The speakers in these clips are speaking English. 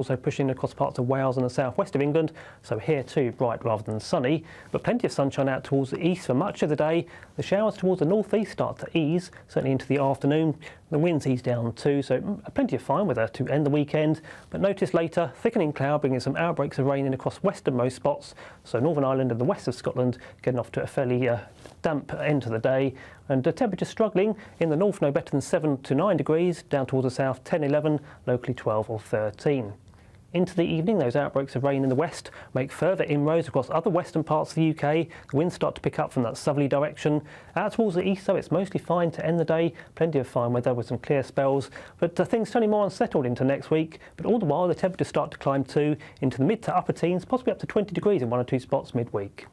Also pushing across parts of Wales and the southwest of England, so here too bright rather than sunny, but plenty of sunshine out towards the east for much of the day. The showers towards the northeast start to ease, certainly into the afternoon. The winds ease down too, so plenty of fine weather to end the weekend. But notice later, thickening cloud bringing some outbreaks of rain in across westernmost spots, so Northern Ireland and the west of Scotland getting off to a fairly damp end to the day. And the temperature struggling in the north no better than 7 to 9 degrees, down towards the south 10, 11, locally 12 or 13. Into the evening, those outbreaks of rain in the west make further inroads across other western parts of the UK. The winds start to pick up from that southerly direction. Out towards the east, though, it's mostly fine to end the day. Plenty of fine weather with some clear spells. But things turning more unsettled into next week. But all the while, the temperatures start to climb too into the mid to upper teens, possibly up to 20 degrees in one or two spots midweek.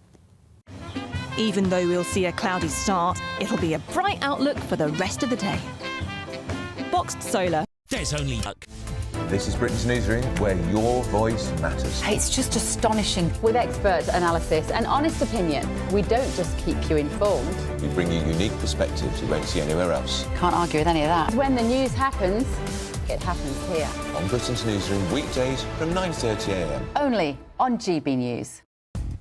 Even though we'll see a cloudy start, it'll be a bright outlook for the rest of the day. Boxed solar. There's only luck. This is Britain's Newsroom, where your voice matters. It's just astonishing. With expert analysis and honest opinion, we don't just keep you informed. We bring you unique perspectives you won't see anywhere else. Can't argue with any of that. When the news happens, it happens here. On Britain's Newsroom, weekdays from 9:30 a.m. Only on GB News.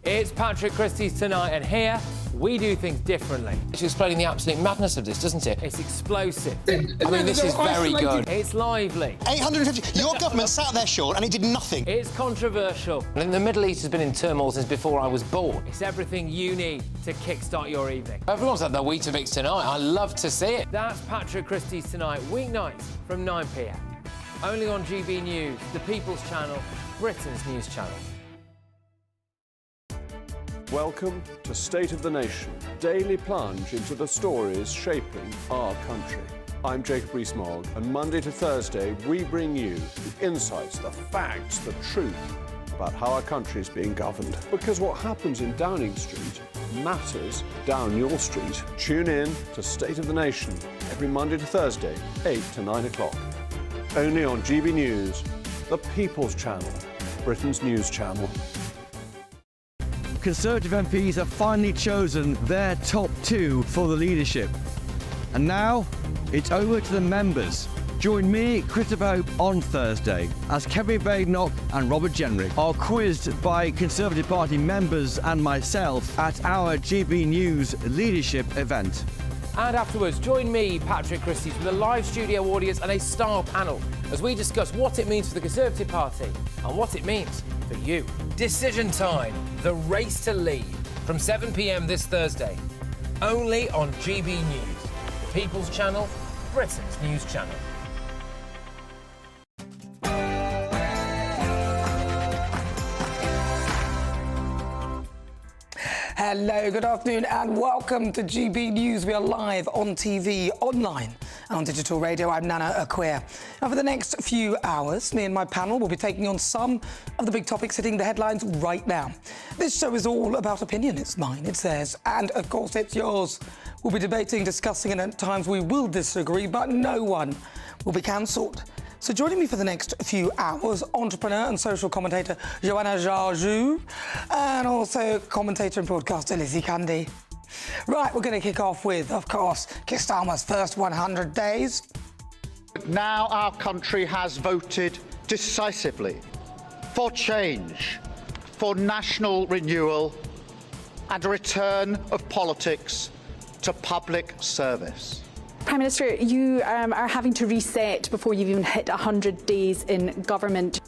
It's Patrick Christie's Tonight, and here we do things differently. It's explaining the absolute madness of this, doesn't it? It's explosive. I mean, this is very good. It's lively. 850. Your government sat there, Sean, and it did nothing. It's controversial. And the Middle East has been in turmoil since before I was born. It's everything you need to kickstart your evening. Everyone's had their Weetabix tonight. I love to see it. That's Patrick Christie's Tonight, weeknights from 9 p.m. Only on GB News, the People's Channel, Britain's news channel. Welcome to State of the Nation, daily plunge into the stories shaping our country. I'm Jacob Rees-Mogg, and Monday to Thursday we bring you the insights, the facts, the truth about how our country is being governed. Because what happens in Downing Street matters down your street. Tune in to State of the Nation every Monday to Thursday, 8 to 9 o'clock. Only on GB News, the People's Channel, Britain's news channel. Conservative MPs have finally chosen their top two for the leadership. And now, it's over to the members. Join me, Christopher Hope, on Thursday as Kevin Badenoch and Robert Jenrick are quizzed by Conservative Party members and myself at our GB News leadership event. And afterwards, join me, Patrick Christie, with a live studio audience and a star panel as we discuss what it means for the Conservative Party and what it means for you. Decision time, the race to lead, from 7 p.m. this Thursday, only on GB News, the People's Channel, Britain's news channel. Hello, good afternoon and welcome to GB News. We are live on TV, online and on digital radio. I'm Nana Akua. Now for the next few hours, me and my panel will be taking on some of the big topics hitting the headlines right now. This show is all about opinion. It's mine, it's theirs, and of course it's yours. We'll be debating, discussing, and at times we will disagree, but no one will be cancelled. So joining me for the next few hours, entrepreneur and social commentator Joanna Jarjou, and also commentator and broadcaster Lizzie Candy. Right, we're going to kick off with, of course, Keir Starmer's first 100 days. Now our country has voted decisively for change, for national renewal and a return of politics to public service. Prime Minister, you are having to reset before you've even hit 100 days in government.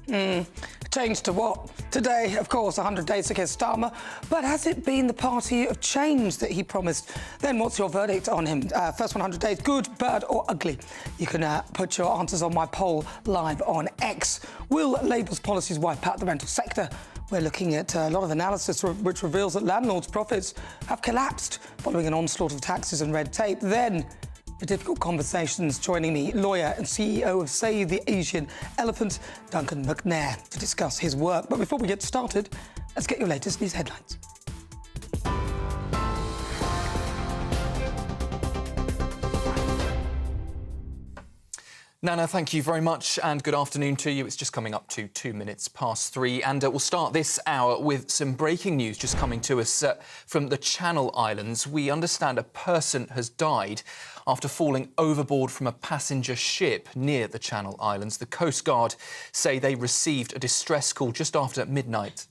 Change to what? Today, of course, 100 days to Keir Starmer, but has it been the party of change that he promised? Then what's your verdict on him? First 100 days, good, bad or ugly? You can put your answers on my poll live on X. Will Labour's policies wipe out the rental sector? We're looking at a lot of analysis which reveals that landlords' profits have collapsed following an onslaught of taxes and red tape. Then, the difficult conversations. Joining me, lawyer and CEO of Save the Asian Elephant, Duncan McNair, to discuss his work. But before we get started, let's get your latest news headlines. Nana, thank you very much and good afternoon to you. It's just coming up to 2 minutes past 3 and we'll start this hour with some breaking news just coming to us from the Channel Islands. We understand a person has died after falling overboard from a passenger ship near the Channel Islands. The Coast Guard say they received a distress call just after midnight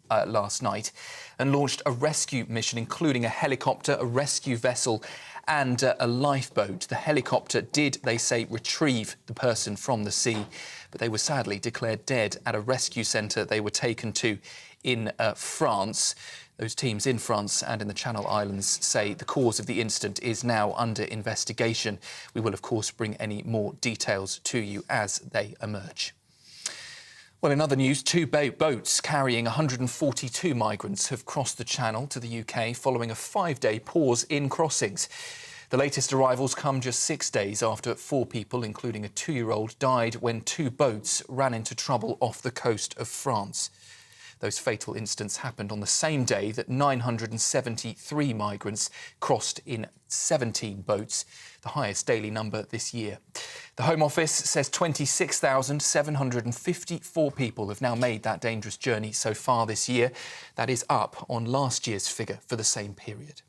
last night and launched a rescue mission, including a helicopter, a rescue vessel and a lifeboat. The helicopter did, they say, retrieve the person from the sea, but they were sadly declared dead at a rescue centre they were taken to in France. Those teams in France and in the Channel Islands say the cause of the incident is now under investigation. We will, of course, bring any more details to you as they emerge. Well, in other news, 2 boats carrying 142 migrants have crossed the Channel to the UK following a 5-day pause in crossings. The latest arrivals come just 6 days after 4 people, including a 2-year-old, died when 2 boats ran into trouble off the coast of France. Those fatal incidents happened on the same day that 973 migrants crossed in 17 boats, the highest daily number this year. The Home Office says 26,754 people have now made that dangerous journey so far this year. That is up on last year's figure for the same period.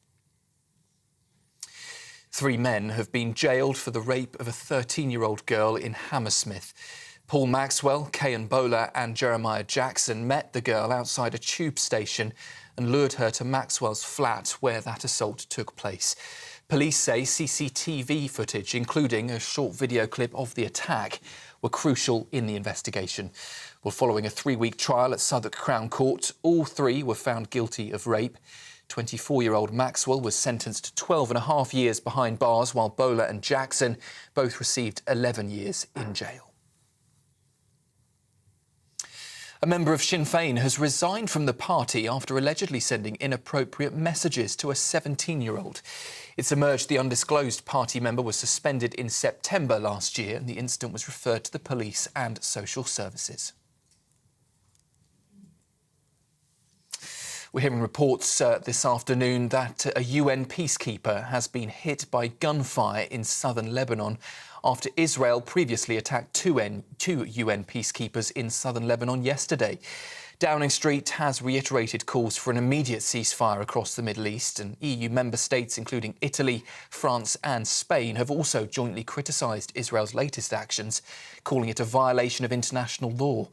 3 men have been jailed for the rape of a 13-year-old girl in Hammersmith. Paul Maxwell, Kayan Bowler and Jeremiah Jackson met the girl outside a tube station and lured her to Maxwell's flat where that assault took place. Police say CCTV footage, including a short video clip of the attack, were crucial in the investigation. Well, following a 3-week trial at Southwark Crown Court, all 3 were found guilty of rape. 24-year-old Maxwell was sentenced to 12.5 years behind bars, while Bowler and Jackson both received 11 years in jail. A member of Sinn Féin has resigned from the party after allegedly sending inappropriate messages to a 17-year-old. It's emerged the undisclosed party member was suspended in September last year and the incident was referred to the police and social services. We're hearing reports this afternoon that a UN peacekeeper has been hit by gunfire in southern Lebanon after Israel previously attacked 2 UN peacekeepers in southern Lebanon yesterday. Downing Street has reiterated calls for an immediate ceasefire across the Middle East, and EU member states, including Italy, France and Spain, have also jointly criticised Israel's latest actions, calling it a violation of international law.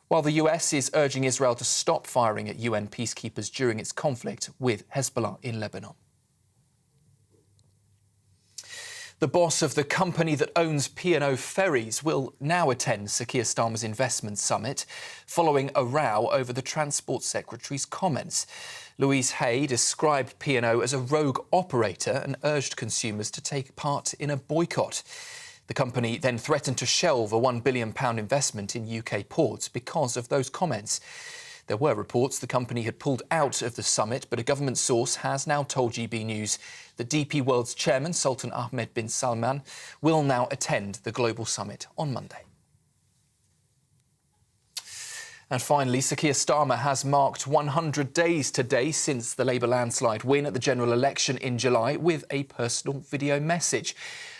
While the US is urging Israel to stop firing at UN peacekeepers during its conflict with Hezbollah in Lebanon. The boss of the company that owns P&O Ferries will now attend Sir Keir Starmer's investment summit, following a row over the Transport Secretary's comments. Louise Hay described P&O as a rogue operator and urged consumers to take part in a boycott. The company then threatened to shelve a £1 billion investment in UK ports because of those comments. There were reports the company had pulled out of the summit, but a government source has now told GBNews that DP World's chairman, Sultan Ahmed bin Salman, will now attend the global summit on Monday. And finally, Sir Keir Starmer has marked 100 days today since the Labour landslide win at the general election in July with a personal video message.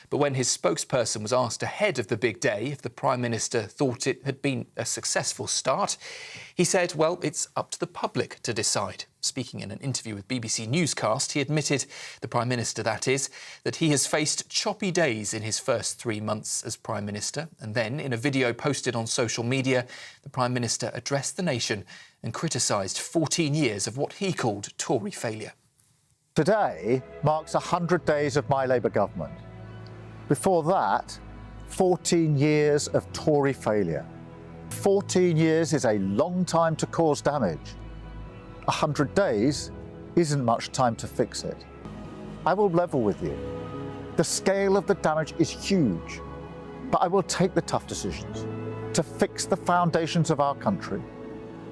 But when his spokesperson was asked ahead of the big day if the Prime Minister thought it had been a successful start, he said, well, it's up to the public to decide. Speaking in an interview with BBC Newscast, he admitted, the Prime Minister that is, that he has faced choppy days in his first 3 months as Prime Minister. And then, in a video posted on social media, the Prime Minister addressed the nation and criticised 14 years of what he called Tory failure. Today marks 100 days of my Labour government. Before that, 14 years of Tory failure. 14 years is a long time to cause damage. 100 days isn't much time to fix it. I will level with you. The scale of the damage is huge, but I will take the tough decisions to fix the foundations of our country,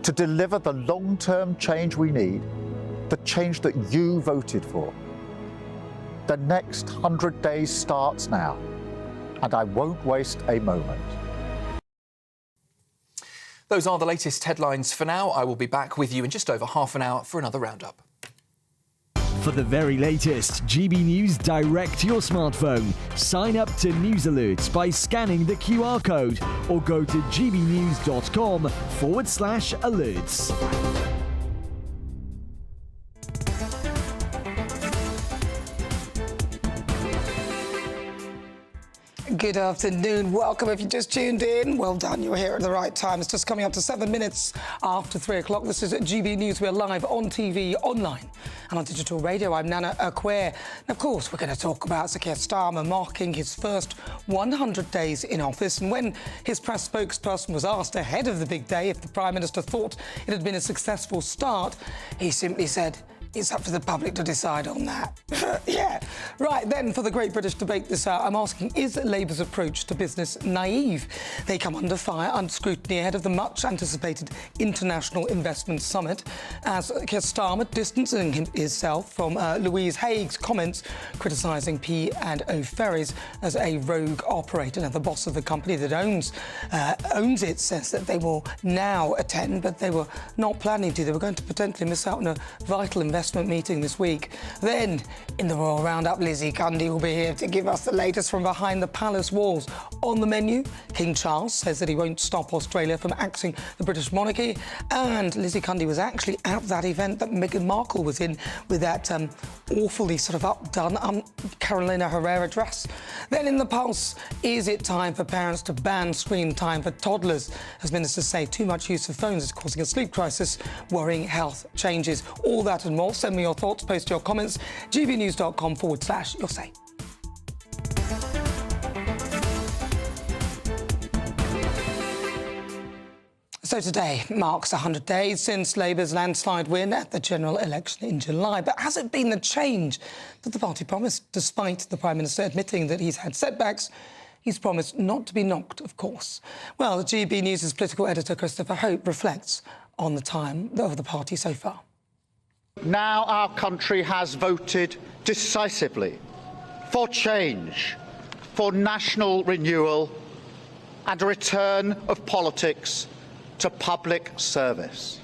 to deliver the long-term change we need, the change that you voted for. The next 100 days starts now, and I won't waste a moment. Those are the latest headlines for now. I will be back with you in just over half an hour for another roundup. For the very latest GB News direct to your smartphone, sign up to News Alerts by scanning the QR code or go to gbnews.com/alerts. Good afternoon. Welcome if you just tuned in. Well done, you're here at the right time. It's just coming up to 7 minutes after 3 o'clock. This is GB News. We're live on TV, online and on digital radio. I'm Nana Akua. And of course, we're going to talk about Sir Keir Starmer marking his first 100 days in office. And when his press spokesperson was asked ahead of the big day if the Prime Minister thought it had been a successful start, he simply said, "It's up to the public to decide on that." Yeah. Right, then, for the Great British Debate this hour, I'm asking, is Labour's approach to business naive? They come under fire, under scrutiny ahead of the much-anticipated International Investment Summit, as Keir Starmer distancing himself from Louise Haig's comments criticising P&O Ferries as a rogue operator. Now, the boss of the company that owns it says that they will now attend, but they were not planning to. They were going to potentially miss out on a vital investment meeting this week. Then, in the Royal Roundup, Lizzie Cundy will be here to give us the latest from behind the palace walls. On the menu, King Charles says that he won't stop Australia from axing the British monarchy, and Lizzie Cundy was actually at that event that Meghan Markle was in with that awfully sort of updone Carolina Herrera dress. Then in the Pulse, is it time for parents to ban screen time for toddlers? As ministers say, too much use of phones is causing a sleep crisis, worrying health changes. All that and more. Send me your thoughts, post your comments, gbnews.com/yoursay. So today marks 100 days since Labour's landslide win at the general election in July. But has it been the change that the party promised? Despite the Prime Minister admitting that he's had setbacks, he's promised not to be knocked, of course. Well, GB News' political editor Christopher Hope reflects on the time of the party so far. Now our country has voted decisively for change, for national renewal and a return of politics to public service.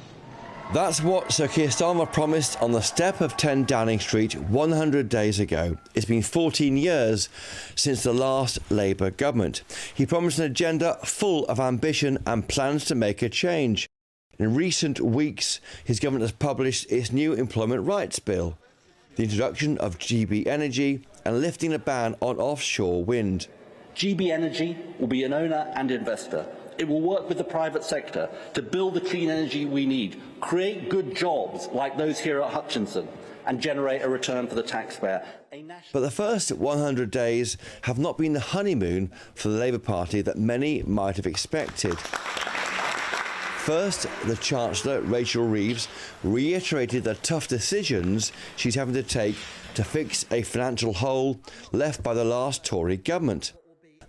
That's what Sir Keir Starmer promised on the step of 10 Downing Street 100 days ago. It's been 14 years since the last Labour government. He promised an agenda full of ambition and plans to make a change. In recent weeks, his government has published its new employment rights bill, the introduction of GB Energy and lifting a ban on offshore wind. GB Energy will be an owner and investor. It will work with the private sector to build the clean energy we need, create good jobs like those here at Hutchinson, and generate a return for the taxpayer. But the first 100 days have not been the honeymoon for the Labour Party that many might have expected. First, the Chancellor, Rachel Reeves, reiterated the tough decisions she's having to take to fix a financial hole left by the last Tory government.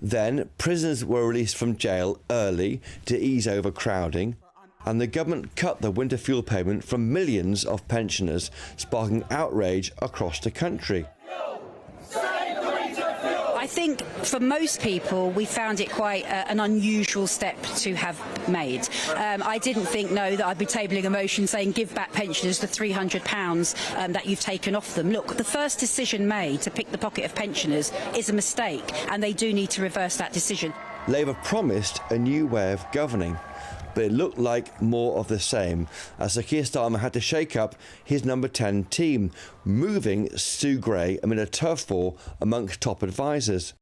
Then, prisoners were released from jail early to ease overcrowding, and the government cut the winter fuel payment from millions of pensioners, sparking outrage across the country. I think for most people, we found it quite an unusual step to have made. I didn't think, no, that I'd be tabling a motion saying give back pensioners the £300 that you've taken off them. Look, the first decision made to pick the pocket of pensioners is a mistake, and they do need to reverse that decision. Labour promised a new way of governing, but it looked like more of the same, as Sir Keir Starmer had to shake up his number 10 team, moving Sue Gray amid a turf war amongst top advisers.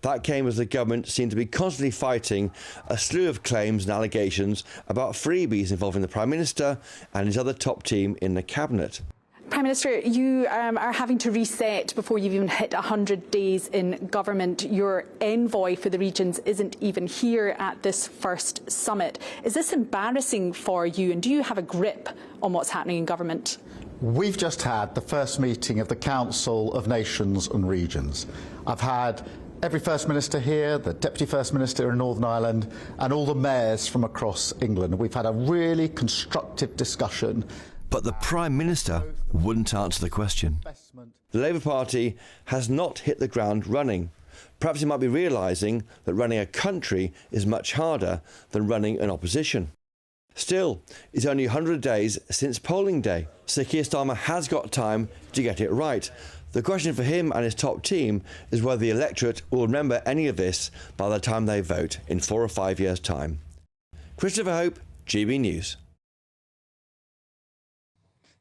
That came as the government seemed to be constantly fighting a slew of claims and allegations about freebies involving the Prime Minister and his other top team in the Cabinet. Prime Minister, you are having to reset before you've even hit 100 days in government. Your envoy for the regions isn't even here at this first summit. Is this embarrassing for you, and do you have a grip on what's happening in government? We've just had the first meeting of the Council of Nations and Regions. I've had every First Minister here, the Deputy First Minister in Northern Ireland, and all the mayors from across England. We've had a really constructive discussion. But the Prime Minister wouldn't answer the question. The Labour Party has not hit the ground running. Perhaps he might be realising that running a country is much harder than running an opposition. Still, it's only 100 days since polling day, so Keir Starmer has got time to get it right. The question for him and his top team is whether the electorate will remember any of this by the time they vote in 4 or 5 years' time. Christopher Hope, GB News.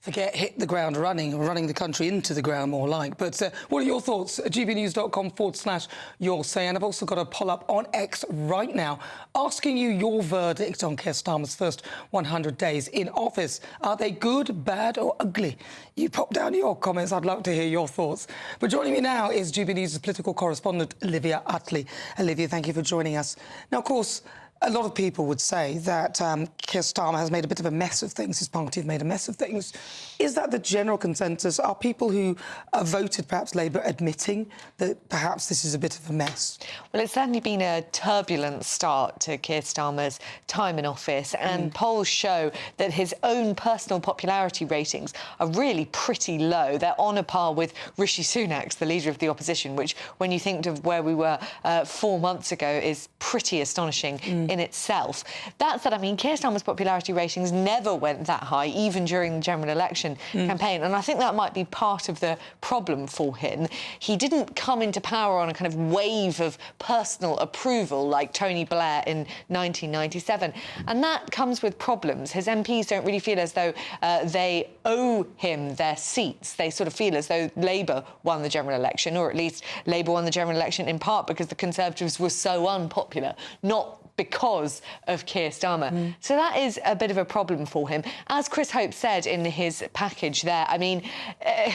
Forget hit the ground running, running the country into the ground more like. But what are your thoughts? gbnews.com/your say. And I've also got a poll up on X right now asking you your verdict on Keir Starmer's first 100 days in office. Are they good, bad or ugly? You pop down your comments. I'd love to hear your thoughts. But joining me now is GB News' political correspondent, Olivia Utley. Olivia, thank you for joining us. Now, of course, a lot of people would say that Keir Starmer has made a bit of a mess of things. His party have made a mess of things. Is that the general consensus? Are people who voted perhaps Labour admitting that perhaps this is a bit of a mess? Well, it's certainly been a turbulent start to Keir Starmer's time in office, and polls show that his own personal popularity ratings are really pretty low. They're on a par with Rishi Sunak's, the leader of the opposition, which, when you think of where we were 4 months ago, is pretty astonishing in itself. That said, I mean, Keir Starmer's popularity ratings never went that high, even during the general election campaign, and I think that might be part of the problem for him. He didn't come into power on a kind of wave of personal approval like Tony Blair in 1997, and that comes with problems. His MPs don't really feel as though they owe him their seats. They sort of feel as though Labour won the general election, or at least Labour won the general election in part because the Conservatives were so unpopular, not because of Keir Starmer. So that is a bit of a problem for him. As Chris Hope said in his package there, I mean,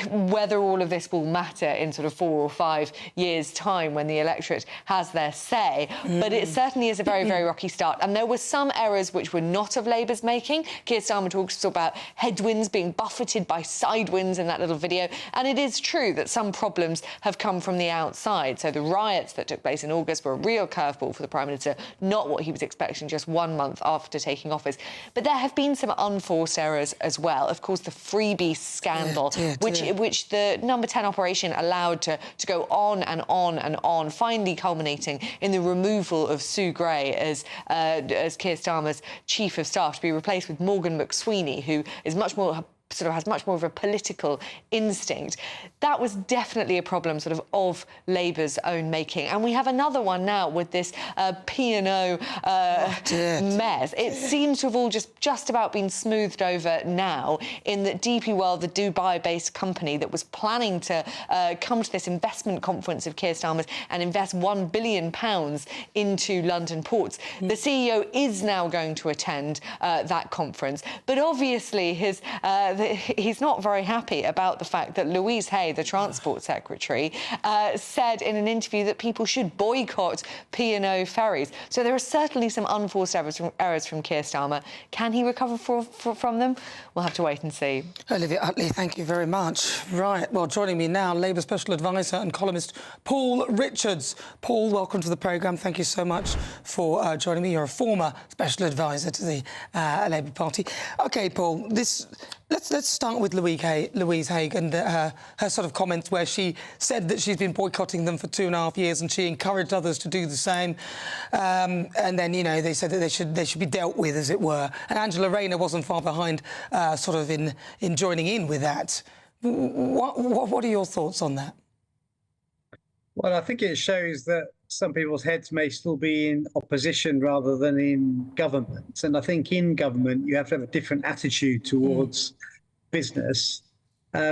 whether all of this will matter in sort of 4 or 5 years' time when the electorate has their say, but it certainly is a very, very rocky start. And there were some errors which were not of Labour's making. Keir Starmer talks about headwinds being buffeted by sidewinds in that little video, and it is true that some problems have come from the outside. So the riots that took place in August were a real curveball for the Prime Minister, not what he was expecting just 1 month after taking office. But there have been some unforced errors as well. Of course, the freebie scandal, which the Number 10 operation allowed to go on and on and on, finally culminating in the removal of Sue Gray as Keir Starmer's chief of staff, to be replaced with Morgan McSweeney, who is much more has much more of a political instinct. That was definitely a problem of Labour's own making. And we have another one now with this P&O mess. It seems to have all just about been smoothed over now, in that DP World, the Dubai-based company that was planning to come to this investment conference of Keir Starmer's and invest £1 billion into London ports. The CEO is now going to attend that conference, but obviously he's not very happy about the fact that Louise Hay, the Transport Secretary, said in an interview that people should boycott P&O ferries. So there are certainly some unforced errors from Keir Starmer. Can he recover from them? We'll have to wait and see. Olivia Utley, thank you very much. Right, well, joining me now, Labour Special Advisor and columnist Paul Richards. Paul, welcome to the programme. Thank you so much for joining me. You're a former Special Advisor to the Labour Party. OK, Paul, let's start with Louise Hay and her sort of comments where she said that she's been boycotting them for 2.5 years and she encouraged others to do the same. And then, you know, they said that they should be dealt with, as it were. And Angela Rayner wasn't far behind, in joining in with that. What are your thoughts on that? Well, I think it shows that some people's heads may still be in opposition rather than in government. And I think in government, you have to have a different attitude towards business,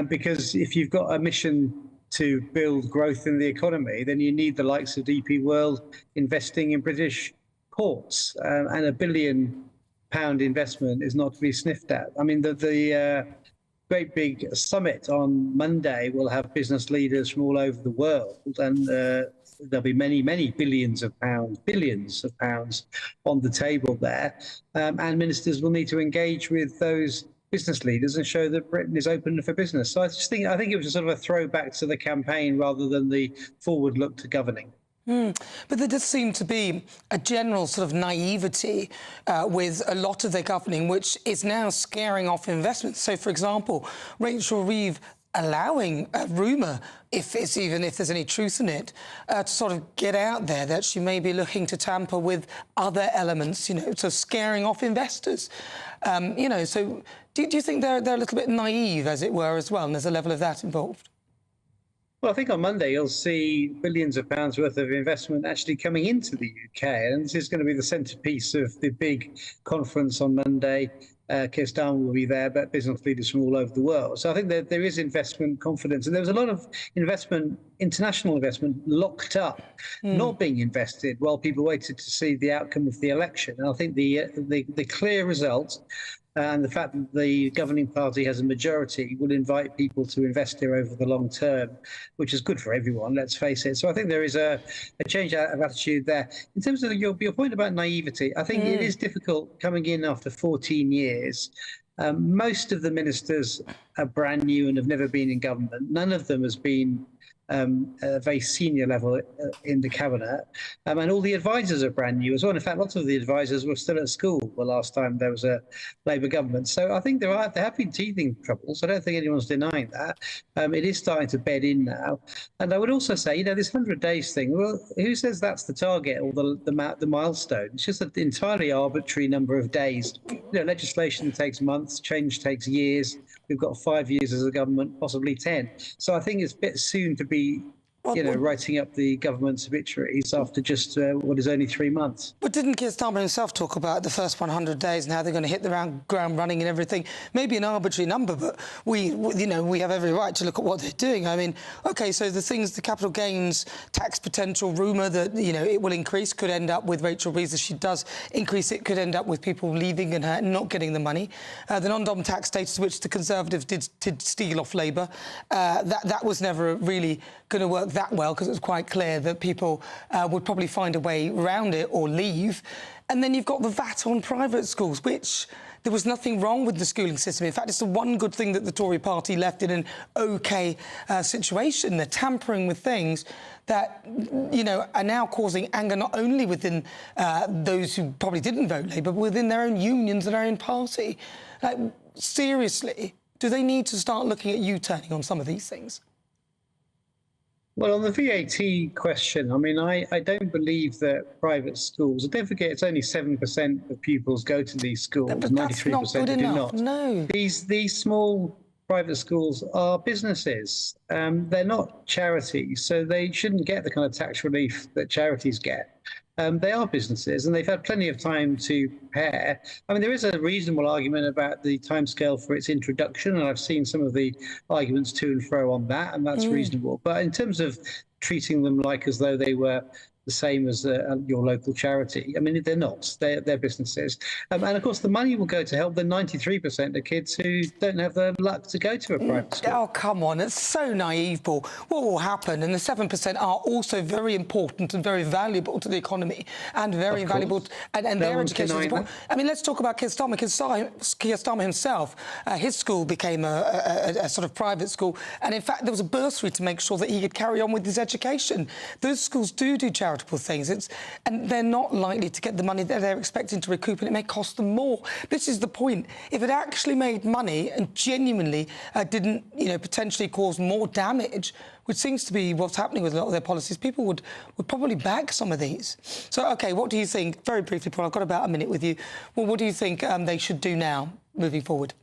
because if you've got a mission to build growth in the economy, then you need the likes of DP World investing in British ports, and £1 billion investment is not to be sniffed at. I mean, the great big summit on Monday will have business leaders from all over the world, and there'll be many, many billions of pounds on the table there, and ministers will need to engage with those business leaders and show that Britain is open for business. So I think it was a sort of a throwback to the campaign rather than the forward look to governing. But there does seem to be a general sort of naivety with a lot of their governing, which is now scaring off investments. So, for example, Rachel Reeves allowing a rumour, if there's any truth in it, to sort of get out there that she may be looking to tamper with other elements, you know, so scaring off investors. You know, so do you think they're a little bit naive, as it were, as well, and there's a level of that involved? Well, I think on Monday you'll see billions of pounds worth of investment actually coming into the UK, and this is going to be the centrepiece of the big conference on Monday. Keir Starmer will be there, but business leaders from all over the world. So I think that there is investment confidence, and there was a lot of investment, international investment, locked up, not being invested while people waited to see the outcome of the election. And I think the clear result and the fact that the governing party has a majority will invite people to invest here over the long term, which is good for everyone, let's face it. So I think there is a change of attitude there. In terms of your point about naivety, I think it is difficult coming in after 14 years. Most of the ministers are brand new and have never been in government. None of them has been a very senior level in the cabinet, and all the advisors are brand new as well. In fact, lots of the advisors were still at school the last time there was a Labour government. So I think there have been teething troubles. I don't think anyone's denying that. It is starting to bed in now. And I would also say, you know, this 100 days thing, well, who says that's the target or the milestone? It's just an entirely arbitrary number of days. You know, legislation takes months, change takes years. We've got 5 years as a government, possibly 10. So I think it's a bit soon to be, you know, writing up the government's obituaries after just what is only 3 months. But didn't Keir Starmer himself talk about the first 100 days and how they're going to hit the ground running and everything? Maybe an arbitrary number, but we have every right to look at what they're doing. I mean, OK, so the capital gains tax potential rumour that, you know, it will increase could end up with Rachel Reeves, if she does increase it, could end up with people leaving and her not getting the money. The non-dom tax status, which the Conservatives did steal off Labour, that was never really going to work that well, because it was quite clear that people would probably find a way around it or leave. And then you've got the VAT on private schools, which there was nothing wrong with the schooling system. In fact, it's the one good thing that the Tory party left in an OK situation. They're tampering with things that, you know, are now causing anger not only within those who probably didn't vote Labour, but within their own unions and their own party. Like, seriously, do they need to start looking at U-turning on some of these things? Well, on the VAT question, I mean, I don't believe that private schools, don't forget it's only 7% of pupils go to these schools, 93% do not. No. These small private schools are businesses. They're not charities, so they shouldn't get the kind of tax relief that charities get. They are businesses, and they've had plenty of time to prepare. I mean, there is a reasonable argument about the timescale for its introduction, and I've seen some of the arguments to and fro on that, and that's reasonable. But in terms of treating them like as though they were the same as your local charity, I mean, they're not. They're businesses. And, of course, the money will go to help the 93% of kids who don't have the luck to go to a private school. Oh, come on. It's so naive, Paul. What will happen? And the 7% are also very important and very valuable to the economy and very valuable. And their education is important. I mean, let's talk about Keir Starmer. Keir Starmer himself, his school became a sort of private school. And, in fact, there was a bursary to make sure that he could carry on with his education. Those schools do charitable things, and they're not likely to get the money that they're expecting to recoup, and it may cost them more. This is the point. If it actually made money and genuinely didn't, you know, potentially cause more damage, which seems to be what's happening with a lot of their policies, people would probably back some of these. So, OK, what do you think? Very briefly, Paul, I've got about a minute with you. Well, what do you think they should do now, moving forward?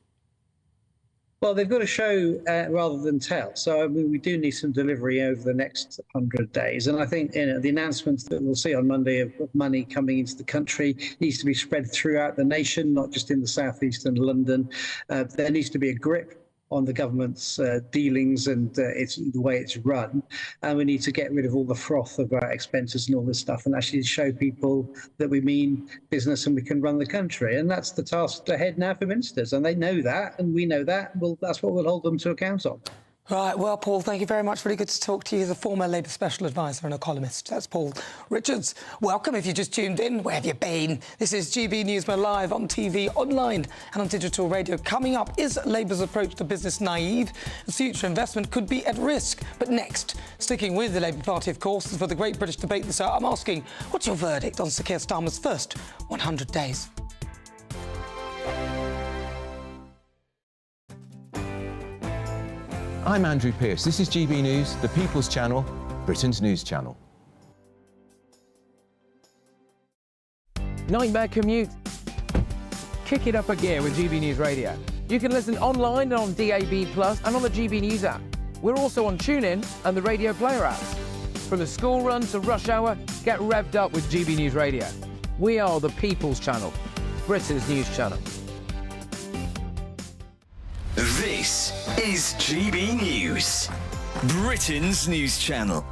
Well, they've got to show rather than tell. So I mean, we do need some delivery over the next 100 days. And I think, you know, the announcements that we'll see on Monday of money coming into the country needs to be spread throughout the nation, not just in the southeast and London. There needs to be a grip on the government's dealings and the way it's run. And we need to get rid of all the froth about expenses and all this stuff and actually show people that we mean business and we can run the country. And that's the task ahead now for ministers. And they know that, and we know that. Well, that's what we'll hold them to account on. Right, well, Paul, thank you very much. Really good to talk to you. The former Labour Special Advisor and a columnist. That's Paul Richards. Welcome if you just tuned in. Where have you been? This is GB News. We're live on TV, online and on digital radio. Coming up, is Labour's approach to business naive? Future investment could be at risk. But next, sticking with the Labour Party, of course, for the Great British Debate this hour, I'm asking, what's your verdict on Sir Keir Starmer's first 100 days? I'm Andrew Pearce. This is GB News, the People's Channel, Britain's news channel. Nightmare commute? Kick it up a gear with GB News Radio. You can listen online and on DAB+ and on the GB News app. We're also on TuneIn and the Radio Player apps. From the school run to rush hour, get revved up with GB News Radio. We are the People's Channel, Britain's news channel. This is GB News, Britain's news channel.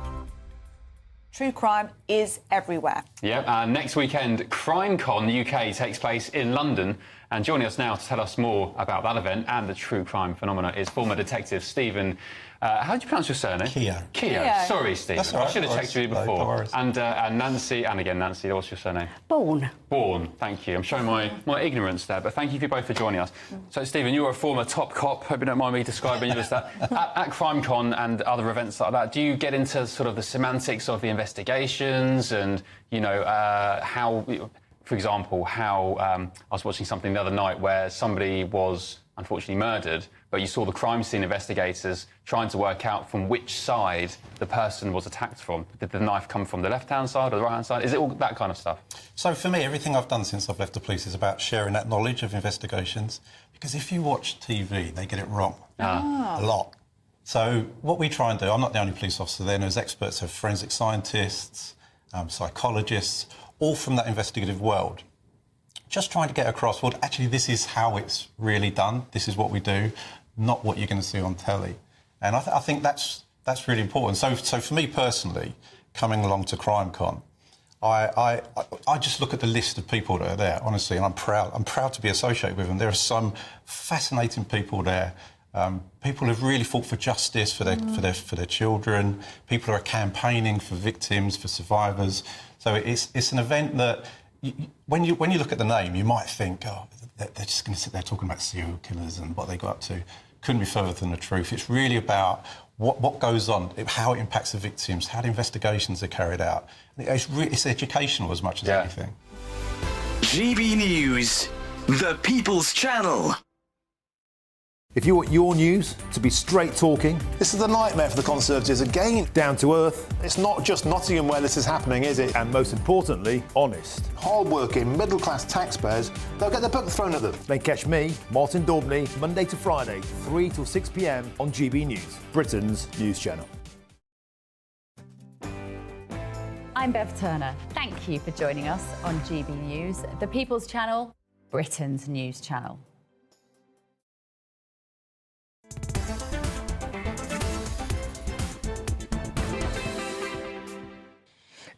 True crime is everywhere. Yep, next weekend, CrimeCon UK takes place in London. And joining us now to tell us more about that event and the true crime phenomena is former detective Stephen. How do you pronounce your surname? Keogh. Sorry, Stephen. That's all right. I should have texted you before. No worries. And Nancy, and again, Nancy, what's your surname? Bourne. Thank you. I'm showing my ignorance there, but thank you both for joining us. So, Stephen, you're a former top cop. Hope you don't mind me describing you as that. At CrimeCon and other events like that, do you get into sort of the semantics of the investigations and, you know, how... For example, how I was watching something the other night where somebody was unfortunately murdered, but you saw the crime scene investigators trying to work out from which side the person was attacked from. Did the knife come from the left-hand side or the right-hand side? Is it all that kind of stuff? So for me, everything I've done since I've left the police is about sharing that knowledge of investigations, because if you watch TV, they get it wrong a lot. So what we try and do, I'm not the only police officer there, there's experts, so forensic scientists, psychologists, all from that investigative world, just trying to get across, well, actually, this is how it's really done. This is what we do, not what you're going to see on telly. And I think that's really important. So for me personally, coming along to CrimeCon, I just look at the list of people that are there, honestly, and I'm proud to be associated with them. There are some fascinating people there. People who've really fought for justice for their children. People who are campaigning for victims, for survivors. So it's an event that when you look at the name, you might think, oh, they're just going to sit there talking about serial killers and what they got up to. Couldn't be further from the truth. It's really about what goes on, how it impacts the victims, how the investigations are carried out. It's educational as much as anything. GB News, the People's Channel. If you want your news to be straight talking... This is a nightmare for the Conservatives again. Down to earth. It's not just Nottingham where this is happening, is it? And most importantly, honest. Hard-working, middle-class taxpayers, they'll get their book thrown at them. Then catch me, Martin Daubney, Monday to Friday, 3 till 6 p.m. on GB News, Britain's news channel. I'm Bev Turner. Thank you for joining us on GB News, the People's Channel, Britain's news channel.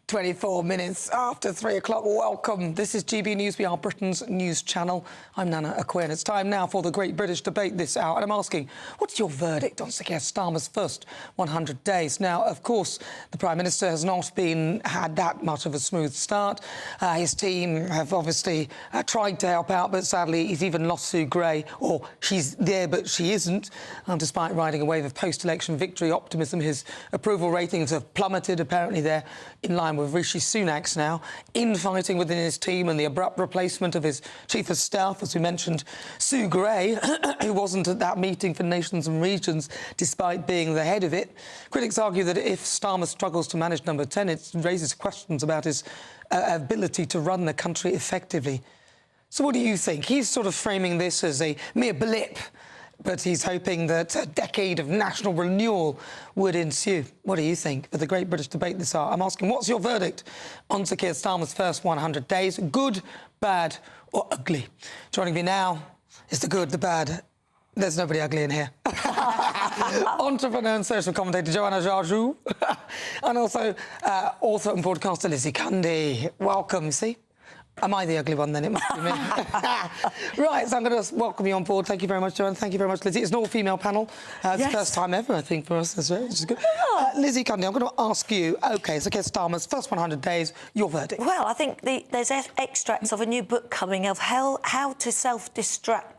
24 minutes after 3 o'clock. Welcome. This is GB News. We are Britain's news channel. I'm Nana Akua. It's time now for the Great British Debate this hour. And I'm asking, what's your verdict on Sir Keir Starmer's first 100 days? Now, of course, the Prime Minister has not had that much of a smooth start. His team have obviously tried to help out, but sadly, he's even lost Sue Gray, or she's there, but she isn't. Despite riding a wave of post-election victory optimism, his approval ratings have plummeted. Apparently, they're in line with Rishi Sunak's now, infighting within his team and the abrupt replacement of his Chief of Staff, as we mentioned, Sue Gray, who wasn't at that meeting for Nations and Regions, despite being the head of it. Critics argue that if Starmer struggles to manage Number 10, it raises questions about his ability to run the country effectively. So what do you think? He's sort of framing this as a mere blip, but he's hoping that a decade of national renewal would ensue. What do you think for the Great British Debate this hour? I'm asking, what's your verdict on Sir Keir Starmer's first 100 days? Good, bad or ugly? Joining me now is the good, the bad. There's nobody ugly in here. Entrepreneur and social commentator Joanna Jarjou. And also author and broadcaster Lizzie Cundy. Welcome, see? Am I the ugly one, then? It must be me. Right, so I'm going to welcome you on board. Thank you very much, Joanne. Thank you very much, Lizzie. It's an all-female panel. It's the first time ever, I think, for us. Which is good. Lizzie Cundy, I'm going to ask you, OK, so Keir Starmer's first 100 days, your verdict. Well, I think there's extracts of a new book coming of how to self-destruct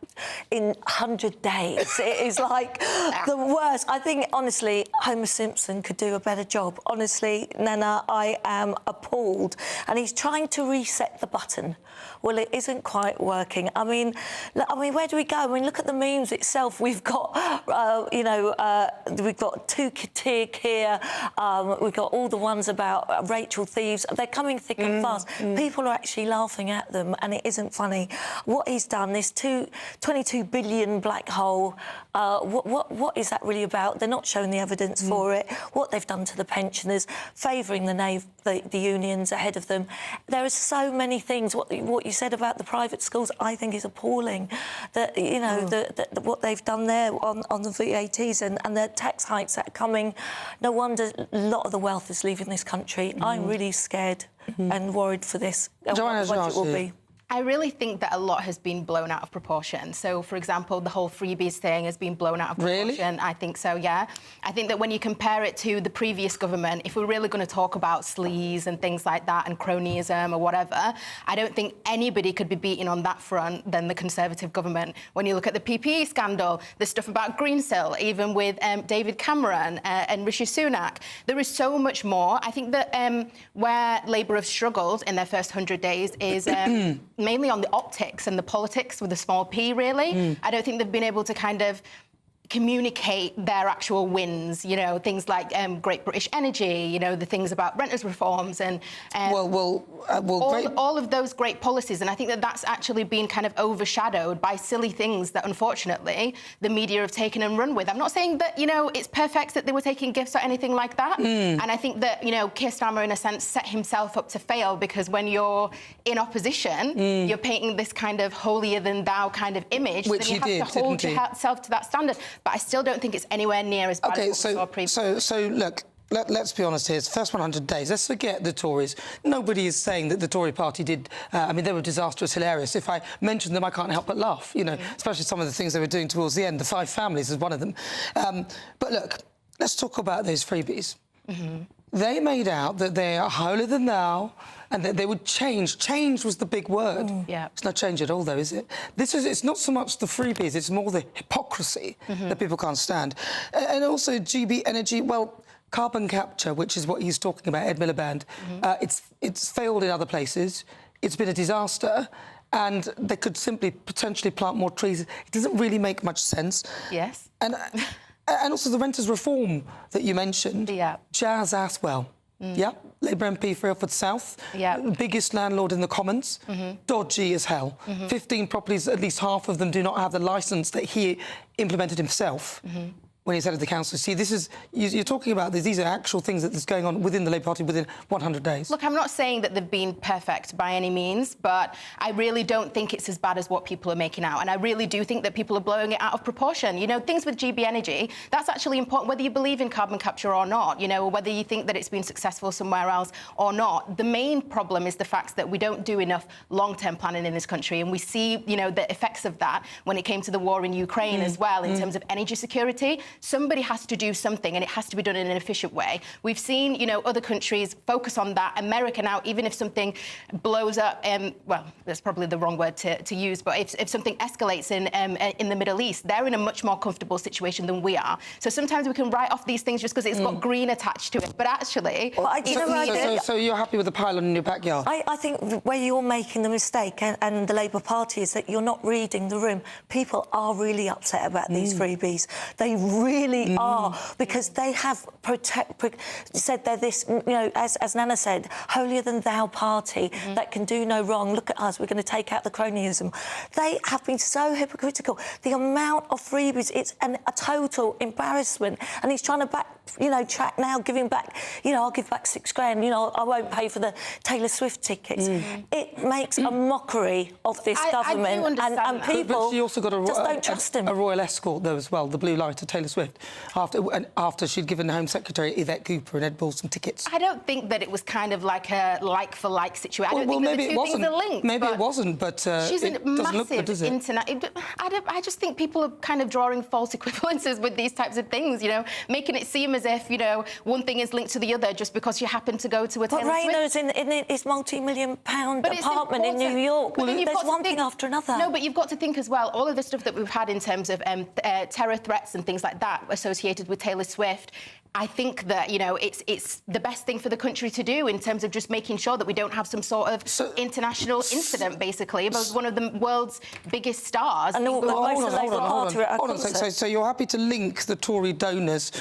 in 100 days. It is like the worst. I think, honestly, Homer Simpson could do a better job. Honestly, Nana, I am appalled. And he's trying to reset the button button. Well, it isn't quite working. I mean, where do we go? I mean, look at the memes itself. We've got, we've got two-tier here. We've got all the ones about Rachel Thieves. They're coming thick and fast. People are actually laughing at them, and it isn't funny. What he's done, this 22 billion black hole, what is that really about? They're not showing the evidence for it. What they've done to the pensioners, favouring the unions ahead of them. There are so many things. What you said about the private schools, I think, is appalling. That what they've done there on the VATs and the tax hikes that are coming. No wonder a lot of the wealth is leaving this country. I'm really scared and worried for this. Joanna, what it will be. I really think that a lot has been blown out of proportion. So, for example, the whole freebies thing has been blown out of proportion. Really? I think so, yeah. I think that when you compare it to the previous government, if we're really going to talk about sleaze and things like that and cronyism or whatever, I don't think anybody could be beaten on that front than the Conservative government. When you look at the PPE scandal, the stuff about Greensill, even with David Cameron and Rishi Sunak, there is so much more. I think that where Labour have struggled in their first 100 days is mainly on the optics and the politics with a small p, really. I don't think they've been able to kind of communicate their actual wins, things like Great British Energy, the things about renters reforms and all of those great policies. And I think that that's actually been kind of overshadowed by silly things that, unfortunately, the media have taken and run with. I'm not saying that, it's perfect that they were taking gifts or anything like that. And I think that, Keir Starmer, in a sense, set himself up to fail because when you're in opposition, you're painting this kind of holier-than-thou kind of image. Which then you have to hold yourself to that standard. But I still don't think it's anywhere near as bad as what we saw previously. So look, let's be honest here. It's the first 100 days. Let's forget the Tories. Nobody is saying that the Tory party did... they were disastrous, hilarious. If I mention them, I can't help but laugh, especially some of the things they were doing towards the end. The 5 families is one of them. But look, let's talk about those freebies. They made out that they are holier than thou and that they would change. Change was the big word. It's no change at all, though, is it? It's not so much the freebies, it's more the hypocrisy that people can't stand. And also GB Energy, well, carbon capture, which is what he's talking about, Ed Miliband, it's failed in other places. It's been a disaster. And they could simply potentially plant more trees. It doesn't really make much sense. Yes. And also the renters reform that you mentioned. Jazz Aswell. Labour MP for Ilford South. Biggest landlord in the Commons. Dodgy as hell. 15 properties, at least half of them do not have the licence that he implemented himself. When he's head of the council. See, this is... You're talking about these are actual things that's going on within the Labour Party within 100 days. Look, I'm not saying that they've been perfect by any means, but I really don't think it's as bad as what people are making out. And I really do think that people are blowing it out of proportion. Things with GB Energy, that's actually important, whether you believe in carbon capture or not, or whether you think that it's been successful somewhere else or not. The main problem is the fact that we don't do enough long-term planning in this country. And we see, the effects of that when it came to the war in Ukraine as well, in terms of energy security. Somebody has to do something, and it has to be done in an efficient way. We've seen, other countries focus on that. America now, even if something blows up, well, that's probably the wrong word to use, but if something escalates in the Middle East, they're in a much more comfortable situation than we are. So sometimes we can write off these things just because it's got green attached to it, but actually... So you're happy with the pylon in your backyard? I think where you're making the mistake, and the Labour Party, is that you're not reading the room. People are really upset about these freebies. They really are, because they have said they're this, as Nana said, holier-than-thou party that can do no wrong. Look at us, we're going to take out the cronyism. They have been so hypocritical. The amount of freebies, it's a total embarrassment. And he's trying to track now, giving back, I'll give back $6,000, I won't pay for the Taylor Swift tickets. It makes a mockery of this government, and people but she also got just don't trust him. A royal escort, though, as well, the blue light of Taylor Swift, after she'd given the Home Secretary Yvette Cooper and Ed Balls some tickets. I don't think that it was kind of like a like-for-like situation. I don't think the two things are linked. Maybe it wasn't, but she's a massive internet. I just think people are kind of drawing false equivalences with these types of things, making it seem as if, one thing is linked to the other just because you happen to go to a Taylor Swift. But Rayner's in his multi-million-pound apartment in New York. Well, there's one thing after another. No, but you've got to think as well, all of the stuff that we've had in terms of terror threats and things like that associated with Taylor Swift, I think that, you know, it's the best thing for the country to do in terms of just making sure that we don't have some sort of international incident, basically, about one of the world's biggest stars. Hold on. So you're happy to link the Tory donors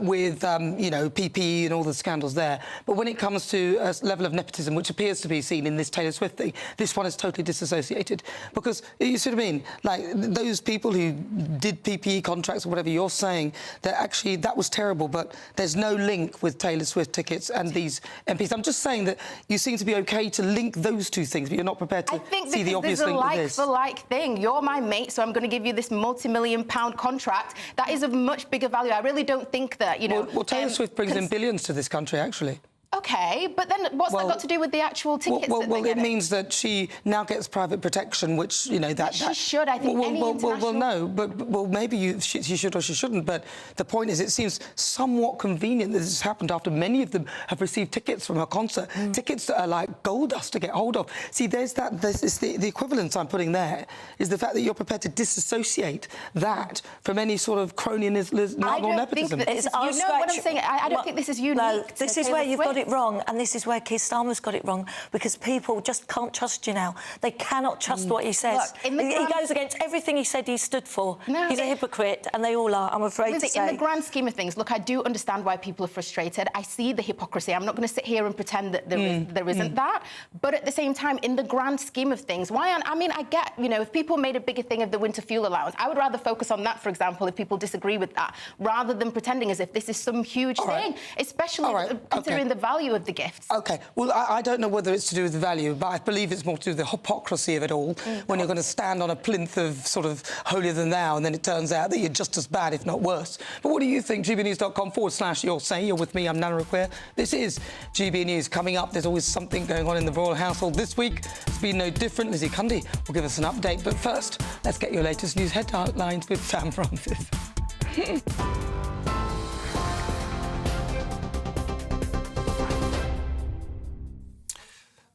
with, you know, PPE and all the scandals there, but when it comes to a level of nepotism, which appears to be seen in this Taylor Swift thing, this one is totally disassociated. Because, you see what I mean? Like, those people who did PPE contracts or whatever, you're saying that actually that was terrible, but there's no link with Taylor Swift tickets and these MPs. I'm just saying that you seem to be OK to link those two things, but you're not prepared to see the obvious link with this. There's a like thing. You're my mate, so I'm going to give you this multi-million-pound contract. That is of much bigger value. I really don't think that, you know... Well, Taylor Swift brings in billions to this country, actually. OK, but then what's that got to do with the actual tickets? Well, it means that she now gets private protection, which, you know, that... She should, I think, no, but maybe she should or she shouldn't, but the point is it seems somewhat convenient that this has happened after many of them have received tickets from her concert, tickets that are like gold dust to get hold of. See, there's the equivalence I'm putting there is the fact that you're prepared to disassociate that from any sort of cronyism or nepotism. You know what I'm saying? I don't think this is unique. No, this is where you've got it wrong, and this is where Keir Starmer's got it wrong, because people just can't trust you now. They cannot trust what he says. Look, he goes against everything he said he stood for. No, he's a hypocrite, and they all are, I'm afraid to say. In the grand scheme of things, look, I do understand why people are frustrated. I see the hypocrisy. I'm not going to sit here and pretend that there isn't that. But at the same time, in the grand scheme of things, why aren't... I mean, I get, you know, if people made a bigger thing of the winter fuel allowance, I would rather focus on that, for example, if people disagree with that, rather than pretending as if this is some huge thing, especially considering the value of the gifts. OK, well, I don't know whether it's to do with the value, but I believe it's more to do with the hypocrisy of it all, when you're going to stand on a plinth of sort of holier-than-thou, and then it turns out that you're just as bad, if not worse. But what do you think? GBNews.com/You're Say. You're with me, I'm Nana Akua. This is GB News. Coming up, there's always something going on in the royal household. This week, it's been no different. Lizzie Cundy will give us an update. But first, let's get your latest news headlines with Sam Francis.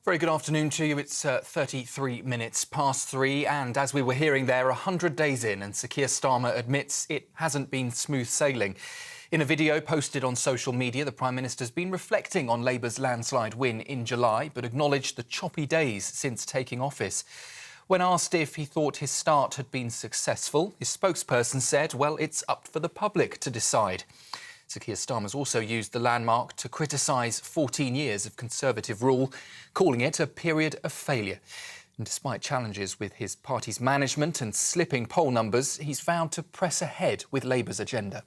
Very good afternoon to you. It's 33 minutes past 3, and as we were hearing there, 100 days in, and Sir Keir Starmer admits it hasn't been smooth sailing. In a video posted on social media, the Prime Minister's been reflecting on Labour's landslide win in July, but acknowledged the choppy days since taking office. When asked if he thought his start had been successful, his spokesperson said, well, it's up for the public to decide. Sir Keir Starmer's also used the landmark to criticise 14 years of Conservative rule, calling it a period of failure. And despite challenges with his party's management and slipping poll numbers, he's vowed to press ahead with Labour's agenda.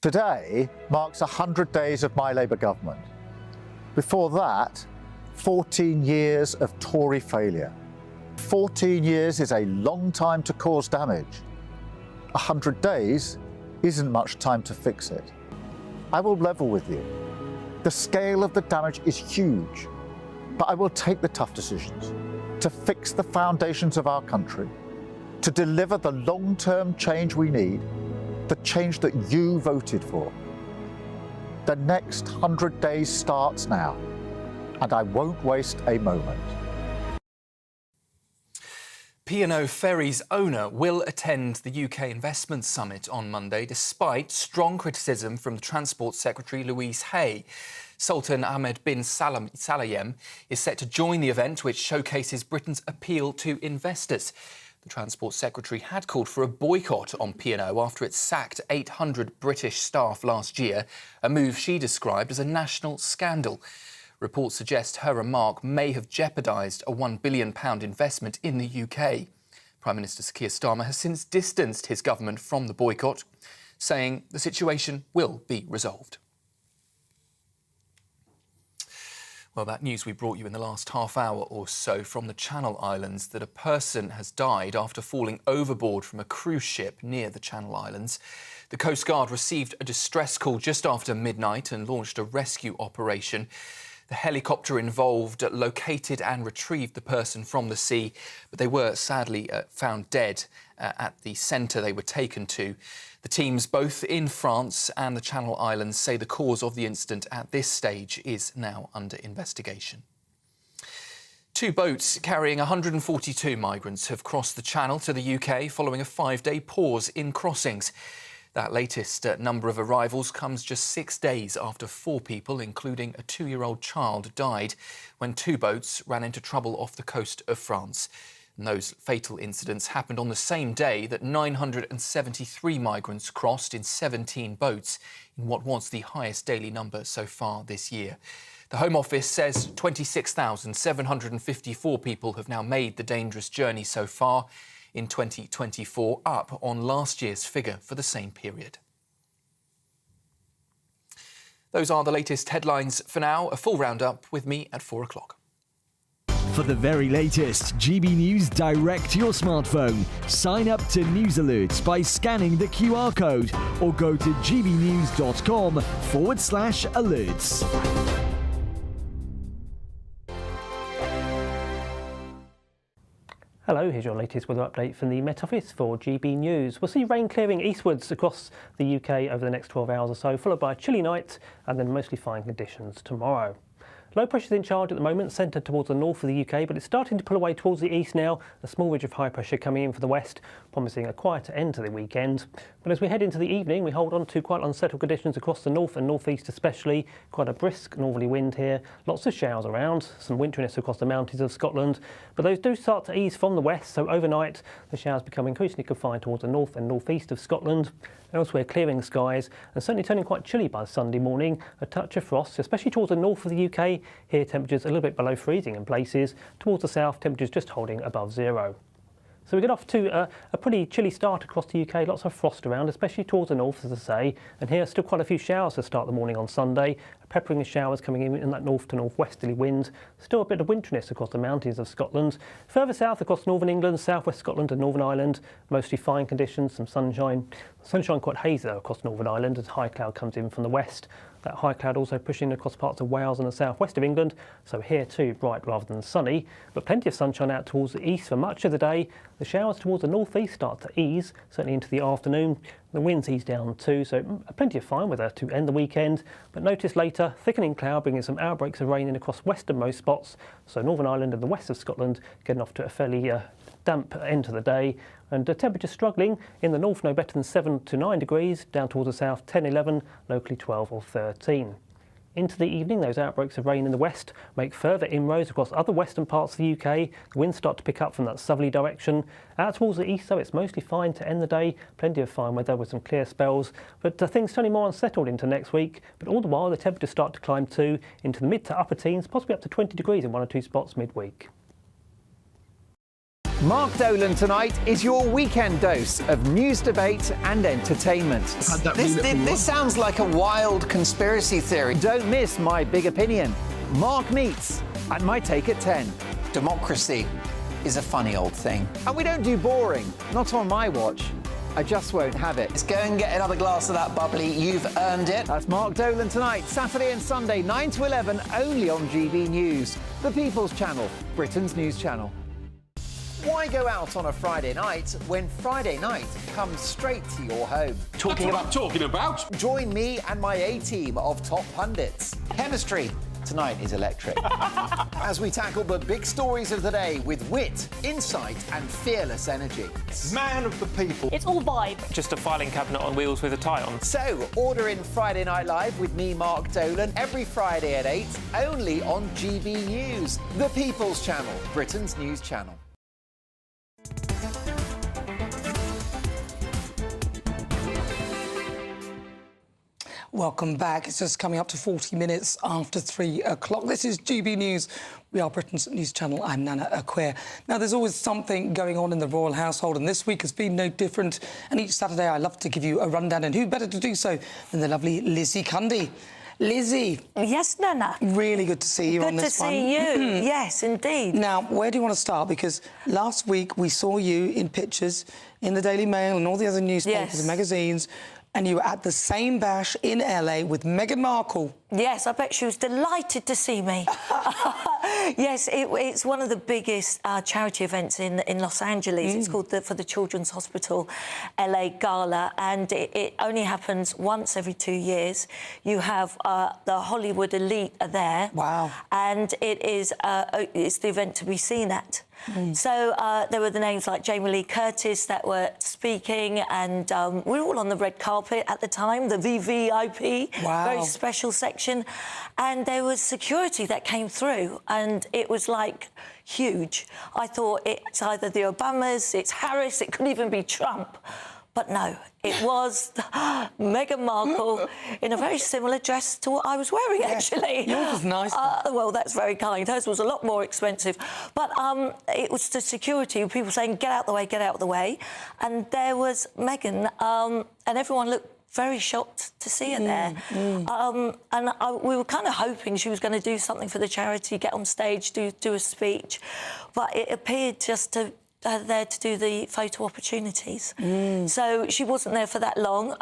Today marks 100 days of my Labour government. Before that, 14 years of Tory failure. 14 years is a long time to cause damage. 100 days isn't much time to fix it. I will level with you. The scale of the damage is huge, but I will take the tough decisions to fix the foundations of our country, to deliver the long-term change we need, the change that you voted for. The next 100 days starts now, and I won't waste a moment. P&O Ferries owner will attend the UK Investment Summit on Monday, despite strong criticism from the Transport Secretary Louise Hay. Sultan Ahmed bin Salayem is set to join the event, which showcases Britain's appeal to investors. The Transport Secretary had called for a boycott on P&O after it sacked 800 British staff last year, a move she described as a national scandal. Reports suggest her remark may have jeopardised a £1 billion investment in the UK. Prime Minister Sir Keir Starmer has since distanced his government from the boycott, saying the situation will be resolved. Well, that news we brought you in the last half hour or so from the Channel Islands, that a person has died after falling overboard from a cruise ship near the Channel Islands. The Coast Guard received a distress call just after midnight and launched a rescue operation. The helicopter involved located and retrieved the person from the sea, but they were sadly found dead at the centre they were taken to. The teams both in France and the Channel Islands say the cause of the incident at this stage is now under investigation. 2 boats carrying 142 migrants have crossed the Channel to the UK following a 5-day pause in crossings. That latest number of arrivals comes just 6 days after 4 people, including a 2-year-old child, died when 2 boats ran into trouble off the coast of France. And those fatal incidents happened on the same day that 973 migrants crossed in 17 boats, in what was the highest daily number so far this year. The Home Office says 26,754 people have now made the dangerous journey so far in 2024, up on last year's figure for the same period. Those are the latest headlines for now. A full roundup with me at 4 o'clock. For the very latest GB News direct to your smartphone, sign up to News Alerts by scanning the QR code or go to gbnews.com/alerts. Hello, here's your latest weather update from the Met Office for GB News. We'll see rain clearing eastwards across the UK over the next 12 hours or so, followed by a chilly night and then mostly fine conditions tomorrow. Low pressure's in charge at the moment, centred towards the north of the UK, but it's starting to pull away towards the east now. A small ridge of high pressure coming in for the west, promising a quieter end to the weekend. But as we head into the evening, we hold on to quite unsettled conditions across the north and northeast especially. Quite a brisk northerly wind here, lots of showers around, some winteriness across the mountains of Scotland. But those do start to ease from the west, so overnight the showers become increasingly confined towards the north and northeast of Scotland. Elsewhere, clearing skies and certainly turning quite chilly by Sunday morning. A touch of frost, especially towards the north of the UK. Here, temperatures a little bit below freezing in places. Towards the south, temperatures just holding above 0. So we get off to a pretty chilly start across the UK. Lots of frost around, especially towards the north, as I say. And here, still quite a few showers to start the morning on Sunday. Peppering of showers coming in that north to northwesterly wind. Still a bit of winteriness across the mountains of Scotland. Further south across northern England, southwest Scotland and Northern Ireland, mostly fine conditions, some sunshine. Sunshine quite hazy though across Northern Ireland as high cloud comes in from the west. That high cloud also pushing across parts of Wales and the southwest of England, so here too bright rather than sunny, but plenty of sunshine out towards the east for much of the day. The showers towards the northeast start to ease, certainly into the afternoon. The winds ease down too, so plenty of fine weather to end the weekend. But notice later, thickening cloud bringing some outbreaks of rain in across westernmost spots, so Northern Ireland and the west of Scotland getting off to a fairly damp end to the day. And the temperature struggling in the north no better than 7 to 9 degrees, down towards the south 10, 11, locally 12 or 13. Into the evening, those outbreaks of rain in the west make further inroads across other western parts of the UK. The winds start to pick up from that southerly direction. Out towards the east, though, it's mostly fine to end the day. Plenty of fine weather with some clear spells. But things turning more unsettled into next week. But all the while, the temperatures start to climb too, into the mid to upper teens, possibly up to 20 degrees in 1 or 2 spots midweek. Mark Dolan tonight is your weekend dose of news, debate and entertainment. This sounds like a wild conspiracy theory. Don't miss My Big Opinion. Mark meets at My Take at 10. Democracy is a funny old thing. And we don't do boring, not on my watch. I just won't have it. Let's go and get another glass of that bubbly. You've earned it. That's Mark Dolan tonight, Saturday and Sunday, 9 to 11, only on GB News, the People's Channel, Britain's news channel. Why go out on a Friday night when Friday night comes straight to your home? Talking about? Join me and my A-team of top pundits. Chemistry tonight is electric. As we tackle the big stories of the day with wit, insight and fearless energy. Man of the people. It's all vibe. Just a filing cabinet on wheels with a tie on. So, order in Friday Night Live with me, Mark Dolan, every Friday at 8, only on GB News, the People's Channel, Britain's news channel. Welcome back. It's just coming up to 40 minutes after 3 o'clock. This is GB News. We are Britain's news channel. I'm Nana Akua. Now, there's always something going on in the royal household, and this week has been no different. And each Saturday, I love to give you a rundown, and who better to do so than the lovely Lizzie Cundy. Lizzie. Yes, Nana. Really good to see you on this one. Good to see you. Yes, indeed. Now, where do you want to start? Because last week we saw you in pictures in the Daily Mail and all the other newspapers and magazines, and you were at the same bash in LA with Meghan Markle. Yes, I bet she was delighted to see me. Yes, it's one of the biggest charity events in Los Angeles. It's called for the Children's Hospital LA Gala, and it only happens once every 2 years. You have the Hollywood elite are there. Wow. And it's the event to be seen at. So there were the names like Jamie Lee Curtis that were speaking, and we were all on the red carpet at the time, the VVIP, very special section, and there was security that came through, and it was like huge. I thought it's either the Obamas, it's Harris, it could even be Trump. But no, it was Meghan Markle in a very similar dress to what I was wearing, actually. Yours was nice. Well, that's very kind. Hers was a lot more expensive. But it was the security, people saying, get out the way, get out the way. And there was Meghan, and everyone looked very shocked to see her there. We were kind of hoping she was going to do something for the charity, get on stage, do a speech. But it appeared just to there to do the photo opportunities. So she wasn't there for that long.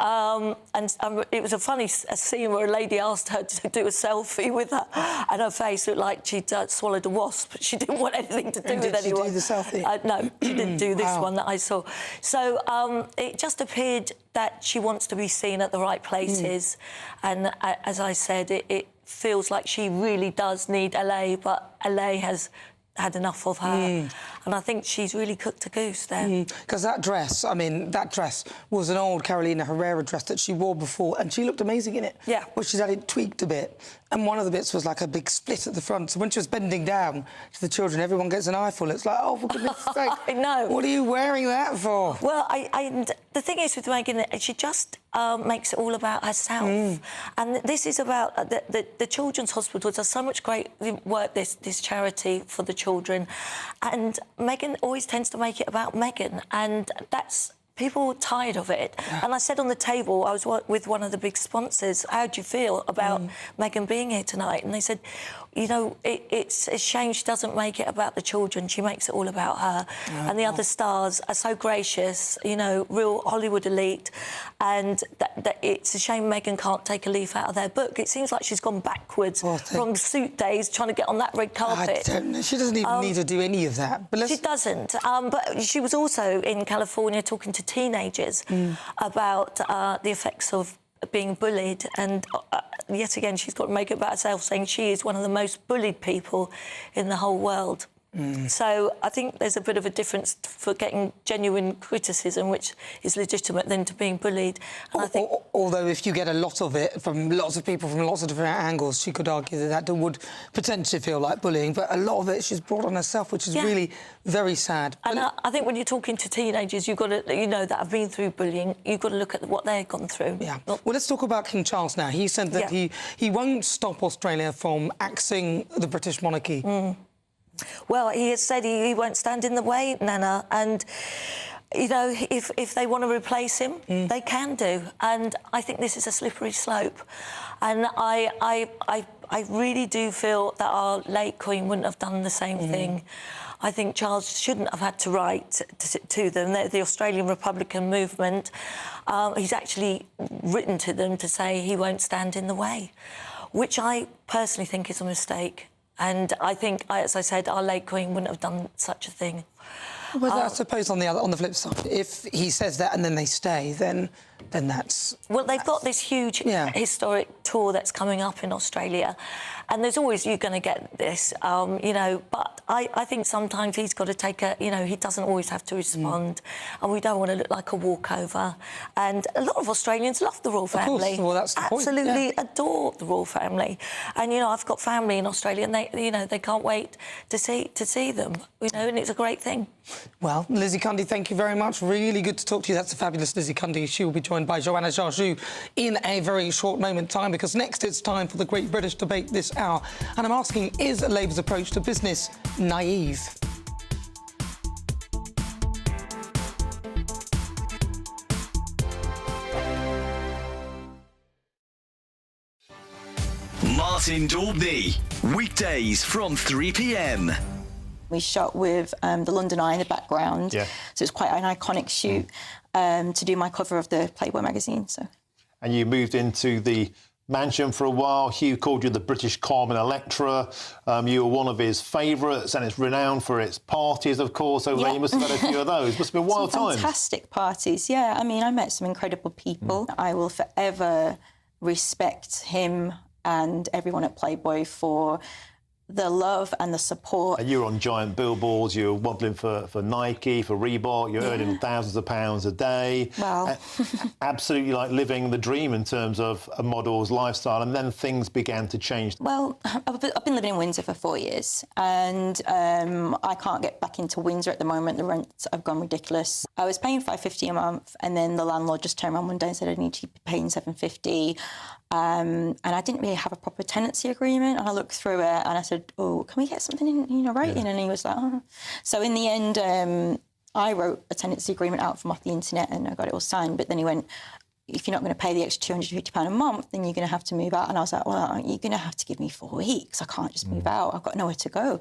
And it was a funny scene where a lady asked her to do a selfie with her, and her face looked like she'd swallowed a wasp. She didn't want anything to do with anyone. Did she do the selfie? No, she didn't do this one that I saw. So it just appeared that she wants to be seen at the right places. And as I said, it feels like she really does need LA, but LA has had enough of her, and I think she's really cooked a goose there. Because that dress, I mean, that dress was an old Carolina Herrera dress that she wore before, and she looked amazing in it. Yeah. But she's had it tweaked a bit, and one of the bits was like a big split at the front. So when she was bending down to the children, everyone gets an eyeful. It's like, oh, for goodness sake. I know. What are you wearing that for? Well, the thing is with Meghan, she just makes it all about herself. And this is about the Children's Hospital does so much great work, this charity for the children. And Meghan always tends to make it about Meghan. And that's... People are tired of it. And I said on the table, I was with one of the big sponsors, how do you feel about Meghan being here tonight? And they said, you know, it's a shame she doesn't make it about the children. She makes it all about her. And the other stars are so gracious, you know, real Hollywood elite. And that it's a shame Meghan can't take a leaf out of their book. It seems like she's gone backwards from suit days, trying to get on that red carpet. I don't know. She doesn't even need to do any of that. But she doesn't. But she was also in California talking to teenagers about the effects of being bullied, and yet again she's got to make it about herself, saying she is one of the most bullied people in the whole world. So I think there's a bit of a difference for getting genuine criticism, which is legitimate, than to being bullied. And I think... Although if you get a lot of it from lots of people from lots of different angles, she could argue that would potentially feel like bullying. But a lot of it she's brought on herself, which is really very sad. And I think when you're talking to teenagers, you've got to, you know, that have been through bullying, you've got to look at what they've gone through. Yeah. Well, let's talk about King Charles now. He said that he won't stop Australia from axing the British monarchy. Well, he has said he won't stand in the way, Nana, and, you know, if they want to replace him, they can do. And I think this is a slippery slope. And I really do feel that our late Queen wouldn't have done the same thing. I think Charles shouldn't have had to write to them. The Australian Republican movement, he's actually written to them to say he won't stand in the way, which I personally think is a mistake. And I think, as I said, our late Queen wouldn't have done such a thing. Well, I suppose on the flip side, if he says that and then they stay, then that's... Well, they've got this huge historic tour that's coming up in Australia, and there's always you're going to get this, you know, but I think sometimes he's got to take a... You know, he doesn't always have to respond, and we don't want to look like a walkover. And a lot of Australians love the royal family. Of course, well, that's the point. Absolutely adore the royal family. And, you know, I've got family in Australia, and they, you know, they can't wait to see them, you know, and it's a great thing. Well, Lizzie Cundy, thank you very much. Really good to talk to you. That's the fabulous Lizzie Cundy. She will be joined by Joanna Jarjou in a very short moment in time, because next it's time for the Great British Debate this hour. And I'm asking, is Labour's approach to business naive? Martin Daubney, weekdays from 3 p.m. We shot with the London Eye in the background, so it's quite an iconic shoot to do my cover of the Playboy magazine. So, and you moved into the mansion for a while. Hugh called you the British Carmen Electra. You were one of his favourites, and it's renowned for its parties, of course, over there. You must have had a few of those. Must have been wild times. Fantastic parties, yeah. I mean, I met some incredible people. I will forever respect him and everyone at Playboy for the love and the support. And you were on giant billboards, you were modelling for Nike, for Reebok, you're earning thousands of pounds a day. Wow. Absolutely like living the dream in terms of a model's lifestyle, and then things began to change. Well, I've been living in Windsor for 4 years, and I can't get back into Windsor at the moment. The rents have gone ridiculous. I was paying $550 a month, and then the landlord just turned around one day and said I need to be paying $750. And I didn't really have a proper tenancy agreement, and I looked through it and I said, oh, can we get something in writing? And he was like, oh. So in the end, I wrote a tenancy agreement out from off the internet and I got it all signed. But then he went, if you're not going to pay the extra £250 a month, then you're going to have to move out. And I was like, well, you're going to have to give me 4 weeks. I can't just move out. I've got nowhere to go.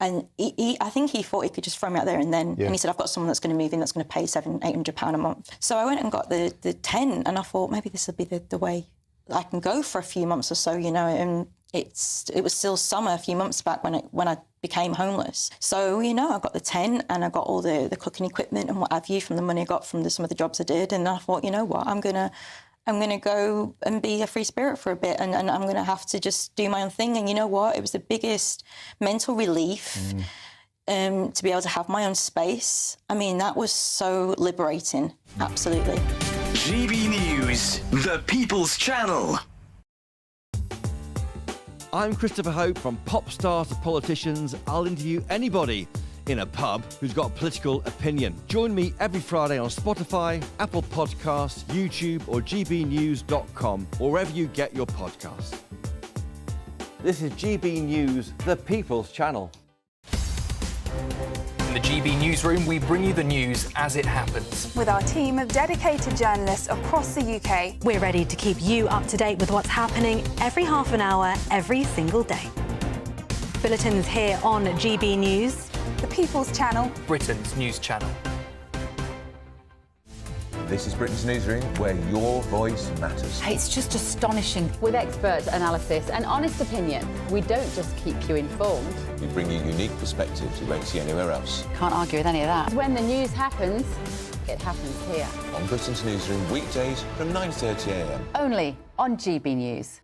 And I think he thought he could just throw me out there and then. And he said, I've got someone that's going to move in that's going to pay £700-800 a month. So I went and got the 10, and I thought maybe this will be the way I can go for a few months or so, and it was still summer a few months back when I became homeless. So, I got the tent and I got all the cooking equipment and what have you from the money I got from some of the jobs I did. And I thought, you know what, I'm gonna go and be a free spirit for a bit, and I'm gonna have to just do my own thing. And you know what, it was the biggest mental relief to be able to have my own space. I mean, that was so liberating, absolutely. GB News, the People's Channel. I'm Christopher Hope. From pop stars to politicians, I'll interview anybody in a pub who's got a political opinion. Join me every Friday on Spotify, Apple Podcasts, YouTube or gbnews.com, or wherever you get your podcasts. This is GB News, the People's Channel. In the GB Newsroom, we bring you the news as it happens. With our team of dedicated journalists across the UK, we're ready to keep you up to date with what's happening every half an hour, every single day. Bulletins here on GB News, the People's Channel, Britain's news channel. This is Britain's Newsroom, where your voice matters. It's just astonishing. With expert analysis and honest opinion, we don't just keep you informed. We bring you unique perspectives you won't see anywhere else. Can't argue with any of that. When the news happens, it happens here. On Britain's Newsroom, weekdays from 9:30 a.m. Only on GB News.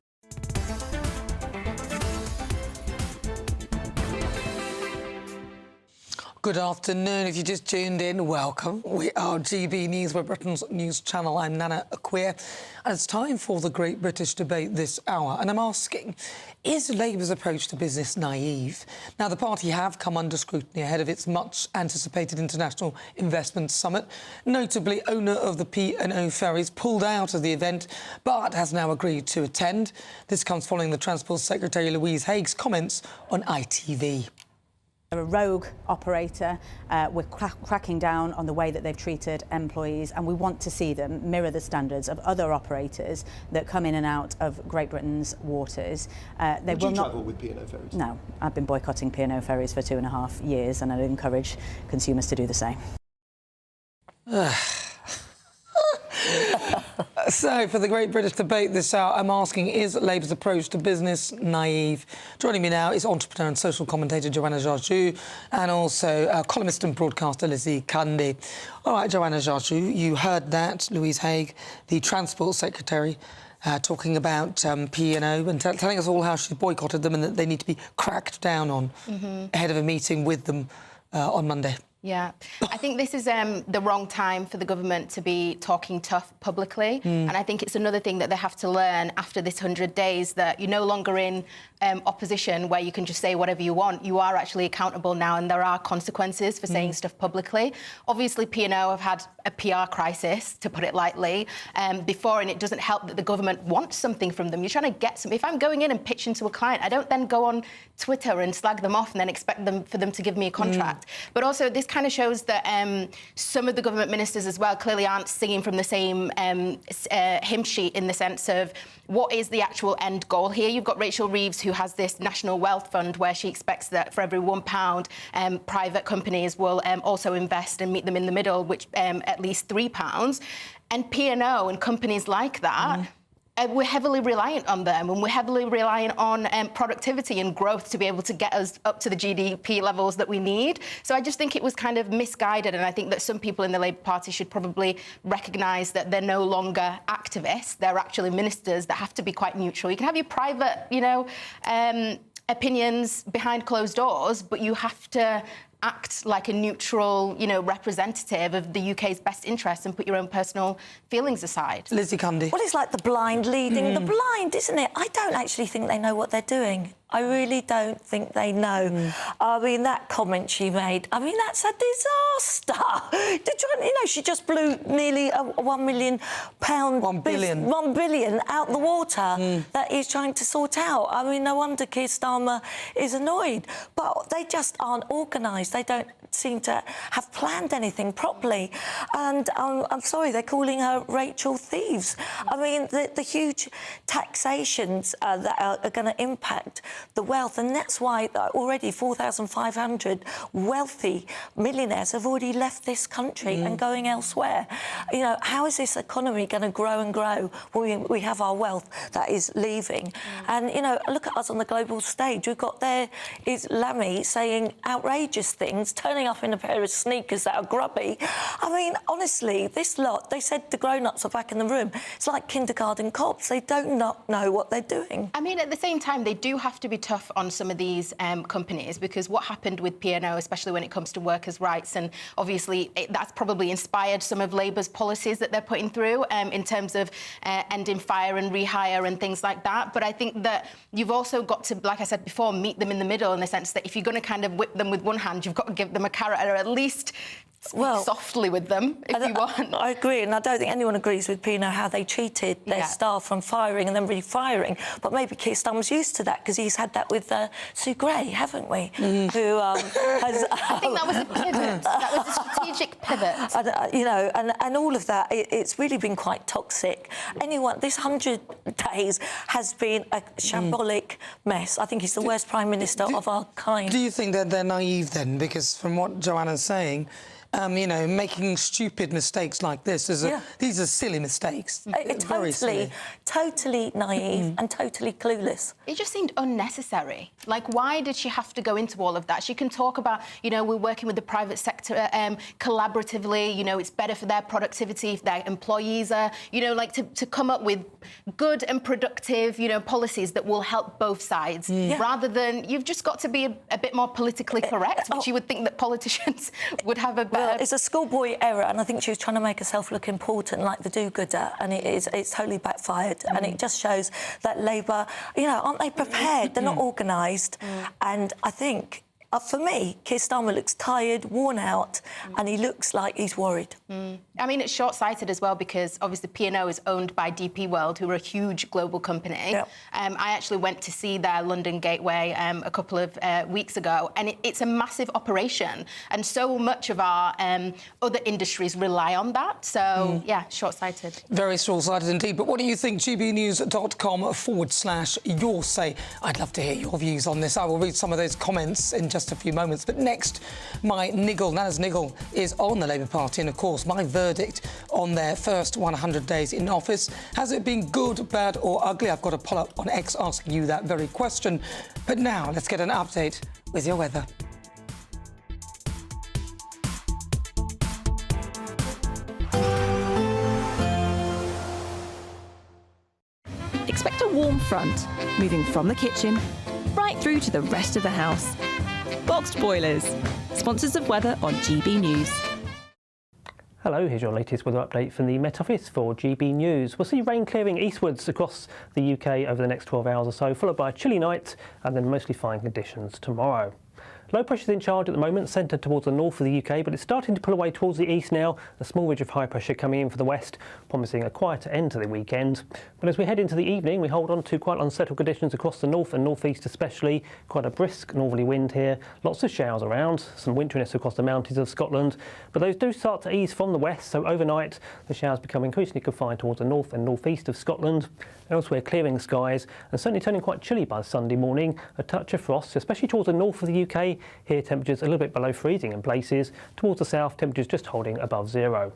Good afternoon. If you just tuned in, welcome. We are GB News, we're Britain's news channel. I'm Nana Akua, and it's time for the Great British Debate this hour. And I'm asking, is Labour's approach to business naive? Now, the party have come under scrutiny ahead of its much-anticipated International Investment Summit. Notably, owner of the P&O Ferries pulled out of the event, but has now agreed to attend. This comes following the Transport Secretary Louise Haig's comments on ITV. They're a rogue operator. We're cracking down on the way that they've treated employees, and we want to see them mirror the standards of other operators that come in and out of Great Britain's waters. Would you travel with P&O Ferries? No, I've been boycotting P&O Ferries for 2.5 years, and I'd encourage consumers to do the same. So, for the Great British Debate this hour, I'm asking, is Labour's approach to business naive? Joining me now is entrepreneur and social commentator Joanna Jarju, and also columnist and broadcaster Lizzie Cundy. All right, Joanna Jarju, you heard that, Louise Haig, the Transport Secretary, talking about P&O and telling us all how she boycotted them and that they need to be cracked down on ahead of a meeting with them on Monday. Yeah, I think this is the wrong time for the government to be talking tough publicly. And I think it's another thing that they have to learn after this 100 days, that you're no longer in opposition where you can just say whatever you want. You are actually accountable now, and there are consequences for saying stuff publicly. Obviously, P&O have had a PR crisis, to put it lightly, before, and it doesn't help that the government wants something from them. You're trying to get some... If I'm going in and pitching to a client, I don't then go on Twitter and slag them off and then expect for them to give me a contract. But also, this kind of shows that some of the government ministers as well clearly aren't singing from the same hymn sheet, in the sense of what is the actual end goal here. You've got Rachel Reeves, who has this National Wealth Fund where she expects that for every £1, private companies will also invest and meet them in the middle, which at least £3. And P&O and companies like that we're heavily reliant on them, and we're heavily reliant on productivity and growth to be able to get us up to the GDP levels that we need. So I just think it was kind of misguided, and I think that some people in the Labour Party should probably recognise that they're no longer activists. They're actually ministers that have to be quite neutral. You can have your private, opinions behind closed doors, but you have to act like a neutral, representative of the UK's best interests and put your own personal feelings aside. Lizzie Cundy. Well, it's like the blind leading the blind, isn't it? I don't actually think they know what they're doing. I really don't think they know. I mean, that comment she made, I mean, that's a disaster. She just blew nearly a £1 million... £1 billion. £1 billion out the water that he's trying to sort out. I mean, no wonder Keir Starmer is annoyed. But they just aren't organised. They don't seem to have planned anything properly. And I'm sorry, they're calling her Rachel Thieves. I mean, the huge taxations that are going to impact the wealth, and that's why already 4,500 wealthy millionaires have already left this country and going elsewhere. How is this economy going to grow and grow when we have our wealth that is leaving? And, look at us on the global stage. We've got there is Lammy saying outrageous things, turning up in a pair of sneakers that are grubby. I mean, honestly, this lot, they said the grown-ups are back in the room. It's like kindergarten cops. They don't not know what they're doing. I mean, at the same time, they do have to be tough on some of these companies, because what happened with P&O, especially when it comes to workers' rights, and obviously that's probably inspired some of Labour's policies that they're putting through in terms of ending fire and rehire and things like that. But I think that you've also got to, like I said before, meet them in the middle, in the sense that if you're going to kind of whip them with one hand, you've got to give them a carrot, or at least speak softly with them if you want. I agree, and I don't think anyone agrees with P&O how they treated their staff from firing and then refiring. But maybe Keir Starmer's used to that, because he's had that with Sue Gray, haven't we? Who has... I think that was a pivot. That was a strategic pivot. And all of that, it's really been quite toxic. This 100 days has been a shambolic mess. I think he's the worst Prime Minister of our kind. Do you think that they're naive then? Because from what Joanna's saying, making stupid mistakes like this, these are silly mistakes. Totally naive and totally clueless. It just seemed unnecessary. Like, why did she have to go into all of that? She can talk about, we're working with the private sector collaboratively, it's better for their productivity if their employees are, to come up with good and productive, policies that will help both sides, rather than you've just got to be a bit more politically correct, which you would think that politicians would have a better... Well, it's a schoolboy error, and I think she was trying to make herself look important, like the do-gooder, and it's totally backfired. And it just shows that Labour, aren't they prepared? They're not organised. And I think, for me, Keir Starmer looks tired, worn out, and he looks like he's worried. I mean, it's short-sighted as well, because obviously P&O is owned by DP World, who are a huge global company. I actually went to see their London gateway a couple of weeks ago, and it's a massive operation, and so much of our other industries rely on that. So, short-sighted. Very short-sighted indeed. But what do you think? gbnews.com/your say. I'd love to hear your views on this. I will read some of those comments in just a few moments. But next, my niggle, Nana's niggle, is on the Labour Party, and of course my verdict on their first 100 days in office. Has it been good, bad or ugly? I've got a poll-up on X asking you that very question. But now let's get an update with your weather. Expect a warm front, moving from the kitchen right through to the rest of the house. Boxed Boilers, sponsors of weather on GB News. Hello, here's your latest weather update from the Met Office for GB News. We'll see rain clearing eastwards across the UK over the next 12 hours or so, followed by a chilly night and then mostly fine conditions tomorrow. Low pressure's in charge at the moment, centred towards the north of the UK, but it's starting to pull away towards the east now. A small ridge of high pressure coming in for the west, promising a quieter end to the weekend. But as we head into the evening, we hold on to quite unsettled conditions across the north and northeast especially. Quite a brisk northerly wind here. Lots of showers around, some winteriness across the mountains of Scotland. But those do start to ease from the west, so overnight the showers become increasingly confined towards the north and northeast of Scotland. Elsewhere, clearing skies and certainly turning quite chilly by Sunday morning. A touch of frost, especially towards the north of the UK. Here, temperatures a little bit below freezing in places. Towards the south, temperatures just holding above zero.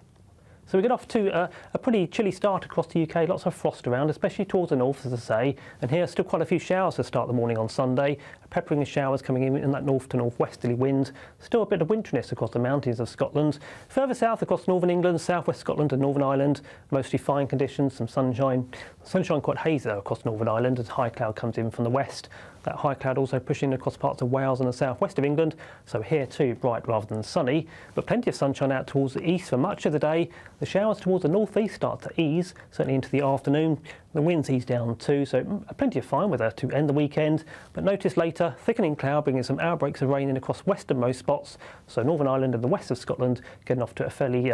So we get off to a pretty chilly start across the UK, lots of frost around, especially towards the north, as I say. And here, still quite a few showers to start the morning on Sunday. Peppering of showers coming in that north to northwesterly wind. Still a bit of winteriness across the mountains of Scotland. Further south across northern England, southwest Scotland and Northern Ireland, mostly fine conditions, some sunshine. Sunshine quite hazy though across Northern Ireland as high cloud comes in from the west. That high cloud also pushing across parts of Wales and the southwest of England, so here too bright rather than sunny, but plenty of sunshine out towards the east for much of the day. The showers towards the northeast start to ease, certainly into the afternoon. The winds ease down too, so plenty of fine weather to end the weekend. But notice later, thickening cloud bringing some outbreaks of rain in across westernmost spots, so Northern Ireland and the west of Scotland getting off to a fairly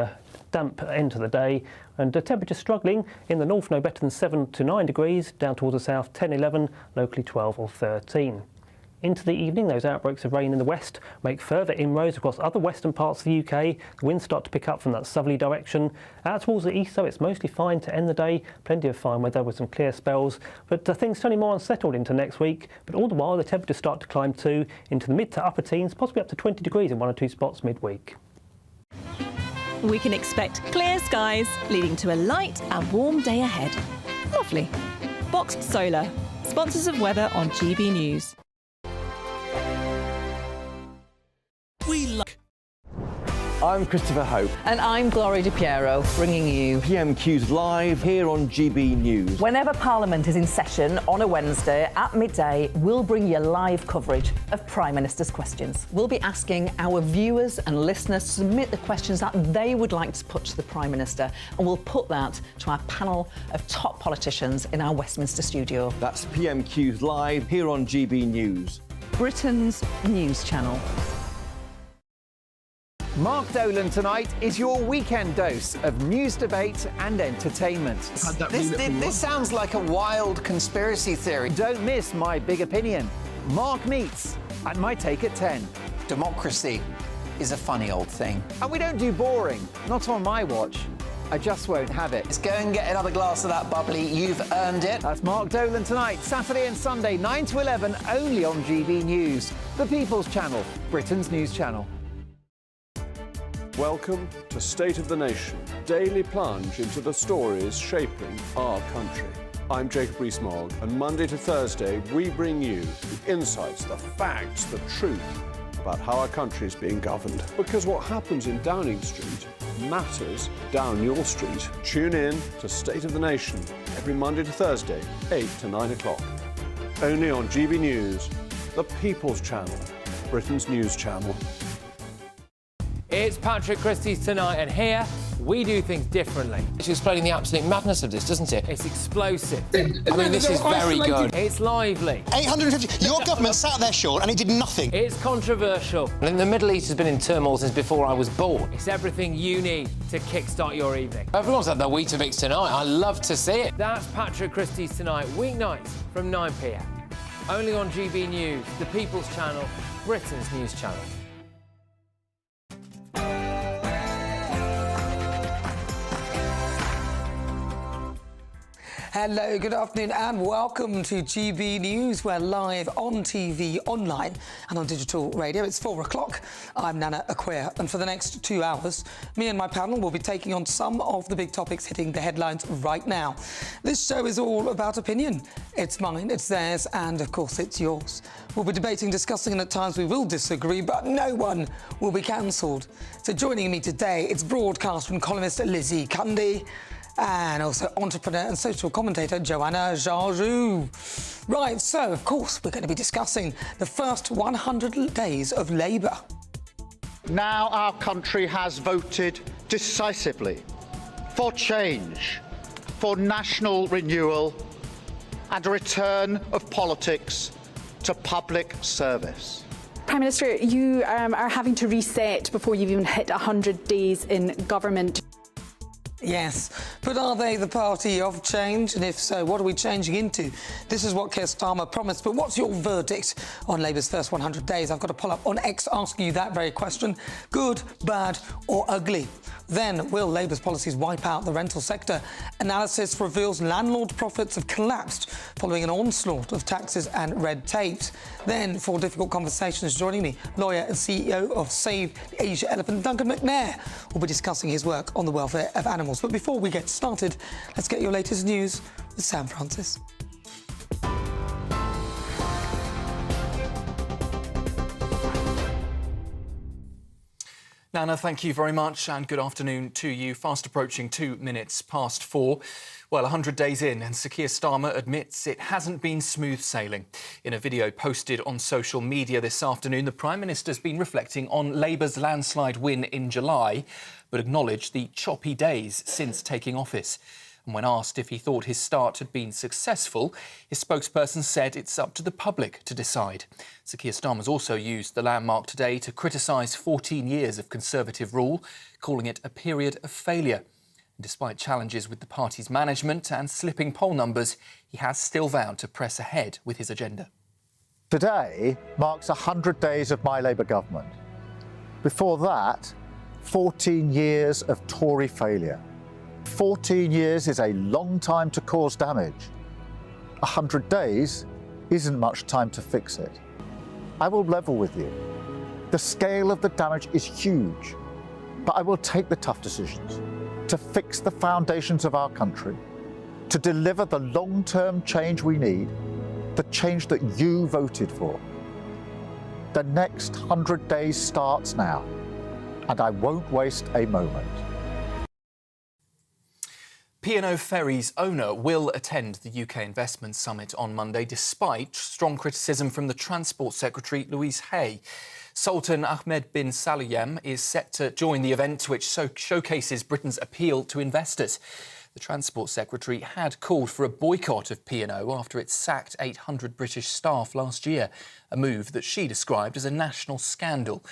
damp end to the day. And the temperature struggling in the north no better than 7 to 9 degrees, down towards the south 10, 11, locally 12 or 13. Into the evening, those outbreaks of rain in the west make further inroads across other western parts of the UK. The winds start to pick up from that southerly direction. Out towards the east, though, it's mostly fine to end the day. Plenty of fine weather with some clear spells. But things turning more unsettled into next week. But all the while, the temperatures start to climb too, into the mid to upper teens, possibly up to 20 degrees in one or two spots midweek. We can expect clear skies, leading to a light and warm day ahead. Lovely. Boxed Solar, sponsors of weather on GB News. I'm Christopher Hope. And I'm Gloria DiPiero, bringing you PMQ's live here on GB News. Whenever Parliament is in session on a Wednesday at midday, we'll bring you live coverage of Prime Minister's questions. We'll be asking our viewers and listeners to submit the questions that they would like to put to the Prime Minister, and we'll put that to our panel of top politicians in our Westminster studio. That's PMQ's live here on GB News, Britain's news channel. Mark Dolan tonight is your weekend dose of news, debate and entertainment. This sounds like a wild conspiracy theory. Don't miss my big opinion. Mark meets and my take at 10. Democracy is a funny old thing. And we don't do boring, not on my watch. I just won't have it. Let's go and get another glass of that bubbly. You've earned it. That's Mark Dolan tonight, Saturday and Sunday, 9 to 11, only on GB News, the People's Channel, Britain's news channel. Welcome to State of the Nation, daily plunge into the stories shaping our country. I'm Jacob Rees-Mogg, and Monday to Thursday we bring you the insights, the facts, the truth about how our country is being governed. Because what happens in Downing Street matters down your street. Tune in to State of the Nation every Monday to Thursday, 8 to 9 o'clock. Only on GB News, the People's Channel, Britain's news channel. It's Patrick Christie's Tonight, and here we do things differently. It's explaining the absolute madness of this, doesn't it? It's explosive. I mean, this is very good. It's lively. 850. Your government sat there short and it did nothing. It's controversial. And the Middle East has been in turmoil since before I was born. It's everything you need to kickstart your evening. Everyone's had their Weetabix tonight. I love to see it. That's Patrick Christie's Tonight, weeknights from 9 p.m. Only on GB News, the People's Channel, Britain's news channel. Hello, good afternoon and welcome to GB News. We're live on TV, online and on digital radio. It's 4 o'clock. I'm Nana Akua, and for the next 2 hours, me and my panel will be taking on some of the big topics hitting the headlines right now. This show is all about opinion. It's mine, it's theirs, and of course it's yours. We'll be debating, discussing, and at times we will disagree, but no one will be cancelled. So joining me today, it's broadcaster and columnist Lizzie Cundy, and also entrepreneur and social commentator Joanna Jarjou. Right, so of course we're going to be discussing the first 100 days of Labour. Now our country has voted decisively for change, for national renewal and a return of politics to public service. Prime Minister, you are having to reset before you've even hit 100 days in government. Yes, But are they the party of change? And if so, what are we changing into? This is what Keir Starmer promised. But what's your verdict on Labour's first 100 days? I've got a poll up on X asking you that very question. Good, bad or ugly? Then, will Labour's policies wipe out the rental sector? Analysis reveals landlord profits have collapsed following an onslaught of taxes and red tapes. Then, for difficult conversations, joining me, lawyer and CEO of Save the Asia Elephant, Duncan McNair, will be discussing his work on the welfare of animals. But before we get started, let's get your latest news with Sam Francis. Nana, thank you very much and good afternoon to you. Fast approaching 2 minutes past 4. Well, 100 days in and Sir Keir Starmer admits it hasn't been smooth sailing. In a video posted on social media this afternoon, the Prime Minister's been reflecting on Labour's landslide win in July, but acknowledged the choppy days since taking office. And when asked if he thought his start had been successful, his spokesperson said it's up to the public to decide. Sir Keir Starmer's also used the landmark today to criticise 14 years of Conservative rule, calling it a period of failure. And despite challenges with the party's management and slipping poll numbers, he has still vowed to press ahead with his agenda. Today marks 100 days of my Labour government. Before that, 14 years of Tory failure. 14 years is a long time to cause damage. 100 days isn't much time to fix it. I will level with you. The scale of the damage is huge, but I will take the tough decisions to fix the foundations of our country, to deliver the long-term change we need, the change that you voted for. The next 100 days starts now, and I won't waste a moment. P&O Ferries owner will attend the UK Investment Summit on Monday, despite strong criticism from the Transport Secretary, Louise Hay. Sultan Ahmed bin Salem is set to join the event, which showcases Britain's appeal to investors. The Transport Secretary had called for a boycott of P&O after it sacked 800 British staff last year, a move that she described as a national scandal.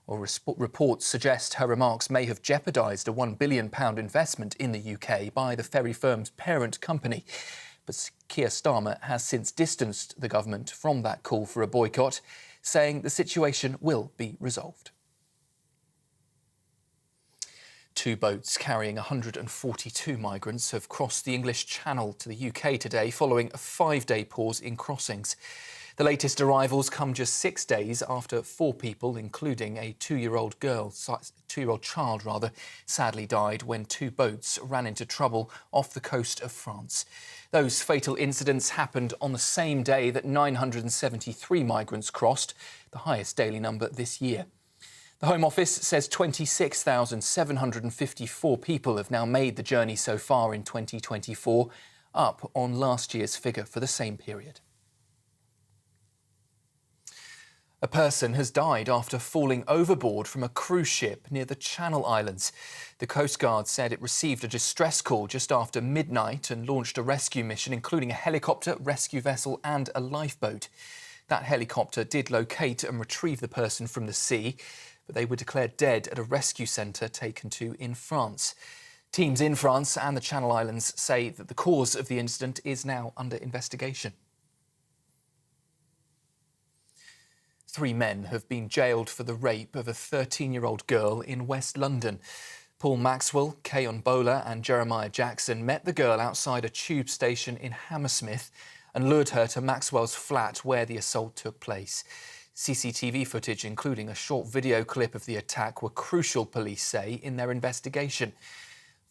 Well, reports suggest her remarks may have jeopardised a £1 billion investment in the UK by the ferry firm's parent company. But Keir Starmer has since distanced the government from that call for a boycott, saying the situation will be resolved. 2 boats carrying 142 migrants have crossed the English Channel to the UK today following a 5-day pause in crossings. The latest arrivals come just 6 days after 4 people, including a 2-year-old child, sadly died when 2 boats ran into trouble off the coast of France. Those fatal incidents happened on the same day that 973 migrants crossed, the highest daily number this year. The Home Office says 26,754 people have now made the journey so far in 2024, up on last year's figure for the same period. A person has died after falling overboard from a cruise ship near the Channel Islands. The Coast Guard said it received a distress call just after midnight and launched a rescue mission, including a helicopter, rescue vessel and a lifeboat. That helicopter did locate and retrieve the person from the sea, but they were declared dead at a rescue centre taken to in France. Teams in France and the Channel Islands say that the cause of the incident is now under investigation. 3 men have been jailed for the rape of a 13-year-old girl in West London. Paul Maxwell, Keon Bowler and Jeremiah Jackson met the girl outside a tube station in Hammersmith and lured her to Maxwell's flat where the assault took place. CCTV footage, including a short video clip of the attack, were crucial, police say, in their investigation.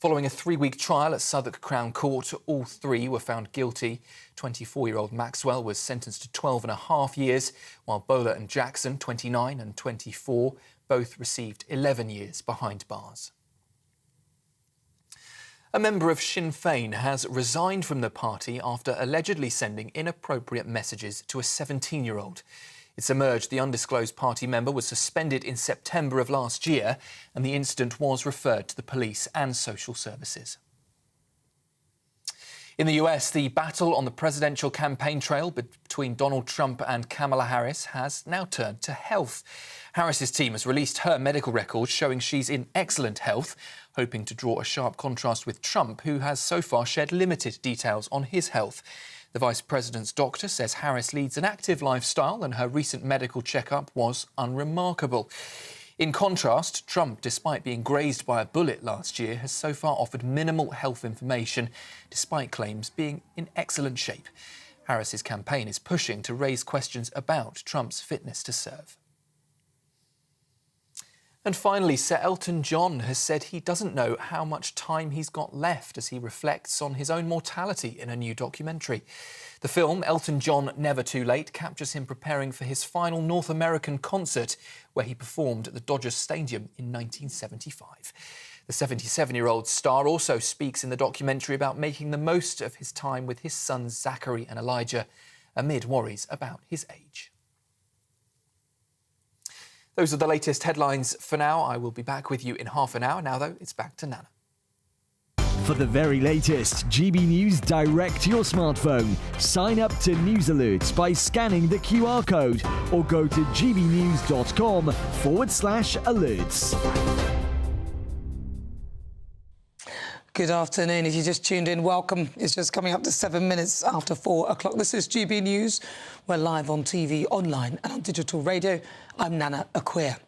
Following a 3-week trial at Southwark Crown Court, all 3 were found guilty. 24-year-old Maxwell was sentenced to 12.5 years, while Bowler and Jackson, 29 and 24, both received 11 years behind bars. A member of Sinn Féin has resigned from the party after allegedly sending inappropriate messages to a 17-year-old. It's emerged the undisclosed party member was suspended in September of last year, and the incident was referred to the police and social services. In the US, the battle on the presidential campaign trail between Donald Trump and Kamala Harris has now turned to health. Harris's team has released her medical records showing she's in excellent health, hoping to draw a sharp contrast with Trump, who has so far shared limited details on his health. The Vice President's doctor says Harris leads an active lifestyle and her recent medical checkup was unremarkable. In contrast, Trump, despite being grazed by a bullet last year, has so far offered minimal health information, despite claims being in excellent shape. Harris's campaign is pushing to raise questions about Trump's fitness to serve. And finally, Sir Elton John has said he doesn't know how much time he's got left as he reflects on his own mortality in a new documentary. The film, Elton John Never Too Late, captures him preparing for his final North American concert, where he performed at the Dodgers Stadium in 1975. The 77-year-old star also speaks in the documentary about making the most of his time with his sons Zachary and Elijah, amid worries about his age. Those are the latest headlines for now. I will be back with you in half an hour. Now, though, it's back to Nana. For the very latest GB News direct to your smartphone, sign up to News Alerts by scanning the QR code or go to gbnews.com/alerts. Good afternoon. If you just tuned in, welcome. It's just coming up to 7 minutes after 4 o'clock. This is GB News. We're live on TV, online and on digital radio. I'm Nana Akua.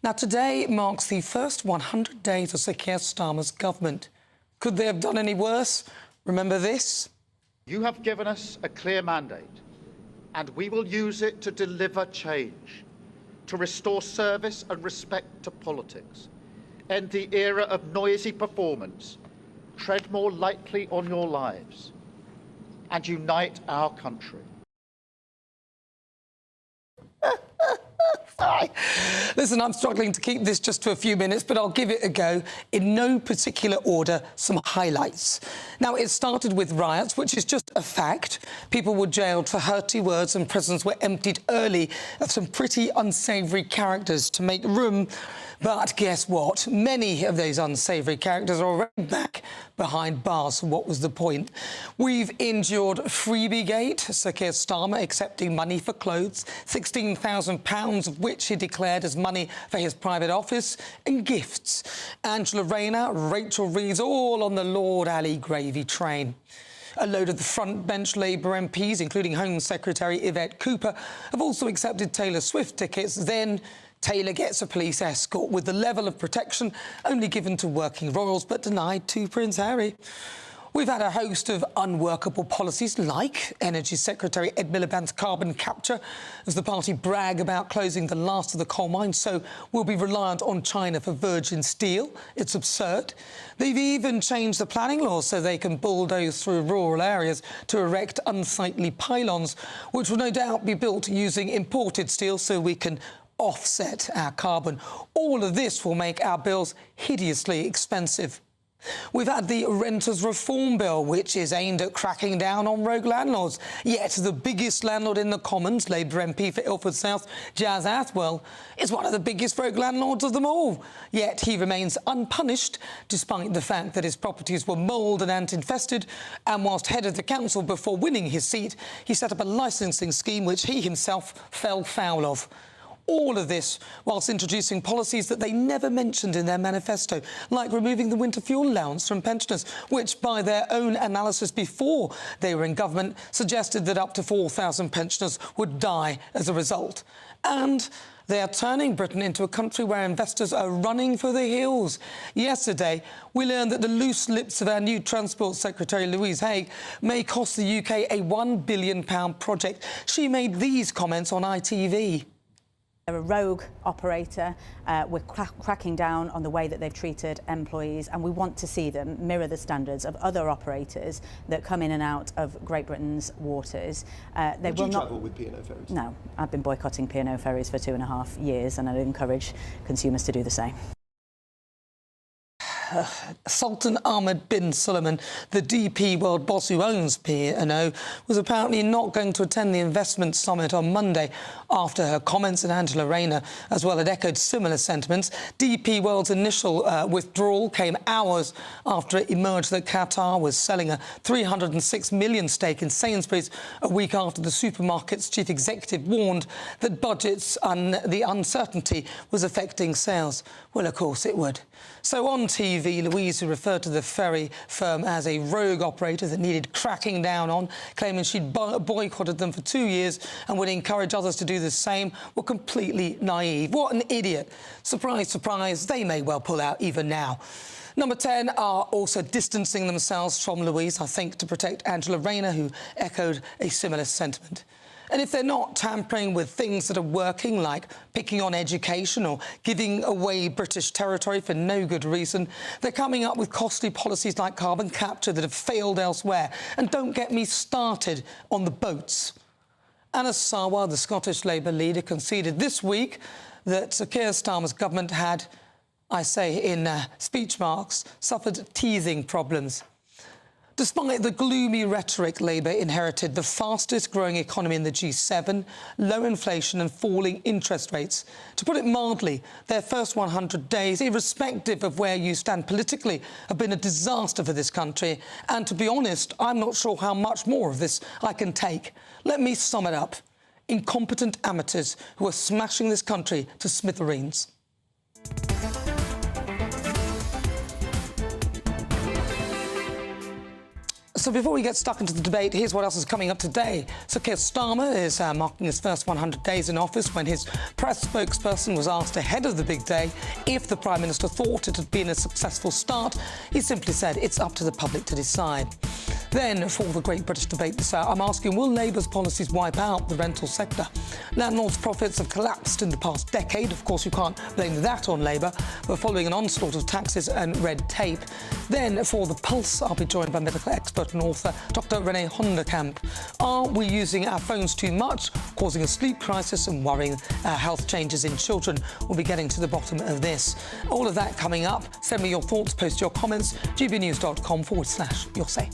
Now, today marks the first 100 days of Sir Keir Starmer's government. Could they have done any worse? Remember this? You have given us a clear mandate, and we will use it to deliver change, to restore service and respect to politics, end the era of noisy performance, tread more lightly on your lives, and unite our country. Listen, I'm struggling to keep this just to a few minutes, but I'll give it a go. In no particular order, some highlights. Now, it started with riots, which is just a fact. People were jailed for hurty words and prisons were emptied early of some pretty unsavoury characters to make room. But guess what? Many of those unsavoury characters are already back behind bars. So what was the point? We've endured Freebiegate, Sir Keir Starmer accepting money for clothes, £16,000 of which he declared as money for his private office, and gifts. Angela Rayner, Rachel Reeves, all on the Lord Ali gravy train. A load of the front bench Labour MPs, including Home Secretary Yvette Cooper, have also accepted Taylor Swift tickets. Then Taylor gets a police escort with the level of protection only given to working royals but denied to Prince Harry. We've had a host of unworkable policies like Energy Secretary Ed Miliband's carbon capture as the party brag about closing the last of the coal mines, so we'll be reliant on China for virgin steel. It's absurd. They've even changed the planning laws so they can bulldoze through rural areas to erect unsightly pylons, which will no doubt be built using imported steel so we can offset our carbon. All of this will make our bills hideously expensive. We've had the Renters Reform Bill, which is aimed at cracking down on rogue landlords. Yet the biggest landlord in the Commons, Labour MP for Ilford South, Jazz Athwell, is one of the biggest rogue landlords of them all. Yet he remains unpunished, despite the fact that his properties were mould and ant-infested. And whilst head of the council before winning his seat, he set up a licensing scheme which he himself fell foul of. All of this whilst introducing policies that they never mentioned in their manifesto, like removing the winter fuel allowance from pensioners, which, by their own analysis before they were in government, suggested that up to 4,000 pensioners would die as a result. And they are turning Britain into a country where investors are running for the hills. Yesterday, we learned that the loose lips of our new Transport Secretary, Louise Haigh, may cost the UK a £1 billion project. She made these comments on ITV. They're a rogue operator. We're cracking down on the way that they've treated employees, and we want to see them mirror the standards of other operators that come in and out of Great Britain's waters. They Would will you not travel with P&O ferries? No, I've been boycotting P&O ferries for 2.5 years, and I'd encourage consumers to do the same. Sultan Ahmed bin Suleiman, the DP World boss who owns P&O, was apparently not going to attend the investment summit on Monday after her comments, and Angela Rayner as well had echoed similar sentiments. DP World's initial withdrawal came hours after it emerged that Qatar was selling a $306 million stake in Sainsbury's, a week after the supermarket's chief executive warned that budgets and the uncertainty was affecting sales. Well, of course it would. So on TV, Louise, who referred to the ferry firm as a rogue operator that needed cracking down on, claiming she'd boycotted them for 2 years and would encourage others to do the same, were completely naive. What an idiot. Surprise, surprise, they may well pull out even now. Number 10 are also distancing themselves from Louise, I think, to protect Angela Rayner, who echoed a similar sentiment. And if they're not tampering with things that are working, like picking on education or giving away British territory for no good reason, they're coming up with costly policies like carbon capture that have failed elsewhere. And don't get me started on the boats. Anna Sarwar, the Scottish Labour leader, conceded this week that Sir Keir Starmer's government had, I say in speech marks, suffered teething problems. Despite the gloomy rhetoric, Labour inherited the fastest-growing economy in the G7, low inflation and falling interest rates. To put it mildly, their first 100 days, irrespective of where you stand politically, have been a disaster for this country. And to be honest, I'm not sure how much more of this I can take. Let me sum it up. Incompetent amateurs who are smashing this country to smithereens. So before we get stuck into the debate, here's what else is coming up today. Sir Keir Starmer is marking his first 100 days in office when his press spokesperson was asked ahead of the big day if the Prime Minister thought it had been a successful start. He simply said it's up to the public to decide. Then, for the great British debate this hour, I'm asking, will Labour's policies wipe out the rental sector? Landlords' profits have collapsed in the past decade. Of course, you can't blame that on Labour, but following an onslaught of taxes and red tape. Then, for the Pulse, I'll be joined by medical expert and author Dr. René Honderkamp. Are we using our phones too much, causing a sleep crisis and worrying health changes in children? We'll be getting to the bottom of this. All of that coming up. Send me your thoughts, post your comments, gbnews.com/your say.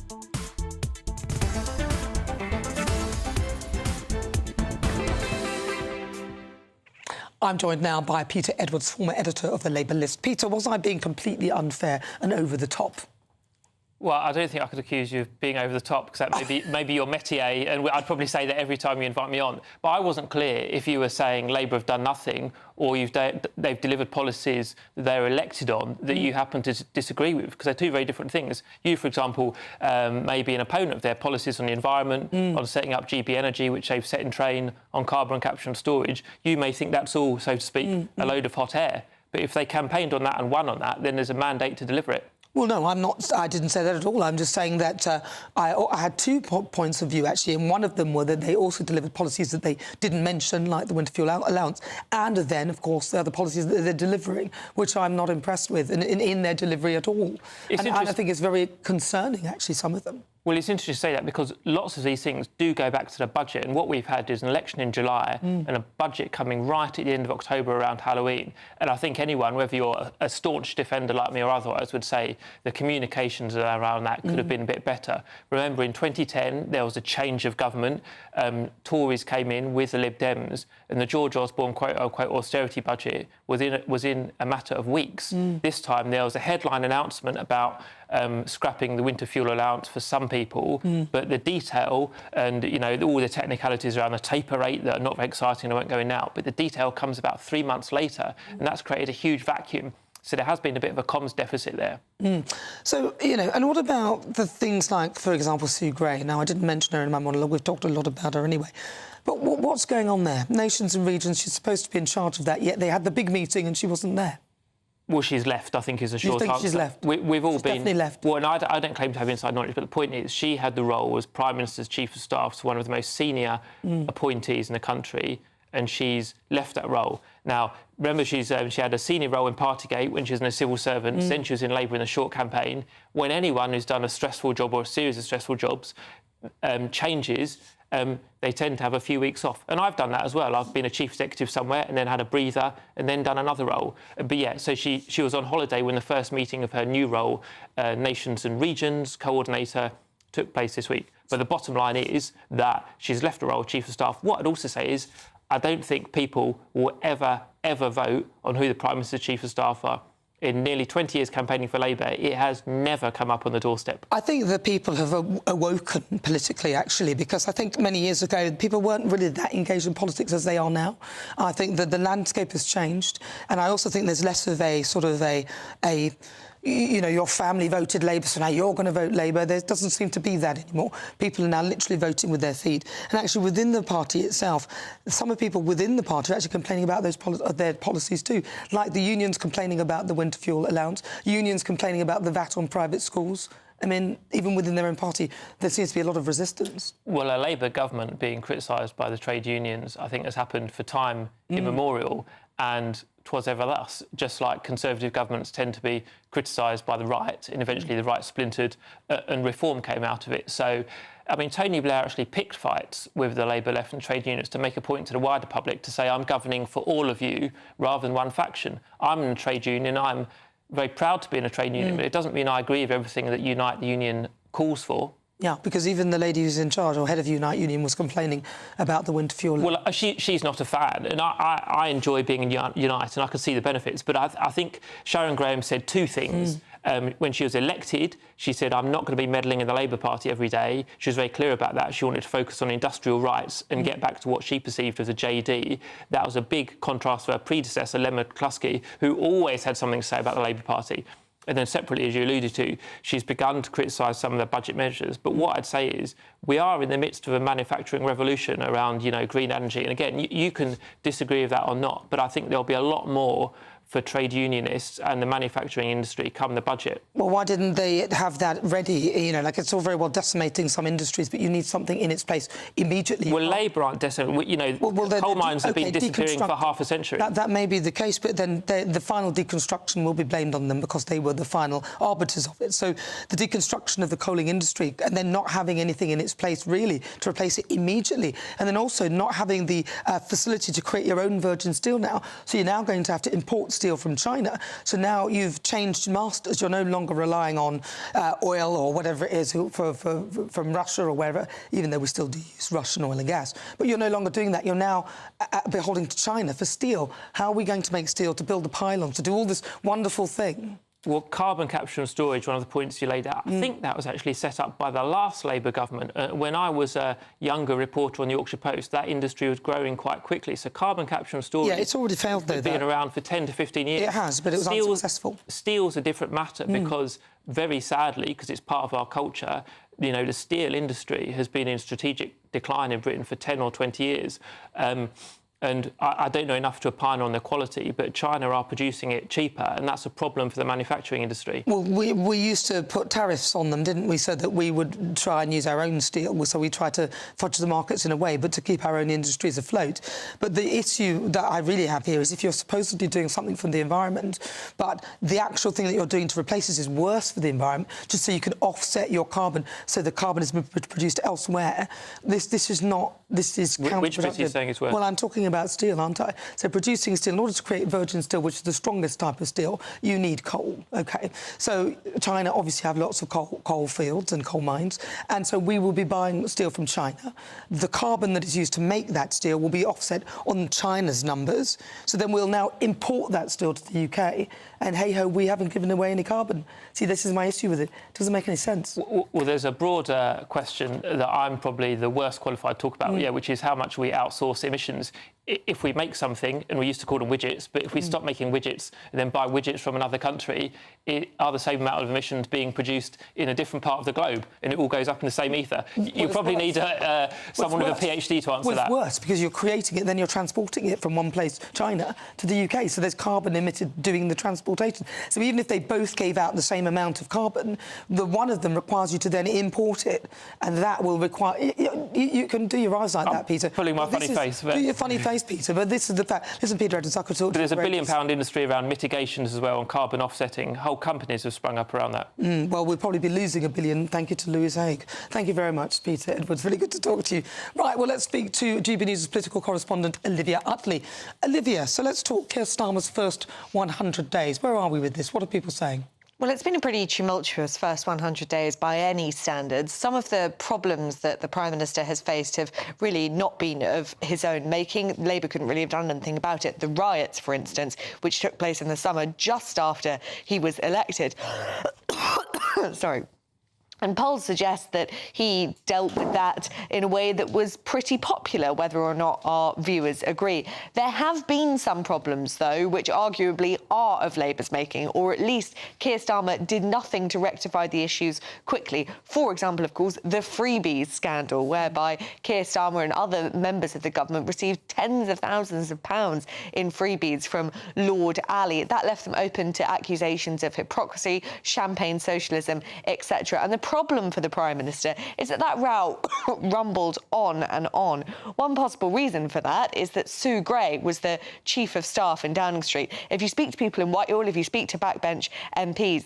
I'm joined now by Peter Edwards, former editor of the Labour List. Peter, was I being completely unfair and over the top? Well, I don't think I could accuse you of being over the top, because that may be your métier, and I'd probably say that every time you invite me on. But I wasn't clear if you were saying Labour have done nothing or they've delivered policies that they're elected on that you happen to disagree with, because they're two very different things. You, for example, may be an opponent of their policies on the environment, on setting up GB Energy, which they've set in train, on carbon capture and storage. You may think that's all, so to speak, a load of hot air. But if they campaigned on that and won on that, then there's a mandate to deliver it. Well, no, I'm not. I didn't say that at all. I'm just saying that I had 2 points of view, actually, and one of them were that they also delivered policies that they didn't mention, like the winter fuel allowance, and then, of course, the policies that they're delivering, which I'm not impressed with in their delivery at all. And I think it's very concerning, actually, some of them. Well, it's interesting to say that, because lots of these things do go back to the budget, and what we've had is an election in July and a budget coming right at the end of October around Halloween. And I think anyone, whether you're a staunch defender like me or otherwise, would say the communications around that could have been a bit better. Remember, in 2010, there was a change of government. Tories came in with the Lib Dems, and the George Osborne quote-unquote austerity budget was in a matter of weeks. This time, there was a headline announcement about scrapping the winter fuel allowance for some people, but the detail and, you know, all the technicalities around the taper rate that are not very exciting, I won't go in now, but the detail comes about 3 months later, and that's created a huge vacuum. So there has been a bit of a comms deficit there. So, you know, and what about the things like, for example, Sue Gray? Now, I didn't mention her in my monologue. We've talked a lot about her anyway. But what's going on there? Nations and regions, she's supposed to be in charge of that, yet they had the big meeting and she wasn't there. Well, she's left, I think, is a short answer. You think she's left? We've all been... definitely left. Well, and I don't claim to have inside knowledge, but the point is she had the role as Prime Minister's Chief of Staff to one of the most senior appointees in the country, and she's left that role. Now, remember, she had a senior role in Partygate when she was a civil servant, then she was in Labour in a short campaign. When anyone who's done a stressful job or a series of stressful jobs changes, they tend to have a few weeks off. And I've done that as well. I've been a chief executive somewhere and then had a breather and then done another role. But yeah, so she was on holiday when the first meeting of her new role, Nations and Regions Coordinator, took place this week. But the bottom line is that she's left the role of Chief of Staff. What I'd also say is I don't think people will ever vote on who the Prime Minister's Chief of Staff are. In nearly 20 years campaigning for Labour, it has never come up on the doorstep. I think that people have awoken politically, actually, because I think many years ago people weren't really that engaged in politics as they are now. I think that the landscape has changed, and I also think there's less of a sort of a you know, your family voted Labour, so now you're going to vote Labour. There doesn't seem to be that anymore. People are now literally voting with their feet. And actually, within the party itself, some of the people within the party are actually complaining about their policies too, like the unions complaining about the winter fuel allowance, unions complaining about the VAT on private schools. I mean, even within their own party, there seems to be a lot of resistance. Well, a Labour government being criticised by the trade unions, I think, has happened for time immemorial, and 'twas ever thus, just like Conservative governments tend to be criticised by the right, and eventually the right splintered and reform came out of it. So, I mean, Tony Blair actually picked fights with the Labour left and trade unions to make a point to the wider public to say, I'm governing for all of you rather than one faction. I'm in a trade union, I'm very proud to be in a trade union, but it doesn't mean I agree with everything that Unite the Union calls for. Yeah, because even the lady who's in charge, or head of Unite Union, was complaining about the winter fuel. Well, she's not a fan, and I enjoy being in Unite, and I can see the benefits. But I think Sharon Graham said two things. When she was elected, she said, I'm not going to be meddling in the Labour Party every day. She was very clear about that. She wanted to focus on industrial rights and get back to what she perceived as a JD. That was a big contrast to her predecessor, Len McCluskey, who always had something to say about the Labour Party. And then separately, as you alluded to, she's begun to criticise some of the budget measures. But what I'd say is we are in the midst of a manufacturing revolution around, you know, green energy. And again, you can disagree with that or not, but I think there'll be a lot more for trade unionists and the manufacturing industry come the budget. Well, why didn't they have that ready? You know, like, it's all very well decimating some industries, but you need something in its place immediately. Well, Labour aren't decimating. You know, coal mines have been disappearing for half a century. That may be the case, but then the final deconstruction will be blamed on them because they were the final arbiters of it. So the deconstruction of the coaling industry and then not having anything in its place, really, to replace it immediately, and then also not having the facility to create your own virgin steel now. So you're now going to have to import steel from China. So now you've changed masters. You're no longer relying on oil or whatever it is from Russia or wherever, even though we still do use Russian oil and gas. But you're no longer doing that. You're now beholden to China for steel. How are we going to make steel, to build the pylons, to do all this wonderful thing? Well, carbon capture and storage, one of the points you laid out, I think that was actually set up by the last Labour government. When I was a younger reporter on the Yorkshire Post, that industry was growing quite quickly. So carbon capture and storage... Yeah, it's already failed, though. It's been around for 10 to 15 years. It has, but it was unsuccessful. Steel's a different matter because, very sadly, because it's part of our culture, you know, the steel industry has been in strategic decline in Britain for 10 or 20 years. And I don't know enough to opine on the quality, but China are producing it cheaper, and that's a problem for the manufacturing industry. Well, we used to put tariffs on them, didn't we, so that we would try and use our own steel. So we tried to fudge the markets in a way, but to keep our own industries afloat. But the issue that I really have here is if you're supposedly doing something for the environment, but the actual thing that you're doing to replace this is worse for the environment, just so you can offset your carbon, so the carbon is produced elsewhere. This is not... This is counterproductive. Which bit are you saying is worse? Well, I'm talking about steel, aren't I? So producing steel, in order to create virgin steel, which is the strongest type of steel, you need coal, OK? So China obviously have lots of coal fields and coal mines, and so we will be buying steel from China. The carbon that is used to make that steel will be offset on China's numbers, so then we'll now import that steel to the UK, and hey-ho, we haven't given away any carbon. See, this is my issue with it. It doesn't make any sense. Well, there's a broader question that I'm probably the worst qualified to talk about, which is how much we outsource emissions. If we make something, and we used to call them widgets, but if we stop making widgets and then buy widgets from another country, are the same amount of emissions being produced in a different part of the globe, and it all goes up in the same ether? You probably need someone with a PhD to answer that. It's worse, because you're creating it, then you're transporting it from one place, China, to the UK, so there's carbon emitted doing the transportation. So even if they both gave out the same amount of carbon, the one of them requires you to then import it, and that will require... You can do your eyes like that, Peter. Pulling my funny face. Do your funny face. case, Peter, but this is the fact. Listen, Peter, I could talk to you. There's a £1 billion industry around mitigations as well, on carbon offsetting. Whole companies have sprung up around that. Well, we'll probably be losing £1 billion. Thank you to Louise Haigh. Thank you very much, Peter Edwards. Really good to talk to you. Right, well, let's speak to GB News' political correspondent, Olivia Utley. Olivia, so let's talk Keir Starmer's first 100 days. Where are we with this? What are people saying? Well, it's been a pretty tumultuous first 100 days by any standards. Some of the problems that the Prime Minister has faced have really not been of his own making. Labour couldn't really have done anything about it. The riots, for instance, which took place in the summer just after he was elected. Sorry. And polls suggest that he dealt with that in a way that was pretty popular, whether or not our viewers agree. There have been some problems, though, which arguably are of Labour's making, or at least Keir Starmer did nothing to rectify the issues quickly. For example, of course, the freebies scandal, whereby Keir Starmer and other members of the government received tens of thousands of pounds in freebies from Lord Ali. That left them open to accusations of hypocrisy, champagne socialism, etc. And the problem for the Prime Minister is that row rumbled on and on. One possible reason for that is that Sue Gray was the Chief of Staff in Downing Street. If you speak to people in Whitehall, if you speak to backbench MPs,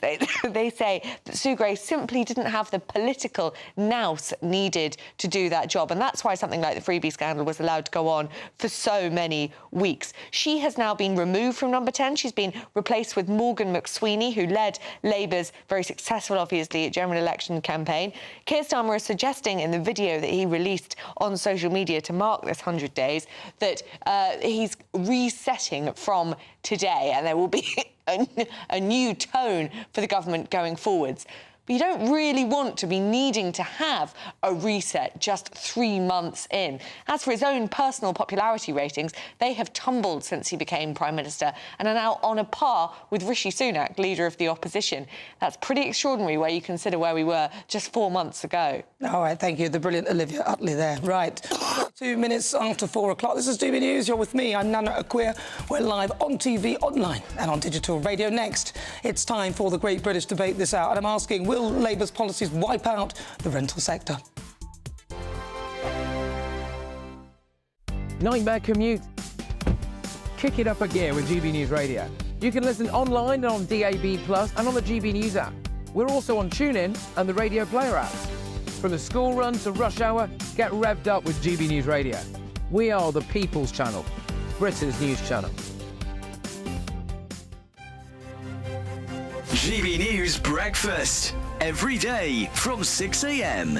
they say that Sue Gray simply didn't have the political nous needed to do that job. And that's why something like the freebie scandal was allowed to go on for so many weeks. She has now been removed from Number 10. She's been replaced with Morgan McSweeney, who led Labour's very successful, obviously, general election campaign. Keir Starmer is suggesting in the video that he released on social media to mark this 100 days that he's resetting from today and there will be a new tone for the government going forwards. But you don't really want to be needing to have a reset just 3 months in. As for his own personal popularity ratings, they have tumbled since he became Prime Minister and are now on a par with Rishi Sunak, leader of the opposition. That's pretty extraordinary where you consider where we were just 4 months ago. All right, thank you. The brilliant Olivia Utley there. Right, 2 minutes after 4 o'clock. This is GB News. You're with me. I'm Nana Akua. We're live on TV, online and on digital radio. Next, it's time for the Great British Debate this hour. And I'm asking, will Labour's policies wipe out the rental sector? Nightmare commute? Kick it up a gear with GB News Radio. You can listen online and on DAB+ and on the GB News app. We're also on TuneIn and the Radio Player app. From the school run to rush hour, get revved up with GB News Radio. We are the People's Channel, Britain's news channel. GB News Breakfast. Every day from 6 a.m.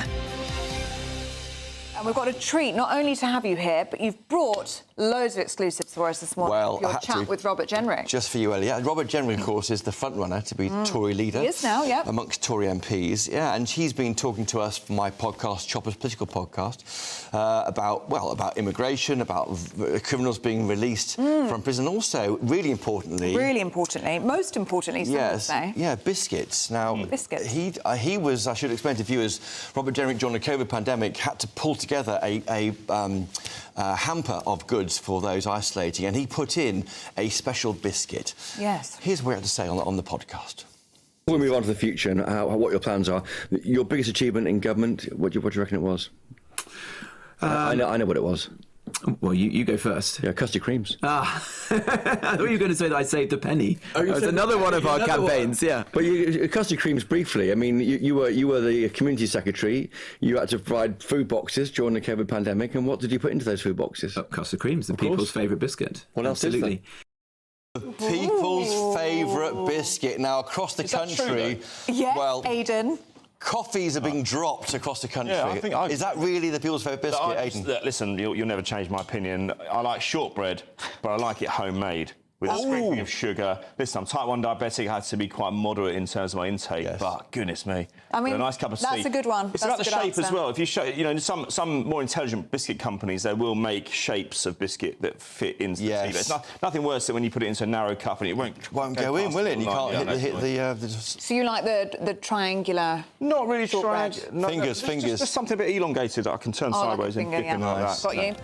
And we've got a treat, not only to have you here, but you've brought loads of exclusives for us this morning. Well, your chat with Robert Jenrick. Just for you, Ellie. Robert Jenrick, of course, is the front-runner to be Tory leader. He is now, yeah. Amongst Tory MPs, yeah. And he's been talking to us for my podcast, Chopper's Political Podcast, about immigration, about criminals being released from prison. Also, really importantly... most importantly, some would say. Yeah, biscuits. Now, biscuits. He was, I should explain to viewers, Robert Jenrick, during the COVID pandemic, had to pull together a hamper of goods for those isolating, and he put in a special biscuit. Yes. Here's what he had to say on the podcast. We'll move on to the future and what your plans are. Your biggest achievement in government, what do you reckon it was? I know what it was. Well, you go first. Yeah, custard creams. I thought you were going to say that I saved a penny. That was another one of our campaigns, yeah. But custard creams, briefly, I mean, you were the community secretary. You had to provide food boxes during the COVID pandemic, and what did you put into those food boxes? Custard creams, the people's favourite biscuit. What else is there? The people's favourite biscuit. Now, across the country... Yeah, well, Aidan. Coffees are being dropped across the country. Yeah, is that really the people's favourite biscuit, Aidan? Listen, you'll never change my opinion. I like shortbread, but I like it homemade. With a sprinkling of sugar. Listen, I'm type 1 diabetic. I had to be quite moderate in terms of my intake, but goodness me. I mean, a nice cup of tea. that's a good one. It's about the shape as well. If you show, some more intelligent biscuit companies, they will make shapes of biscuit that fit into the tea. There's nothing worse than when you put it into a narrow cup and it won't go in, will it? You can't hit the... So you like the triangular... Not really triangular. No, fingers. Just something a bit elongated that I can turn sideways and dip in like that. Got you.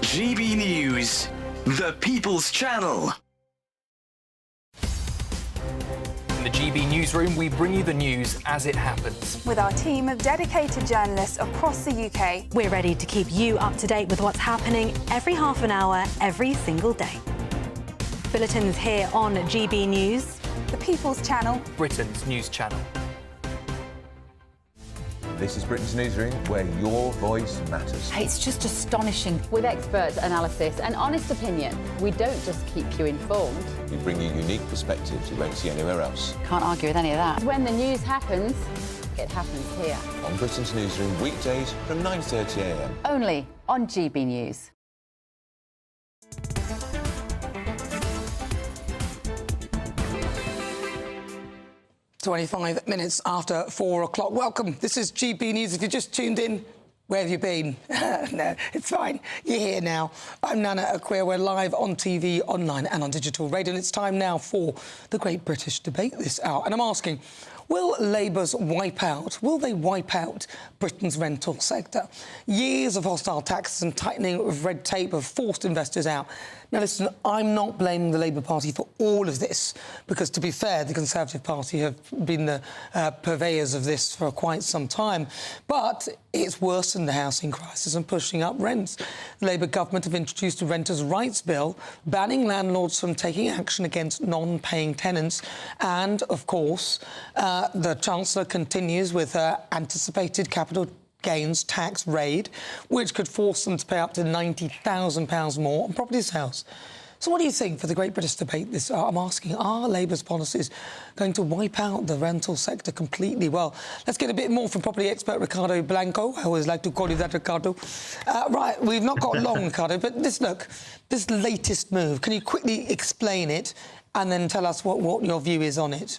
GB News, the People's Channel. In the GB GB Newsroom, we bring you the news as it happens. With our team of dedicated journalists across the UK. We're ready to keep you up to date with what's happening every half an hour, every single day. Bulletins here on GB News. The People's Channel. Britain's news channel. This is Britain's Newsroom, where your voice matters. It's just astonishing. With expert analysis and honest opinion, we don't just keep you informed. We bring you unique perspectives you won't see anywhere else. Can't argue with any of that. When the news happens, it happens here. On Britain's Newsroom, weekdays from 9:30 a.m. Only on GB News. 25 minutes after 4 o'clock. Welcome. This is GB News. If you just tuned in, where have you been? No, it's fine. You're here now. I'm Nana Akua. We're live on TV, online and on digital radio. And it's time now for the Great British Debate this hour. And I'm asking, will Labour's will they wipe out Britain's rental sector? Years of hostile taxes and tightening of red tape have forced investors out. Now, listen, I'm not blaming the Labour Party for all of this, because, to be fair, the Conservative Party have been the purveyors of this for quite some time. But it's worsened the housing crisis and pushing up rents. The Labour government have introduced a renters' rights bill, banning landlords from taking action against non-paying tenants. And, of course, the Chancellor continues with her anticipated capital gains tax raid, which could force them to pay up to £90,000 more on property sales. So what do you think for the Great British Debate this hour? I'm asking, are Labour's policies going to wipe out the rental sector completely? Well, let's get a bit more from property expert Ricardo Blanco. I always like to call you that, Ricardo. Right, we've not got long, Ricardo, but this latest move, can you quickly explain it and then tell us what your view is on it?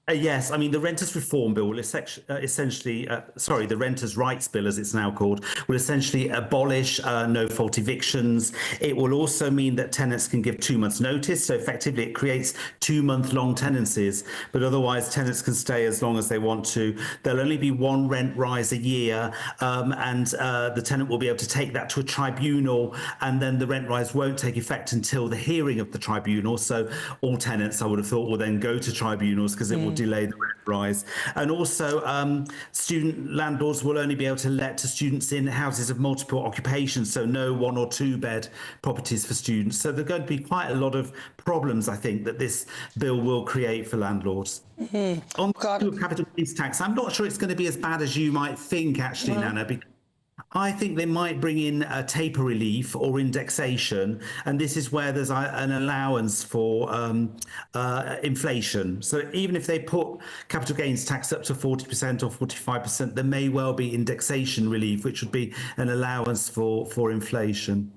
Yes, I mean, the Renters Reform Bill will the Renters Rights Bill, as it's now called, will essentially abolish no-fault evictions. It will also mean that tenants can give 2 months' notice, so effectively it creates 2-month-long tenancies, but otherwise tenants can stay as long as they want to. There'll only be one rent rise a year, and the tenant will be able to take that to a tribunal, and then the rent rise won't take effect until the hearing of the tribunal. So all tenants, I would have thought, will then go to tribunals because it will delay the rent rise. And also student landlords will only be able to let to students in houses of multiple occupations, so no 1 or 2 bed properties for students. So there are going to be quite a lot of problems, I think, that this bill will create for landlords. On capital gains tax, I'm not sure it's going to be as bad as you might think, actually, Nana, because I think they might bring in a taper relief or indexation, and this is where there's an allowance for inflation. So even if they put capital gains tax up to 40% or 45%, there may well be indexation relief, which would be an allowance for inflation.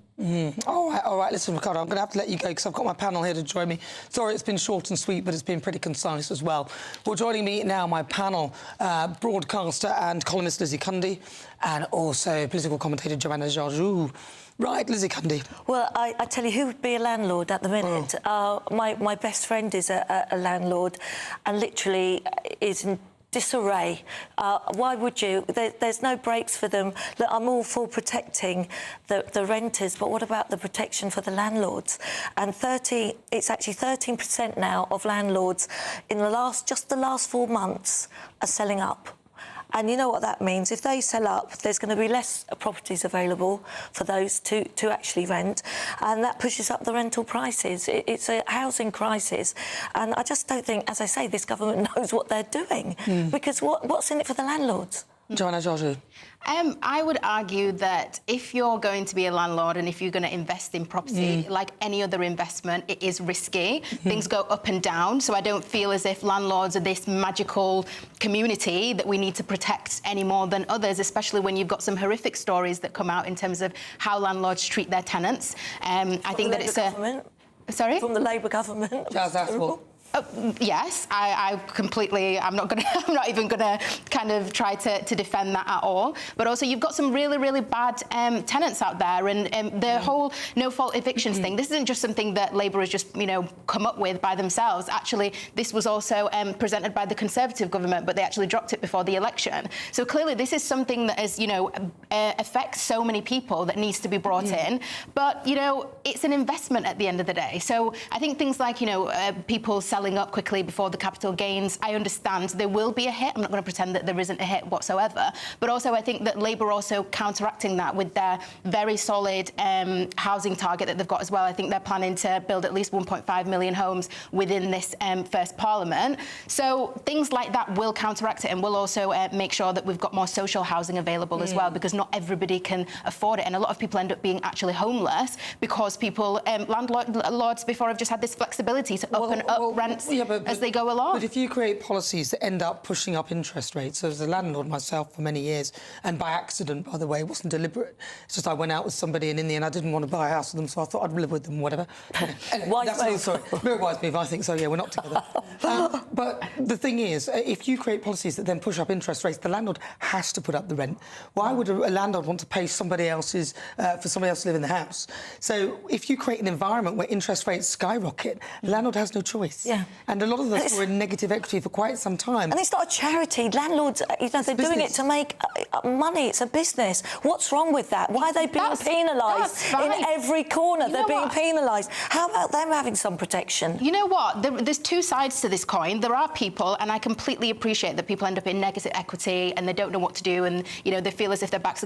All right. Listen, Ricardo, I'm going to have to let you go because I've got my panel here to join me. Sorry, it's been short and sweet, but it's been pretty concise as well. Well, joining me now, my panel, broadcaster and columnist Lizzie Cundy, and also political commentator Joanna Jarjou. Right, Lizzie Cundy. Well, I tell you, who would be a landlord at the minute? My best friend is a landlord and literally is in disarray. Why would you? There's no breaks for them. Look, I'm all for protecting the renters, but what about the protection for the landlords? And it's actually 13% now of landlords in the last 4 months are selling up. And you know what that means? If they sell up, there's going to be less properties available for those to actually rent, and that pushes up the rental prices. It's a housing crisis, and I just don't think, as I say, this government knows what they're doing, because what's in it for the landlords? Joanna Jarjou. I would argue that if you're going to be a landlord and if you're going to invest in property, like any other investment, it is risky. Things go up and down, so I don't feel as if landlords are this magical community that we need to protect any more than others, especially when you've got some horrific stories that come out in terms of how landlords treat their tenants. I think that it's Sorry? From the Labour government. Yes, I completely. I'm not even going to kind of try to defend that at all. But also, you've got some really, really bad tenants out there, and the whole no-fault evictions thing. This isn't just something that Labour has just come up with by themselves. Actually, this was also presented by the Conservative government, but they actually dropped it before the election. So clearly, this is something that is affects so many people that needs to be brought in. But it's an investment at the end of the day. So I think things like people selling selling up quickly before the capital gains. I understand there will be a hit. I'm not going to pretend that there isn't a hit whatsoever. But also, I think that Labour are also counteracting that with their very solid housing target that they've got as well. I think they're planning to build at least 1.5 million homes within this first Parliament. So things like that will counteract it, and will also make sure that we've got more social housing available as well, because not everybody can afford it, and a lot of people end up being actually homeless because people, landlords before have just had this flexibility to up and up rents as they go along. But if you create policies that end up pushing up interest rates, as a landlord myself for many years, and by accident, by the way, it wasn't deliberate. It's just I went out with somebody, and in the end, I didn't want to buy a house with them, so I thought I'd live with them, whatever. Anyway, sorry, very wise move. I think so. Yeah, we're not together. But the thing is, if you create policies that then push up interest rates, the landlord has to put up the rent. Why would a landlord want to pay somebody else's for somebody else to live in the house? So if you create an environment where interest rates skyrocket, the landlord has no choice. Yeah. And a lot of us were in negative equity for quite some time. And it's not a charity. Landlords, they're doing it to make money. It's a business. What's wrong with that? Why are they being penalised in every corner? They're being penalised. How about them having some protection? You know what? There's two sides to this coin. There are people, and I completely appreciate that people end up in negative equity and they don't know what to do, and they feel as if their backs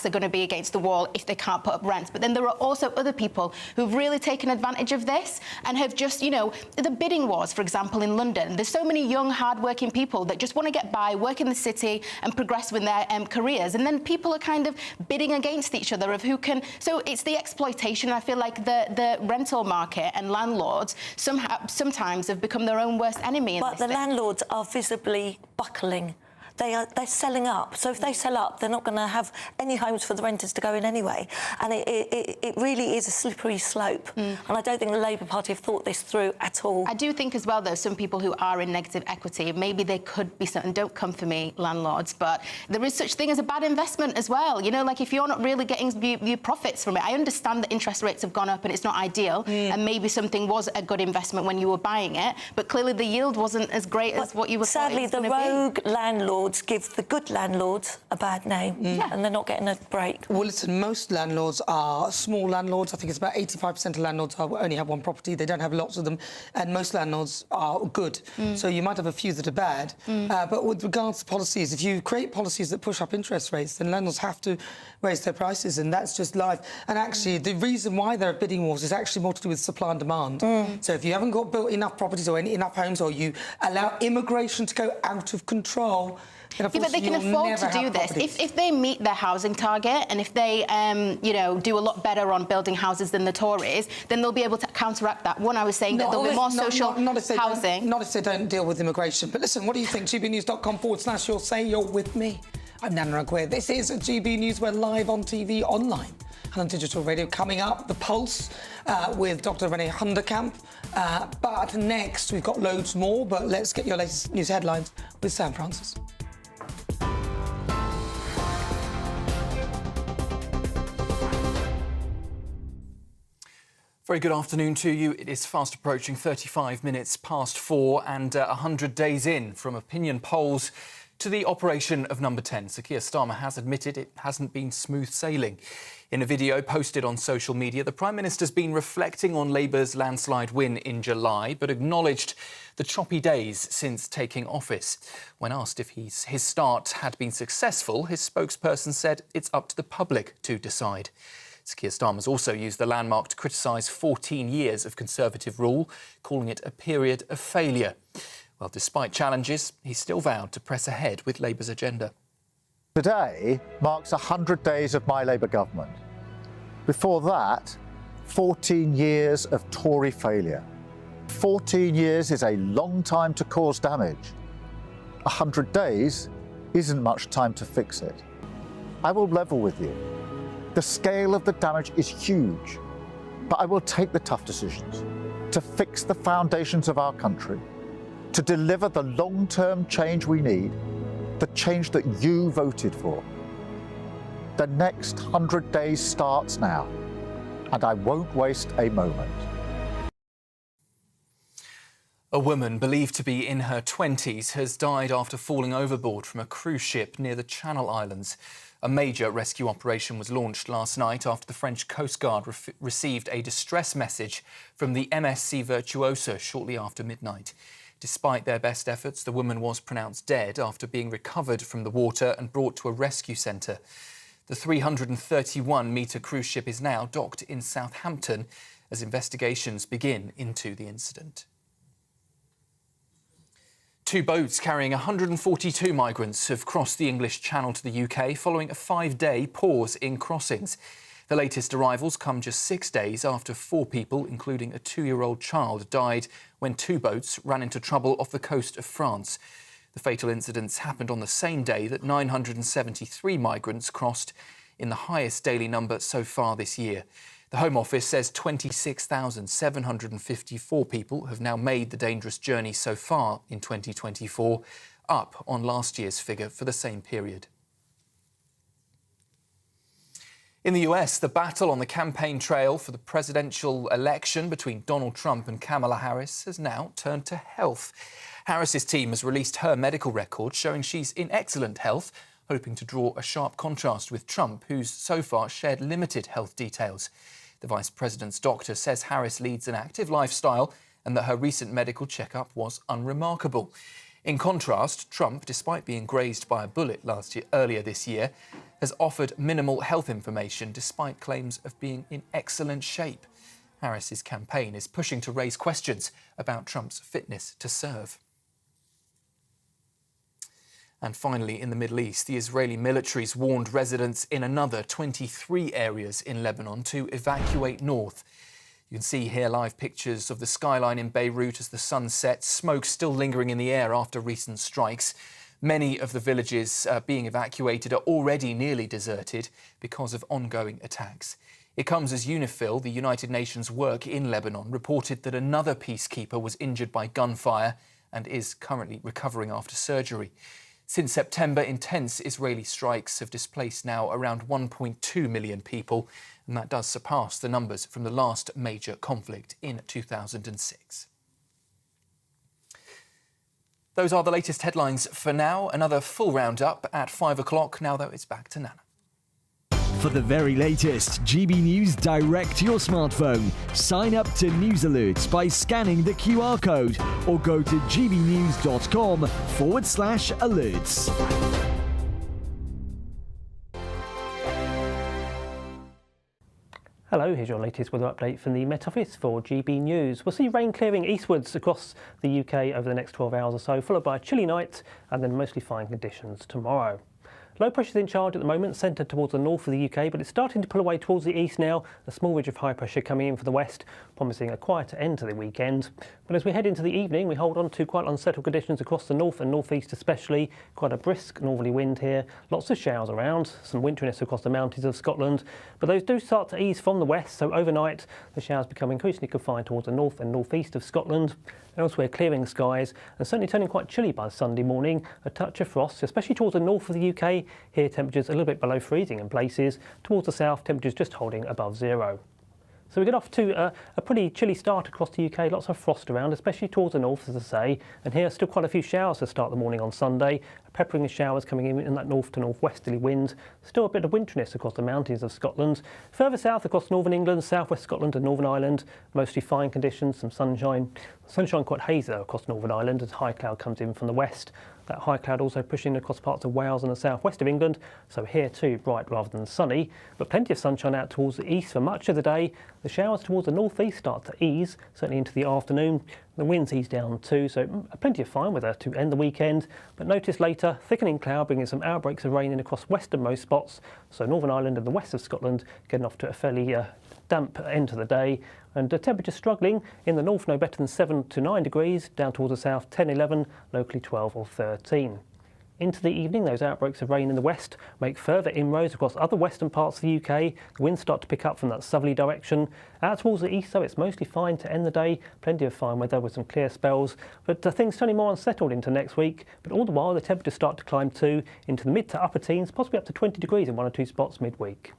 are going to be against the wall if they can't put up rents. But then there are also other people who've really taken advantage of this and have just, the bidding wars, for example, in London. There's so many young, hard-working people that just want to get by, work in the city and progress with their careers. And then people are kind of bidding against each other of who can... So it's the exploitation. I feel like the rental market and landlords sometimes have become their own worst enemy. But the landlords are visibly buckling. They're selling up. So if they sell up, they're not going to have any homes for the renters to go in anyway. And it really is a slippery slope. And I don't think the Labour Party have thought this through at all. I do think as well, though, some people who are in negative equity, maybe they could be something. Don't come for me, landlords, but there is such thing as a bad investment as well. Like if you're not really getting your profits from it. I understand that interest rates have gone up and it's not ideal, and maybe something was a good investment when you were buying it, but clearly the yield wasn't as great as what you were. Sadly, the rogue landlords give the good landlords a bad name, and they're not getting a break. Well, listen, most landlords are small landlords. I think it's about 85% of landlords only have one property. They don't have lots of them, and most landlords are good. So you might have a few that are bad. But with regards to policies, if you create policies that push up interest rates, then landlords have to raise their prices, and that's just life. And actually, the reason why there are bidding wars is actually more to do with supply and demand. So if you haven't got built enough properties or enough homes, or you allow immigration to go out of control, but they can afford to do this. If they meet their housing target, and if they, do a lot better on building houses than the Tories, then they'll be able to counteract that. One, I was saying that there'll be more social housing. Not if they don't deal with immigration. But listen, what do you think? gbnews.com/you'll say you're with me. I'm Nana Akua. This is GB News. We're live on TV, online, and on digital radio. Coming up, The Pulse with Dr. Renee Hunderkamp. But next, we've got loads more. But let's get your latest news headlines with Sam Francis. Very good afternoon to you. It is fast approaching 35 minutes past 4 and 100 days in from opinion polls to the operation of Number 10. Sir Keir Starmer has admitted it hasn't been smooth sailing. In a video posted on social media, the Prime Minister's been reflecting on Labour's landslide win in July, but acknowledged the choppy days since taking office. When asked if his start had been successful, his spokesperson said it's up to the public to decide. Sir Keir Starmer's also used the landmark to criticise 14 years of Conservative rule, calling it a period of failure. Well, despite challenges, he's still vowed to press ahead with Labour's agenda. Today marks 100 days of my Labour government. Before that, 14 years of Tory failure. 14 years is a long time to cause damage. 100 days isn't much time to fix it. I will level with you. The scale of the damage is huge, but I will take the tough decisions to fix the foundations of our country, to deliver the long-term change we need, the change that you voted for. The next 100 days starts now, and I won't waste a moment. A woman believed to be in her 20s has died after falling overboard from a cruise ship near the Channel Islands. A major rescue operation was launched last night after the French Coast Guard received a distress message from the MSC Virtuosa shortly after midnight. Despite their best efforts, the woman was pronounced dead after being recovered from the water and brought to a rescue centre. The 331-metre cruise ship is now docked in Southampton as investigations begin into the incident. Two boats carrying 142 migrants have crossed the English Channel to the UK following a 5-day pause in crossings. The latest arrivals come just 6 days after 4 people, including a 2-year-old child, died when 2 boats ran into trouble off the coast of France. The fatal incidents happened on the same day that 973 migrants crossed, in the highest daily number so far this year. The Home Office says 26,754 people have now made the dangerous journey so far in 2024, up on last year's figure for the same period. In the US, the battle on the campaign trail for the presidential election between Donald Trump and Kamala Harris has now turned to health. Harris's team has released her medical record showing she's in excellent health, hoping to draw a sharp contrast with Trump, who's so far shared limited health details. The Vice President's doctor says Harris leads an active lifestyle and that her recent medical checkup was unremarkable. In contrast, Trump, despite being grazed by a bullet earlier this year, has offered minimal health information despite claims of being in excellent shape. Harris's campaign is pushing to raise questions about Trump's fitness to serve. And finally, in the Middle East, the Israeli military's warned residents in another 23 areas in Lebanon to evacuate north. You can see here live pictures of the skyline in Beirut as the sun sets, smoke still lingering in the air after recent strikes. Many of the villages being evacuated are already nearly deserted because of ongoing attacks. It comes as UNIFIL, the United Nations work in Lebanon, reported that another peacekeeper was injured by gunfire and is currently recovering after surgery. Since September, intense Israeli strikes have displaced now around 1.2 million people, and that does surpass the numbers from the last major conflict in 2006. Those are the latest headlines for now. Another full roundup at 5 o'clock. Now, though, it's back to Nana. For the very latest GB News direct to your smartphone, sign up to News Alerts by scanning the QR code or go to gbnews.com/alerts. Hello, here's your latest weather update from the Met Office for GB News. We'll see rain clearing eastwards across the UK over the next 12 hours or so, followed by a chilly night and then mostly fine conditions tomorrow. Low pressure is in charge at the moment, centred towards the north of the UK, but it's starting to pull away towards the east now. A small ridge of high pressure coming in for the west, promising a quieter end to the weekend. But as we head into the evening, we hold on to quite unsettled conditions across the north and northeast especially. Quite a brisk northerly wind here, lots of showers around, some winteriness across the mountains of Scotland. But those do start to ease from the west, so overnight the showers become increasingly confined towards the north and northeast of Scotland. Elsewhere, clearing skies and certainly turning quite chilly by Sunday morning. A touch of frost, especially towards the north of the UK. Here, temperatures a little bit below freezing in places. Towards the south, temperatures just holding above zero. So we get off to a pretty chilly start across the UK. Lots of frost around, especially towards the north, as I say. And here, still quite a few showers to start the morning on Sunday. Peppering the showers coming in that north to northwesterly wind. Still a bit of winteriness across the mountains of Scotland. Further south across northern England, southwest Scotland and Northern Ireland, mostly fine conditions, some sunshine. Sunshine quite hazy though across Northern Ireland as high cloud comes in from the west. That high cloud also pushing across parts of Wales and the southwest of England, so here too bright rather than sunny, but plenty of sunshine out towards the east for much of the day. The showers towards the northeast start to ease, certainly into the afternoon. The winds ease down too, so plenty of fine weather to end the weekend. But notice later, thickening cloud bringing some outbreaks of rain in across westernmost spots, so Northern Ireland and the west of Scotland getting off to a fairly damp end to the day. And the temperature struggling in the north no better than 7 to 9 degrees, down towards the south 10, 11, locally 12 or 13. Into the evening, those outbreaks of rain in the west make further inroads across other western parts of the UK. The winds start to pick up from that southerly direction. Out towards the east, though, it's mostly fine to end the day. Plenty of fine weather with some clear spells. But things turning more unsettled into next week. But all the while, the temperatures start to climb too, into the mid to upper teens, possibly up to 20 degrees in 1 or 2 spots midweek.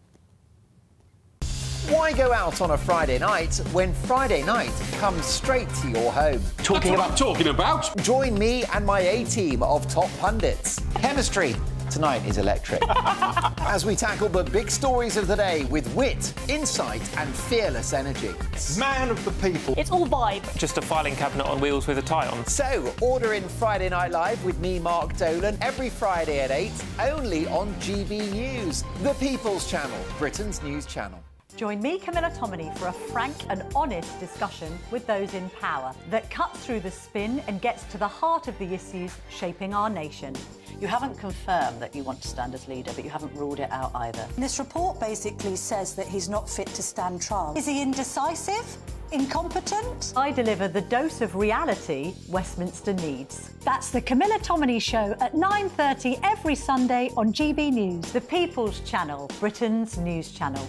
Why go out on a Friday night when Friday night comes straight to your home? Talking about. Join me and my A-team of top pundits. Chemistry tonight is electric. As we tackle the big stories of the day with wit, insight and fearless energy. Man of the people. It's all vibe. Just a filing cabinet on wheels with a tie on. So, order in Friday Night Live with me, Mark Dolan, every Friday at 8, only on GB News, the People's Channel, Britain's news channel. Join me, Camilla Tominey, for a frank and honest discussion with those in power that cuts through the spin and gets to the heart of the issues shaping our nation. You haven't confirmed that you want to stand as leader, but you haven't ruled it out either. This report basically says that he's not fit to stand trial. Is he indecisive? Incompetent? I deliver the dose of reality Westminster needs. That's the Camilla Tominey Show at 9:30 every Sunday on GB News, the People's Channel, Britain's news channel.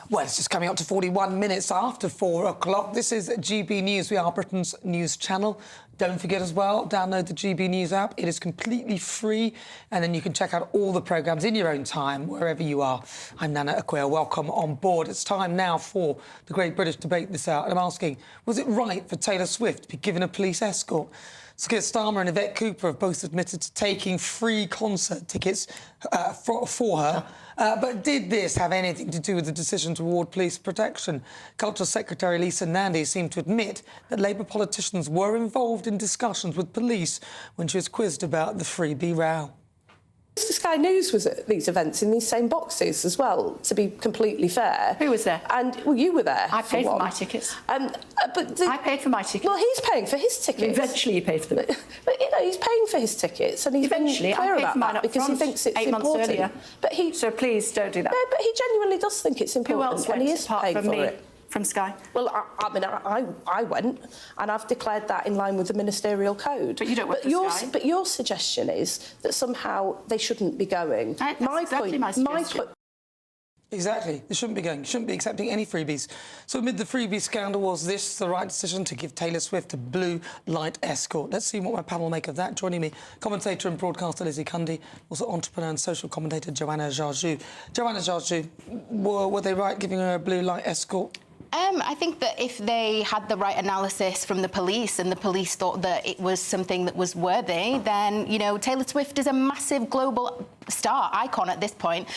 Well, it's just coming up to 41 minutes after 4 o'clock. This is GB News. We are Britain's news channel. Don't forget as well, download the GB News app. It is completely free, and then you can check out all the programmes in your own time, wherever you are. I'm Nana Akua. Welcome on board. It's time now for the Great British Debate this hour, and I'm asking, was it right for Taylor Swift to be given a police escort? Keir Starmer and Yvette Cooper have both admitted to taking free concert tickets for her. But did this have anything to do with the decision to award police protection? Culture Secretary Lisa Nandy seemed to admit that Labour politicians were involved in discussions with police when she was quizzed about the freebie row. Sky News was at these events in these same boxes as well, to be completely fair. Who was there? And, well, you were there. I paid for my tickets. I paid for my tickets. Well, he's paying for his tickets. Eventually you paid for them. But, you know, he's paying for his tickets, and he's Eventually, been clear I paid about for mine that up because he front thinks it's 8 months important. earlier. But he... So please don't do that. No, but he genuinely does think it's important. Who else and went he is apart paying from for me? it. From Sky? Well, I went, and I've declared that in line with the ministerial code. But you don't work for Sky. But your suggestion is that somehow they shouldn't be going. That's exactly my suggestion. Exactly. They shouldn't be going. Shouldn't be accepting any freebies. So amid the freebie scandal, was this the right decision to give Taylor Swift a blue light escort? Let's see what my panel make of that. Joining me, commentator and broadcaster Lizzie Cundy, also entrepreneur and social commentator Joanna Jarju. Joanna Jarju, were they right giving her a blue light escort? I think that if they had the right analysis from the police and the police thought that it was something that was worthy, then, you know, Taylor Swift is a massive global star icon at this point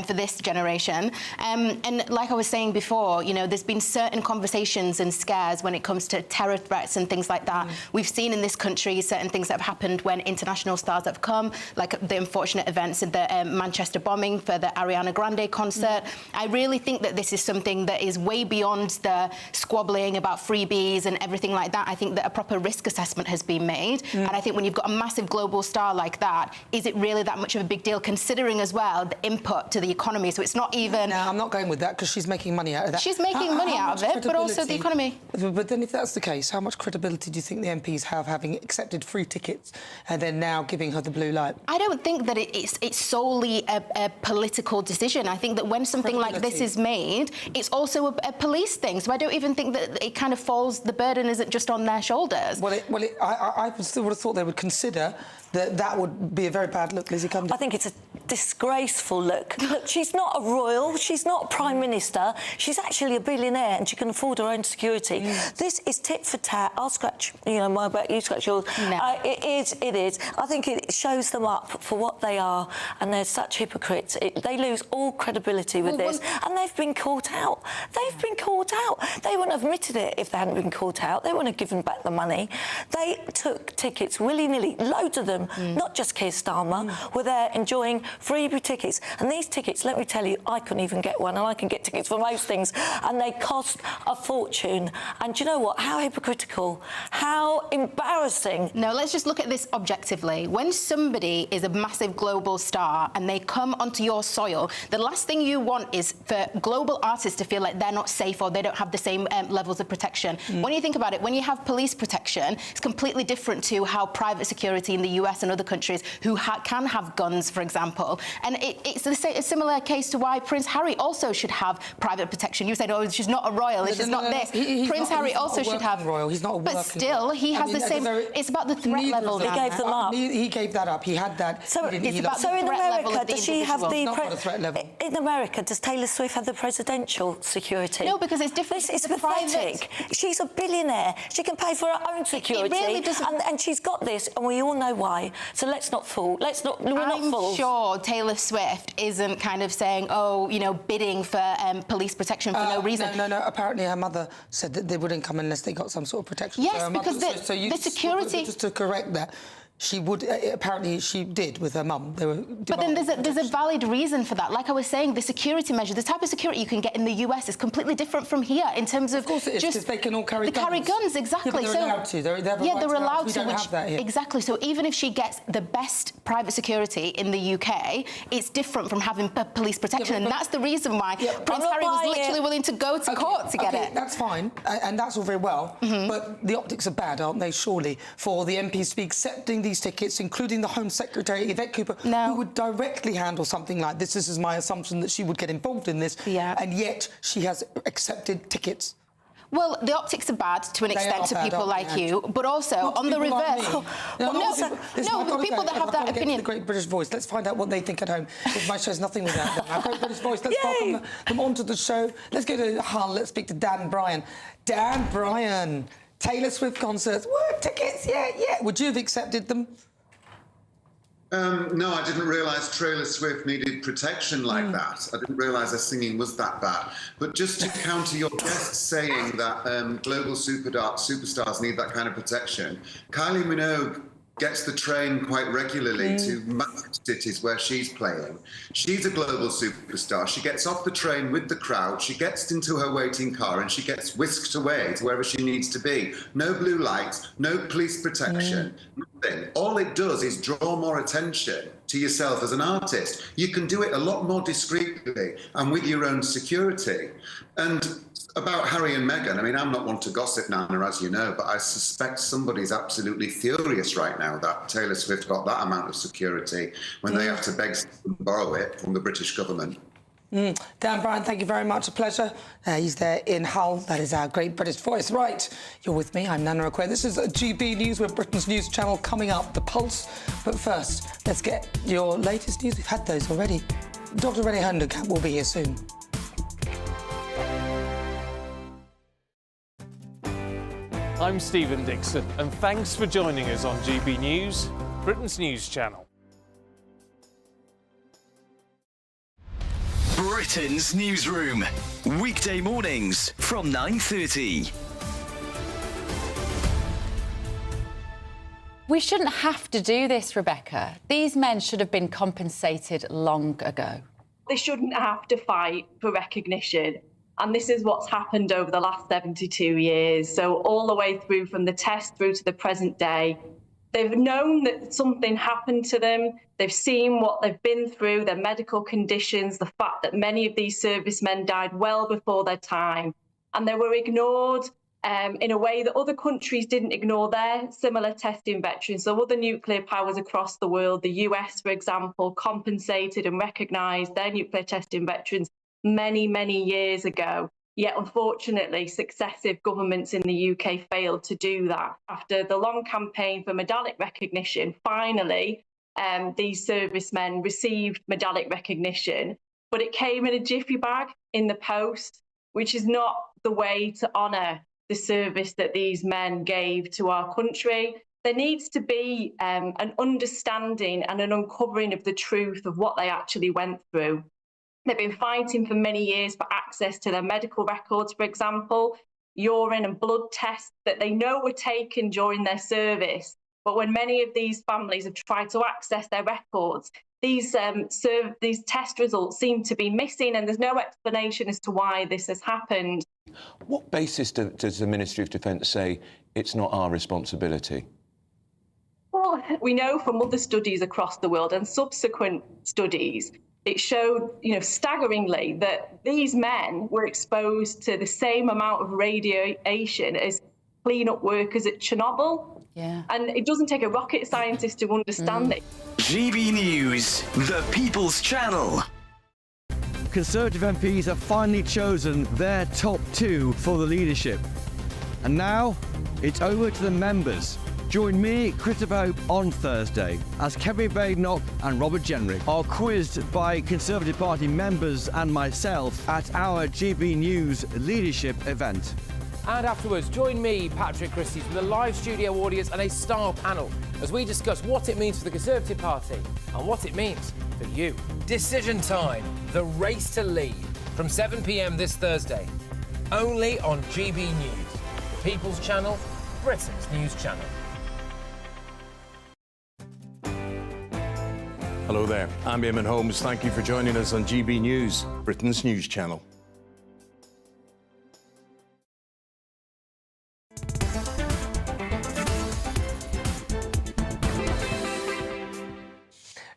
for this generation. And like I was saying before, you know, there's been certain conversations and scares when it comes to terror threats and things like that. We've seen in this country certain things that have happened when international stars have come, like the unfortunate events of the Manchester bombing for the Ariana Grande concert. I really think that this is something that is way beyond the squabbling about freebies and everything like that. I think that a proper risk assessment has been made. And I think when you've got a massive global star like that, is it really that much of a big deal, considering as well the input to the economy? So it's not even... No, I'm not going with that because she's making money out of that. She's making money out of it, but also the economy. But then if that's the case, how much credibility do you think the MPs have having accepted free tickets and then now giving her the blue light? I don't think that it's solely a political decision. I think that when something like this is made, it's also a police thing. So I don't even think that it kind of falls, the burden isn't just on their shoulders. I still would have thought they would consider that would be a very bad look, Lizzie Cundy. I think it's a disgraceful look. Look, she's not a royal, she's not a prime minister, she's actually a billionaire and she can afford her own security. This is tit for tat. I'll scratch, you know, my back, you scratch yours. No. It is. I think it shows them up for what they are, and they're such hypocrites. They lose all credibility with this, and they've been caught out. They've been caught out. They wouldn't have admitted it if they hadn't been caught out. They wouldn't have given back the money. They took tickets willy-nilly, loads of them. Not just Keir Starmer, were there enjoying freebie tickets. And these tickets, let me tell you, I couldn't even get one, and I can get tickets for most things, and they cost a fortune. And do you know what? How hypocritical, how embarrassing. No, let's just look at this objectively. When somebody is a massive global star and they come onto your soil, the last thing you want is for global artists to feel like they're not safe or they don't have the same levels of protection. When you think about it, when you have police protection, it's completely different to how private security in the US and other countries who can have guns, for example, example. And it's a similar case to why Prince Harry also should have private protection. You said, oh, she's not a royal, it's just not this. Prince Harry also should have... royal. He's not a working But still, he has the same... It's about the threat level. He gave them up. He gave that up. He had that. So in America, does she have the... In America, does Taylor Swift have the presidential security? No, because it's different. It's pathetic. She's a billionaire. She can pay for her own security. It really doesn't... and she's got this, and we all know why. So let's not fool. We're not fools. I'm sure Taylor Swift isn't kind of saying, oh, you know, bidding for police protection for no reason. No. Apparently, her mother said that they wouldn't come unless they got some sort of protection. Yes, because the security... Just to correct that. She would, apparently she did with her mum. But then there's a valid reason for that. Like I was saying, the security measure, the type of security you can get in the US is completely different from here in terms of... Of course it is, because they can all carry guns. They carry guns, exactly. Yeah, but they're allowed to. They're allowed to. We don't have that here. Exactly. So even if she gets the best private security in the UK, it's different from having police protection. And that's the reason why Prince Harry was literally willing to go to court to get it. That's fine. And that's all very well. But the optics are bad, aren't they, surely, for the MPs to be accepting these tickets, including the Home Secretary, Yvette Cooper, who would directly handle something like this. This is my assumption that she would get involved in this, and yet she has accepted tickets. Well, the optics are bad to an extent to people like you, but also on the reverse... people that have that opinion... The Great British Voice. Let's find out what they think at home, because my show's nothing without them. Our Great British Voice, let's welcome them onto the show. Let's go to Hull, let's speak to Dan Bryan. Dan Bryan, Taylor Swift concerts, tickets, yeah. Would you have accepted them? No, I didn't realise Taylor Swift needed protection like that. I didn't realise her singing was that bad. But just to counter your guest saying that global superstars need that kind of protection, Kylie Minogue gets the train quite regularly to massive cities where she's playing. She's a global superstar. She gets off the train with the crowd, she gets into her waiting car and she gets whisked away to wherever she needs to be. No blue lights, no police protection, nothing. All it does is draw more attention to yourself as an artist. You can do it a lot more discreetly and with your own security. And about Harry and Meghan, I mean, I'm not one to gossip, Nana, as you know, but I suspect somebody's absolutely furious right now that Taylor Swift got that amount of security when they have to beg and borrow it from the British government. Dan Bryan, thank you very much. A pleasure. He's there in Hull. That is our Great British Voice. Right, you're with me. I'm Nana Akua. This is GB News. We're Britain's news channel. Coming up, The Pulse. But first, let's get your latest news. We've had those already. Dr. Rennie Hundekamp will be here soon. I'm Stephen Dixon, and thanks for joining us on GB News, Britain's news channel. Britain's newsroom, weekday mornings from 9:30. We shouldn't have to do this, Rebecca. These men should have been compensated long ago. They shouldn't have to fight for recognition. And this is what's happened over the last 72 years. So all the way through from the test through to the present day, they've known that something happened to them. They've seen what they've been through, their medical conditions, the fact that many of these servicemen died well before their time. And they were ignored in a way that other countries didn't ignore their similar testing veterans. So other nuclear powers across the world, the US, for example, compensated and recognised their nuclear testing veterans many, many years ago. Yet, unfortunately, successive governments in the UK failed to do that. After the long campaign for medallic recognition, finally, these servicemen received medallic recognition, but it came in a jiffy bag in the post, which is not the way to honour the service that these men gave to our country. There needs to be an understanding and an uncovering of the truth of what they actually went through. They've been fighting for many years for access to their medical records, for example, urine and blood tests that they know were taken during their service. But when many of these families have tried to access their records, these test results seem to be missing, and there's no explanation as to why this has happened. What basis does the Ministry of Defence say it's not our responsibility? Well, we know from other studies across the world and subsequent studies, it showed, staggeringly that these men were exposed to the same amount of radiation as clean-up workers at Chernobyl. Yeah. And it doesn't take a rocket scientist to understand it. GB News, the People's Channel. Conservative MPs have finally chosen their top 2 for the leadership. And now, it's over to the members. Join me, Christopher Hope, on Thursday as Kevin Badenoch and Robert Jenrick are quizzed by Conservative Party members and myself at our GB News leadership event. And afterwards, join me, Patrick Christie, from the live studio audience and a star panel as we discuss what it means for the Conservative Party and what it means for you. Decision Time, the race to lead, from 7 p.m. this Thursday, only on GB News, the People's Channel, Britain's news channel. Hello there, I'm Eamon Holmes. Thank you for joining us on GB News, Britain's news channel.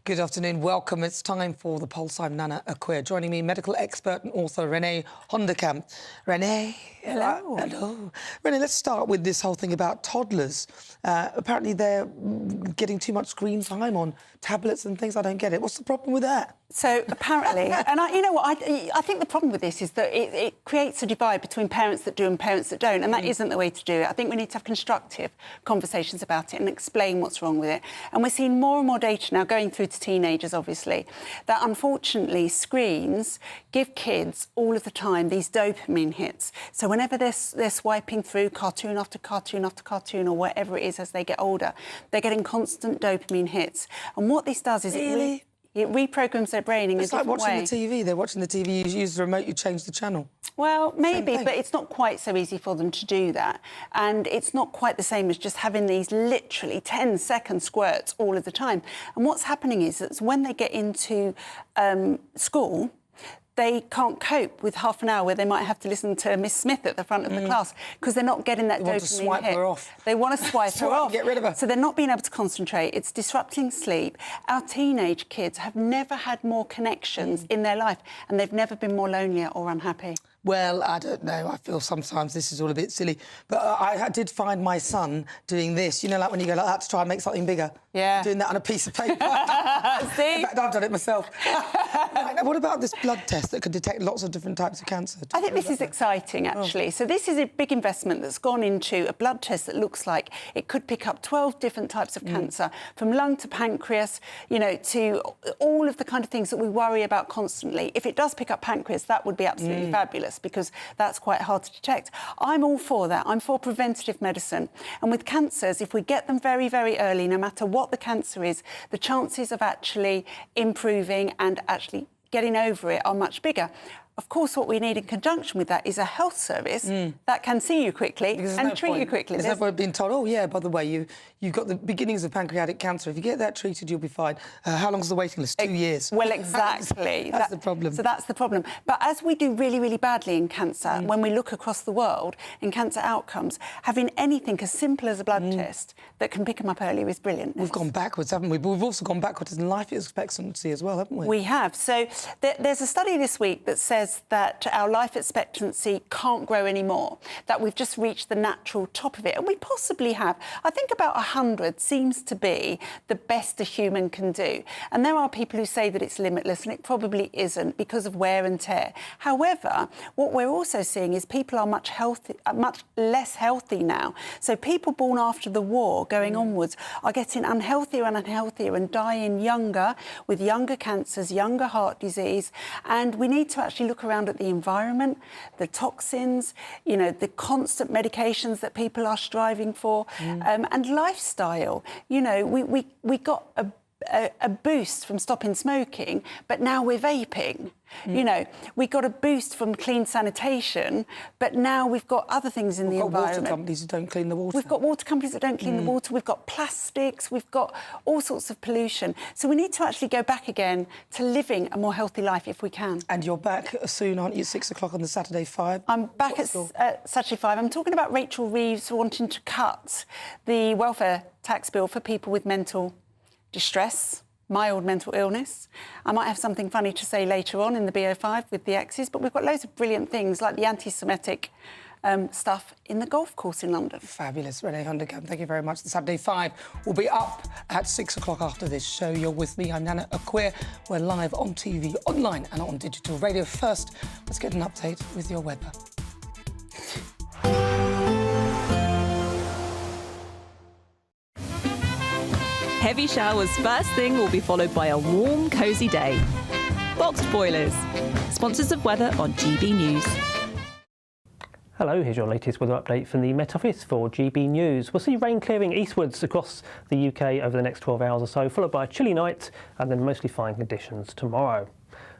Good afternoon, welcome. It's time for The Pulse. I'm Nana Akua. Joining me, medical expert and author Renee Honderkamp. Renee. Hello. Hello. Renee, let's start with this whole thing about toddlers. Apparently they're getting too much screen time on tablets and things. I don't get it. What's the problem with that? So apparently, and you know what, I think the problem with this is that it creates a divide between parents that do and parents that don't, and that isn't the way to do it. I think we need to have constructive conversations about it and explain what's wrong with it. And we're seeing more and more data now going through to teenagers, obviously, that unfortunately screens give kids all of the time these dopamine hits. So whenever they're swiping through cartoon after cartoon after cartoon or whatever it is as they get older, they're getting constant dopamine hits. And what this does is it reprograms their brain in a different way. It's like watching the TV. They're watching the TV, you use the remote, you change the channel. Well, maybe, but it's not quite so easy for them to do that. And it's not quite the same as just having these literally 10-second squirts all of the time. And what's happening is that when they get into school, they can't cope with half an hour where they might have to listen to Miss Smith at the front of the class because they're not getting that dopamine hit. They want to swipe her off. They want to swipe her off. Get rid of her. So they're not being able to concentrate. It's disrupting sleep. Our teenage kids have never had more connections in their life and they've never been more lonelier or unhappy. Well, I don't know. I feel sometimes this is all a bit silly. But I did find my son doing this. You know, like when you go like that to try and make something bigger. Yeah. Doing that on a piece of paper. See? In fact, I've done it myself. Right, now, what about this blood test that could detect lots of different types of cancer? I think this is exciting, actually. So this is a big investment that's gone into a blood test that looks like it could pick up 12 different types of cancer, from lung to pancreas, you know, to all of the kind of things that we worry about constantly. If it does pick up pancreas, that would be absolutely fabulous, because that's quite hard to detect. I'm all for that. I'm for preventative medicine. And with cancers, if we get them very, very early, no matter what the cancer is, the chances of actually improving and actually getting over it are much bigger. Of course, what we need in conjunction with that is a health service that can see you quickly and treat you quickly. There's never been told, oh, yeah, by the way, you've got the beginnings of pancreatic cancer. If you get that treated, you'll be fine. How long's the waiting list? 2 years. Well, exactly. That's the problem. So that's the problem. But as we do really, really badly in cancer, when we look across the world in cancer outcomes, having anything as simple as a blood test that can pick them up earlier is brilliant. We've gone backwards, haven't we? But we've also gone backwards in life expectancy as well, haven't we? We have. So there's a study this week that says that our life expectancy can't grow anymore, that we've just reached the natural top of it, and we possibly have. I think about 100 seems to be the best a human can do. And there are people who say that it's limitless, and it probably isn't because of wear and tear. However, what we're also seeing is people are much less healthy now. So people born after the war going onwards are getting unhealthier and unhealthier and dying younger, with younger cancers, younger heart disease. And we need to actually look around at the environment, the toxins, you know, the constant medications that people are striving for, and lifestyle. You know, we got a boost from stopping smoking, but now we're vaping. You know, we got a boost from clean sanitation, but now we've got other things in the environment. We've got water companies that don't clean the water. We've got water companies that don't clean the water. We've got plastics. We've got all sorts of pollution. So we need to actually go back again to living a more healthy life if we can. And you're back soon, aren't you, at 6 o'clock on the Saturday 5? I'm back at Saturday 5. I'm talking about Rachel Reeves wanting to cut the welfare tax bill for people with mental distress, mild mental illness. I might have something funny to say later on in the BO5 with the X's, but we've got loads of brilliant things like the anti-Semitic stuff in the golf course in London. Fabulous. Renee Hunderkamp, thank you very much. The Saturday 5 will be up at 6 o'clock after this show. You're with me. I'm Nana Akua. We're live on TV, online and on digital radio. First, let's get an update with your weather. Heavy showers first thing will be followed by a warm, cosy day. Boxed boilers, sponsors of weather on GB News. Hello, here's your latest weather update from the Met Office for GB News. We'll see rain clearing eastwards across the UK over the next 12 hours or so, followed by a chilly night and then mostly fine conditions tomorrow.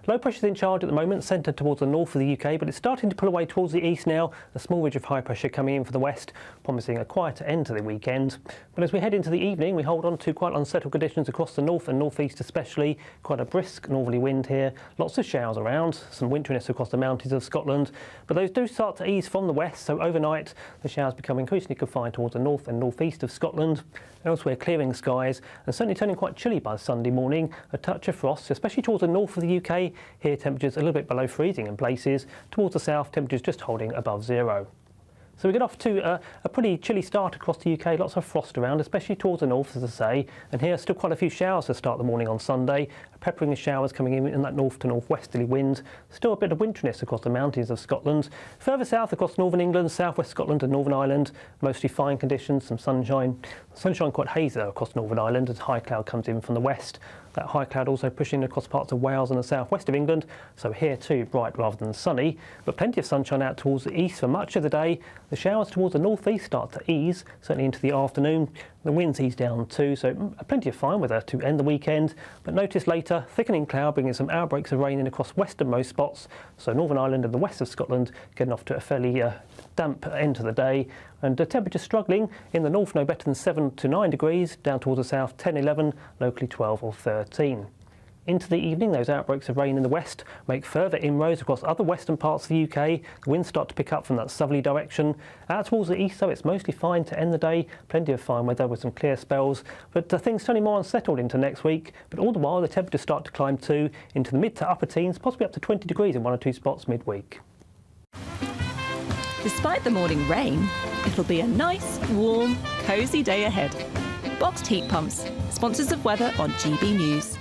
Low pressure's in charge at the moment, centred towards the north of the UK, but it's starting to pull away towards the east now. A small ridge of high pressure coming in for the west, promising a quieter end to the weekend. But as we head into the evening, we hold on to quite unsettled conditions across the north and northeast especially. Quite a brisk northerly wind here. Lots of showers around, some winteriness across the mountains of Scotland. But those do start to ease from the west, so overnight the showers become increasingly confined towards the north and northeast of Scotland. Elsewhere, clearing skies and certainly turning quite chilly by Sunday morning. A touch of frost, especially towards the north of the UK. Here, temperatures a little bit below freezing in places. Towards the south, temperatures just holding above zero. So we get off to a pretty chilly start across the UK. Lots of frost around, especially towards the north, as I say. And here, still quite a few showers to start the morning on Sunday. Peppering of showers coming in that north to northwesterly wind. Still a bit of winteriness across the mountains of Scotland. Further south across northern England, southwest Scotland and Northern Ireland, mostly fine conditions, some sunshine. Sunshine quite hazy though across Northern Ireland as high cloud comes in from the west. That high cloud also pushing across parts of Wales and the southwest of England, so here too bright rather than sunny, but plenty of sunshine out towards the east for much of the day. The showers towards the northeast start to ease, certainly into the afternoon. The winds ease down too, so plenty of fine weather to end the weekend. But notice later, thickening cloud bringing some outbreaks of rain in across westernmost spots, so Northern Ireland and the west of Scotland getting off to a fairly damp end to the day. And the temperature struggling in the north no better than 7 to 9 degrees, down towards the south 10, 11, locally 12 or 13. Into the evening, those outbreaks of rain in the west make further inroads across other western parts of the UK. The winds start to pick up from that southerly direction. Out towards the east, though, it's mostly fine to end the day. Plenty of fine weather with some clear spells. But things turning more unsettled into next week. But all the while, the temperatures start to climb too, into the mid to upper teens, possibly up to 20 degrees in one or two spots midweek. Despite the morning rain, it'll be a nice, warm, cosy day ahead. Boxed heat pumps, sponsors of weather on GB News.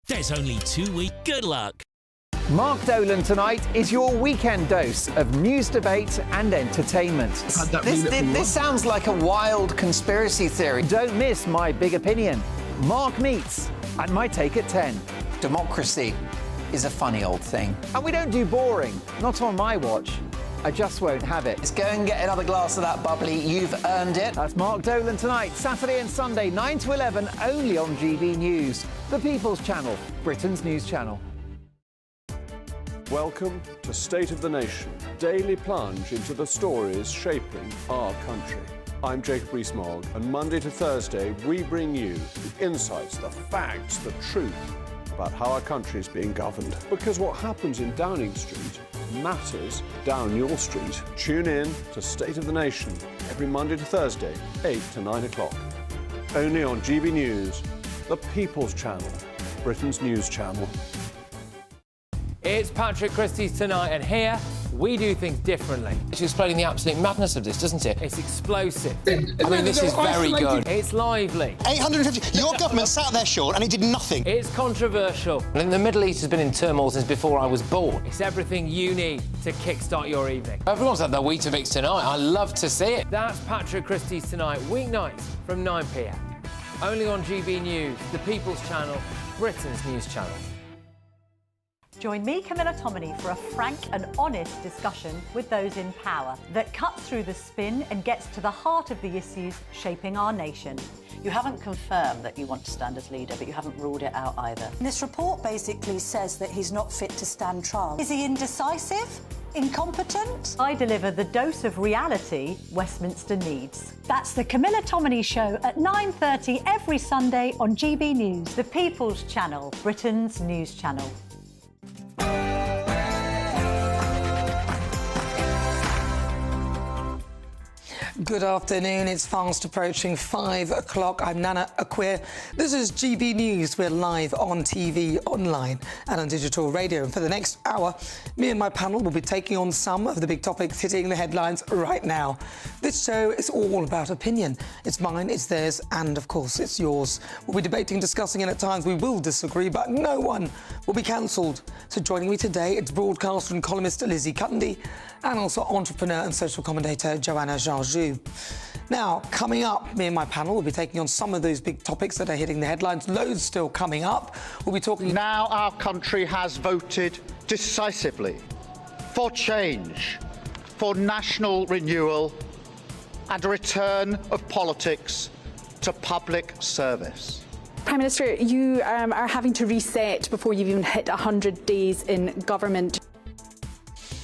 There's only 2 weeks. Good luck. Mark Dolan tonight is your weekend dose of news, debate and entertainment. This sounds like a wild conspiracy theory. Don't miss My Big Opinion. Mark meets and My Take at 10. Democracy is a funny old thing. And we don't do boring. Not on my watch. I just won't have it. Let's go and get another glass of that bubbly. You've earned it. That's Mark Dolan tonight, Saturday and Sunday, 9 to 11, only on GB News, the People's Channel, Britain's news channel. Welcome to State of the Nation, daily plunge into the stories shaping our country. I'm Jacob Rees-Mogg, and Monday to Thursday, we bring you the insights, the facts, the truth about how our country is being governed. Because what happens in Downing Street matters down your street. Tune in to State of the Nation every Monday to Thursday, 8 to 9 o'clock. Only on GB News, the People's Channel, Britain's news channel. It's Patrick Christie's Tonight, and here we do things differently. It's explaining the absolute madness of this, doesn't it? It's explosive. I mean, this is very good. It's lively. 850. Your government sat there, Sean, and it did nothing. It's controversial. And the Middle East has been in turmoil since before I was born. It's everything you need to kickstart your evening. Everyone's had their Weetabix tonight. I love to see it. That's Patrick Christie's Tonight, weeknights from 9 p.m. Only on GB News, the People's Channel, Britain's news channel. Join me, Camilla Tominey, for a frank and honest discussion with those in power that cuts through the spin and gets to the heart of the issues shaping our nation. You haven't confirmed that you want to stand as leader, but you haven't ruled it out either. This report basically says that he's not fit to stand trial. Is he indecisive? Incompetent? I deliver the dose of reality Westminster needs. That's the Camilla Tominey Show at 9:30 every Sunday on GB News, the People's Channel, Britain's news channel. Good afternoon. It's fast approaching 5 o'clock. I'm Nana Akua. This is GB News. We're live on TV, online and on digital radio. And for the next hour, me and my panel will be taking on some of the big topics hitting the headlines right now. This show is all about opinion. It's mine, it's theirs, and of course, it's yours. We'll be debating, discussing, and at times we will disagree, but no one will be cancelled. So joining me today, it's broadcaster and columnist Lizzie Cundy, and also entrepreneur and social commentator Joanna Jarjou. Now, coming up, me and my panel will be taking on some of those big topics that are hitting the headlines. Loads still coming up. We'll be talking... Now our country has voted decisively for change, for national renewal and a return of politics to public service. Prime Minister, you are having to reset before you've even hit 100 days in government.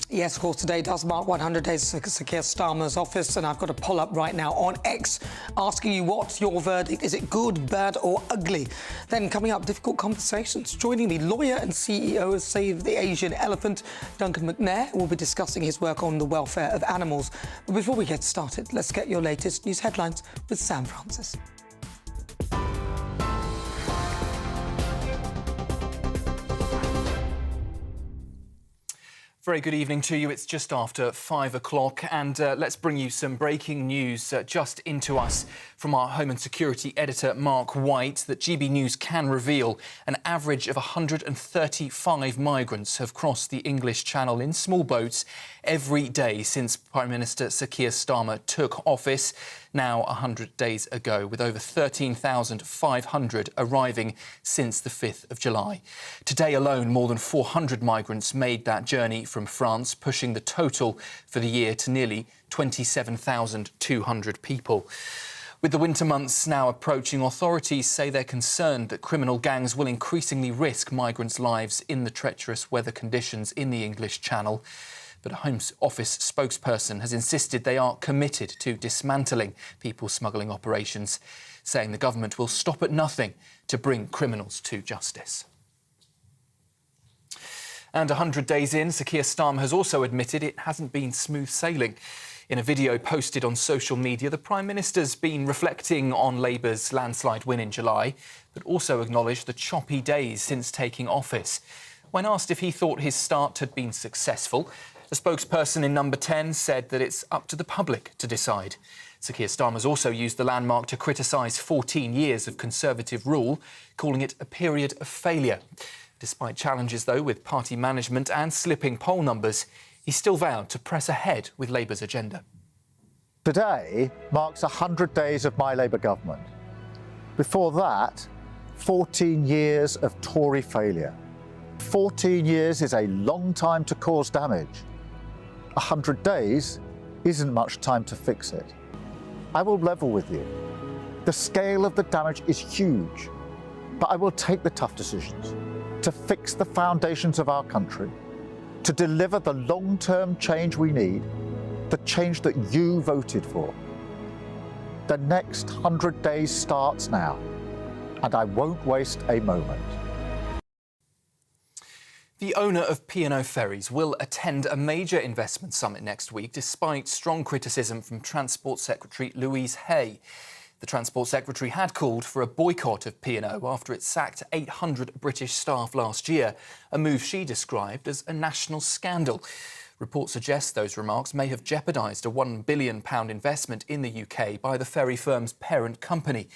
Yes, of course, today does mark 100 days of Sir Keir Starmer's office, and I've got a poll up right now on X asking you what's your verdict. Is it good, bad or ugly? Then coming up, difficult conversations. Joining me, lawyer and CEO of Save the Asian Elephant, Duncan McNair, will be discussing his work on the welfare of animals. But before we get started, let's get your latest news headlines with Sam Francis. Very good evening to you. It's just after 5 o'clock and let's bring you some breaking news just into us from our Home and Security editor, Mark White, that GB News can reveal an average of 135 migrants have crossed the English Channel in small boats every day since Prime Minister Sir Keir Starmer took office, now 100 days ago, with over 13,500 arriving since the 5th of July. Today alone, more than 400 migrants made that journey from France, pushing the total for the year to nearly 27,200 people. With the winter months now approaching, authorities say they're concerned that criminal gangs will increasingly risk migrants' lives in the treacherous weather conditions in the English Channel. But a Home Office spokesperson has insisted they are committed to dismantling people smuggling operations, saying the government will stop at nothing to bring criminals to justice. And 100 days in, Sir Keir Starmer has also admitted it hasn't been smooth sailing. In a video posted on social media, the Prime Minister's been reflecting on Labour's landslide win in July, but also acknowledged the choppy days since taking office. When asked if he thought his start had been successful, the spokesperson in Number 10 said that it's up to the public to decide. Sir Keir Starmer's also used the landmark to criticise 14 years of Conservative rule, calling it a period of failure. Despite challenges, though, with party management and slipping poll numbers, he still vowed to press ahead with Labour's agenda. Today marks 100 days of my Labour government. Before that, 14 years of Tory failure. 14 years is a long time to cause damage. 100 days isn't much time to fix it. I will level with you. The scale of the damage is huge, but I will take the tough decisions to fix the foundations of our country, to deliver the long-term change we need, the change that you voted for. The next 100 days starts now, and I won't waste a moment. The owner of P&O Ferries will attend a major investment summit next week, despite strong criticism from Transport Secretary Louise Hay. The Transport Secretary had called for a boycott of P&O after it sacked 800 British staff last year, a move she described as a national scandal. Reports suggest those remarks may have jeopardised a £1 billion investment in the UK by the ferry firm's parent company.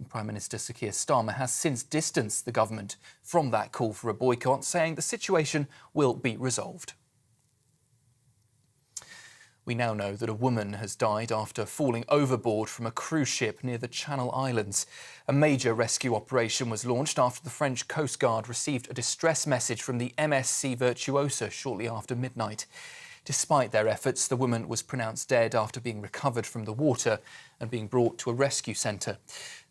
Prime Minister Sir Keir Starmer has since distanced the government from that call for a boycott, saying the situation will be resolved. We now know that a woman has died after falling overboard from a cruise ship near the Channel Islands. A major rescue operation was launched after the French Coast Guard received a distress message from the MSC Virtuosa shortly after midnight. Despite their efforts, the woman was pronounced dead after being recovered from the water and being brought to a rescue centre.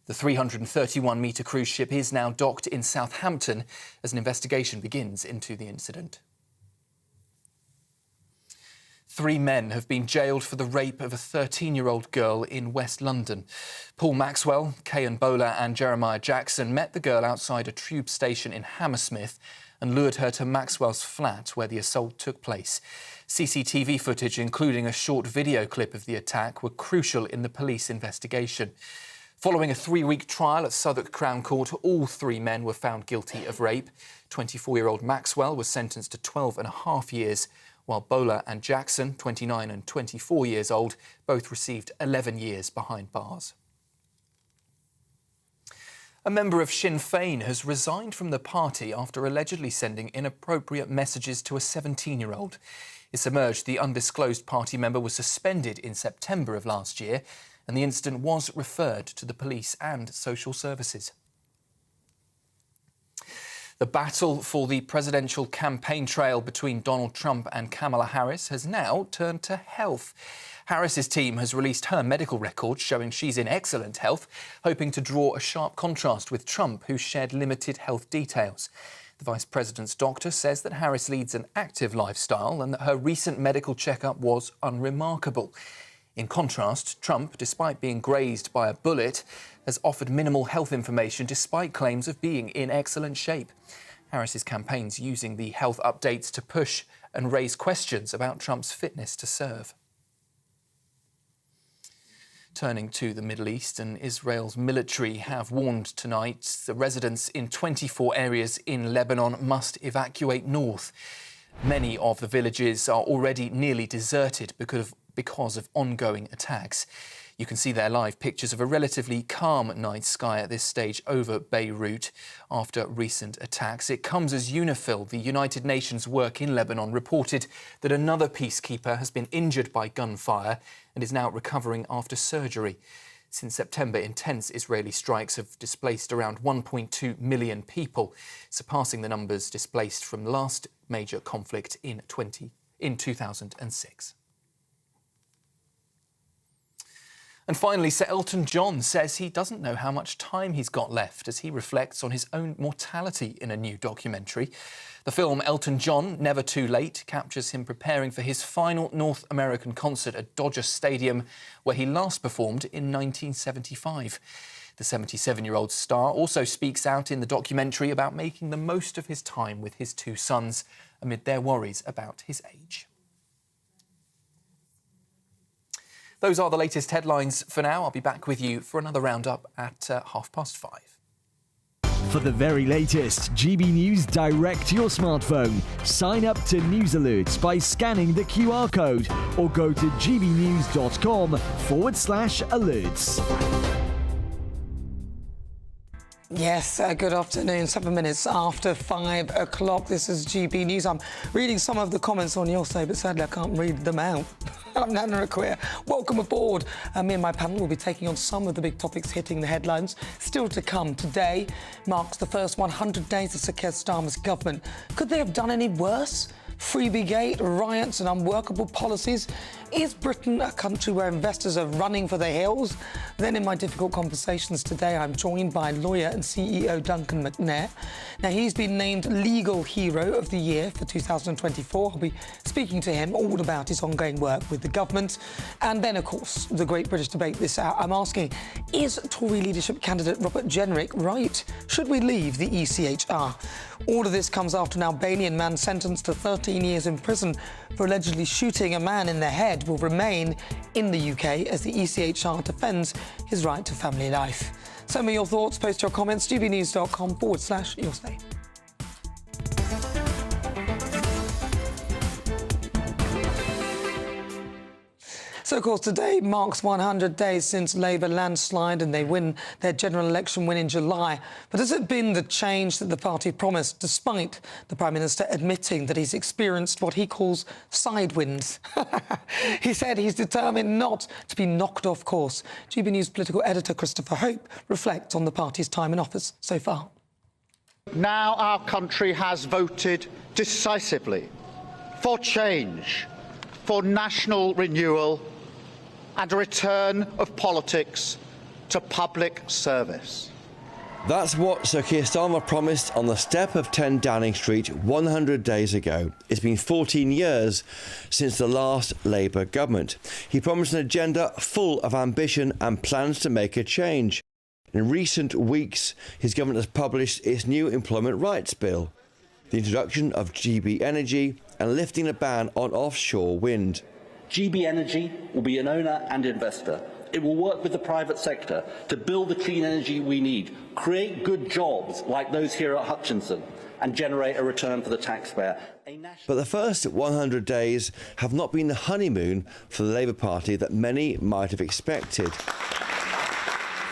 The 331-metre cruise ship is now docked in Southampton as an investigation begins into the incident. 3 men have been jailed for the rape of a 13-year-old girl in West London. Paul Maxwell, Kayan Bowler and Jeremiah Jackson met the girl outside a tube station in Hammersmith and lured her to Maxwell's flat where the assault took place. CCTV footage, including a short video clip of the attack, were crucial in the police investigation. Following a 3-week trial at Southwark Crown Court, all 3 men were found guilty of rape. 24-year-old Maxwell was sentenced to 12.5 years, while Bowler and Jackson, 29 and 24 years old, both received 11 years behind bars. A member of Sinn Féin has resigned from the party after allegedly sending inappropriate messages to a 17-year-old. It's emerged the undisclosed party member was suspended in September of last year, and the incident was referred to the police and social services. The battle for the presidential campaign trail between Donald Trump and Kamala Harris has now turned to health. Harris's team has released her medical records showing she's in excellent health, hoping to draw a sharp contrast with Trump, who shared limited health details. The Vice President's doctor says that Harris leads an active lifestyle and that her recent medical checkup was unremarkable. In contrast, Trump, despite being grazed by a bullet, has offered minimal health information despite claims of being in excellent shape. Harris's campaign's using the health updates to push and raise questions about Trump's fitness to serve. Turning to the Middle East, and Israel's military have warned tonight the residents in 24 areas in Lebanon must evacuate north. Many of the villages are already nearly deserted because of ongoing attacks. You can see there live pictures of a relatively calm night sky at this stage over Beirut after recent attacks. It comes as UNIFIL, the United Nations work in Lebanon, reported that another peacekeeper has been injured by gunfire and is now recovering after surgery. Since September, intense Israeli strikes have displaced around 1.2 million people, surpassing the numbers displaced from the last major conflict in 2006. And finally, Sir Elton John says he doesn't know how much time he's got left as he reflects on his own mortality in a new documentary. The film Elton John, Never Too Late, captures him preparing for his final North American concert at Dodger Stadium, where he last performed in 1975. The 77-year-old star also speaks out in the documentary about making the most of his time with his 2 sons amid their worries about his age. Those are the latest headlines for now. I'll be back with you for another roundup at 5:30. For the very latest GB News direct to your smartphone, sign up to News Alerts by scanning the QR code or go to gbnews.com/alerts. Yes, good afternoon. 7 minutes after 5 o'clock. This is GB News. I'm reading some of the comments on your side, but sadly I can't read them out. I'm Nana Akua. Welcome aboard. Me and my panel will be taking on some of the big topics hitting the headlines. Still to come, today marks the first 100 days of Sir Keir Starmer's government. Could they have done any worse? Freebiegate, riots and unworkable policies. Is Britain a country where investors are running for the hills? Then in my difficult conversations today, I'm joined by lawyer and CEO Duncan McNair. Now, he's been named Legal Hero of the Year for 2024. I'll be speaking to him all about his ongoing work with the government. And then, of course, the Great British Debate this hour. I'm asking, is Tory leadership candidate Robert Jenrick right? Should we leave the ECHR? All of this comes after an Albanian man sentenced to 13 years in prison for allegedly shooting a man in the head will remain in the UK as the ECHR defends his right to family life. Send me your thoughts, post your comments, gbnews.com/yoursay. So, of course, today marks 100 days since Labour landslide and they win their general election win in July. But has it been the change that the party promised, despite the Prime Minister admitting that he's experienced what he calls side winds? He said he's determined not to be knocked off course. GB News political editor Christopher Hope reflects on the party's time in office so far. Now our country has voted decisively for change, for national renewal and a return of politics to public service. That's what Sir Keir Starmer promised on the step of 10 Downing Street 100 days ago. It's been 14 years since the last Labour government. He promised an agenda full of ambition and plans to make a change. In recent weeks, his government has published its new employment rights bill. the introduction of GB Energy and lifting a ban on offshore wind. GB Energy will be an owner and investor. It will work with the private sector to build the clean energy we need, create good jobs like those here at Hutchinson, and generate a return for the taxpayer. But the first 100 days have not been the honeymoon for the Labour Party that many might have expected.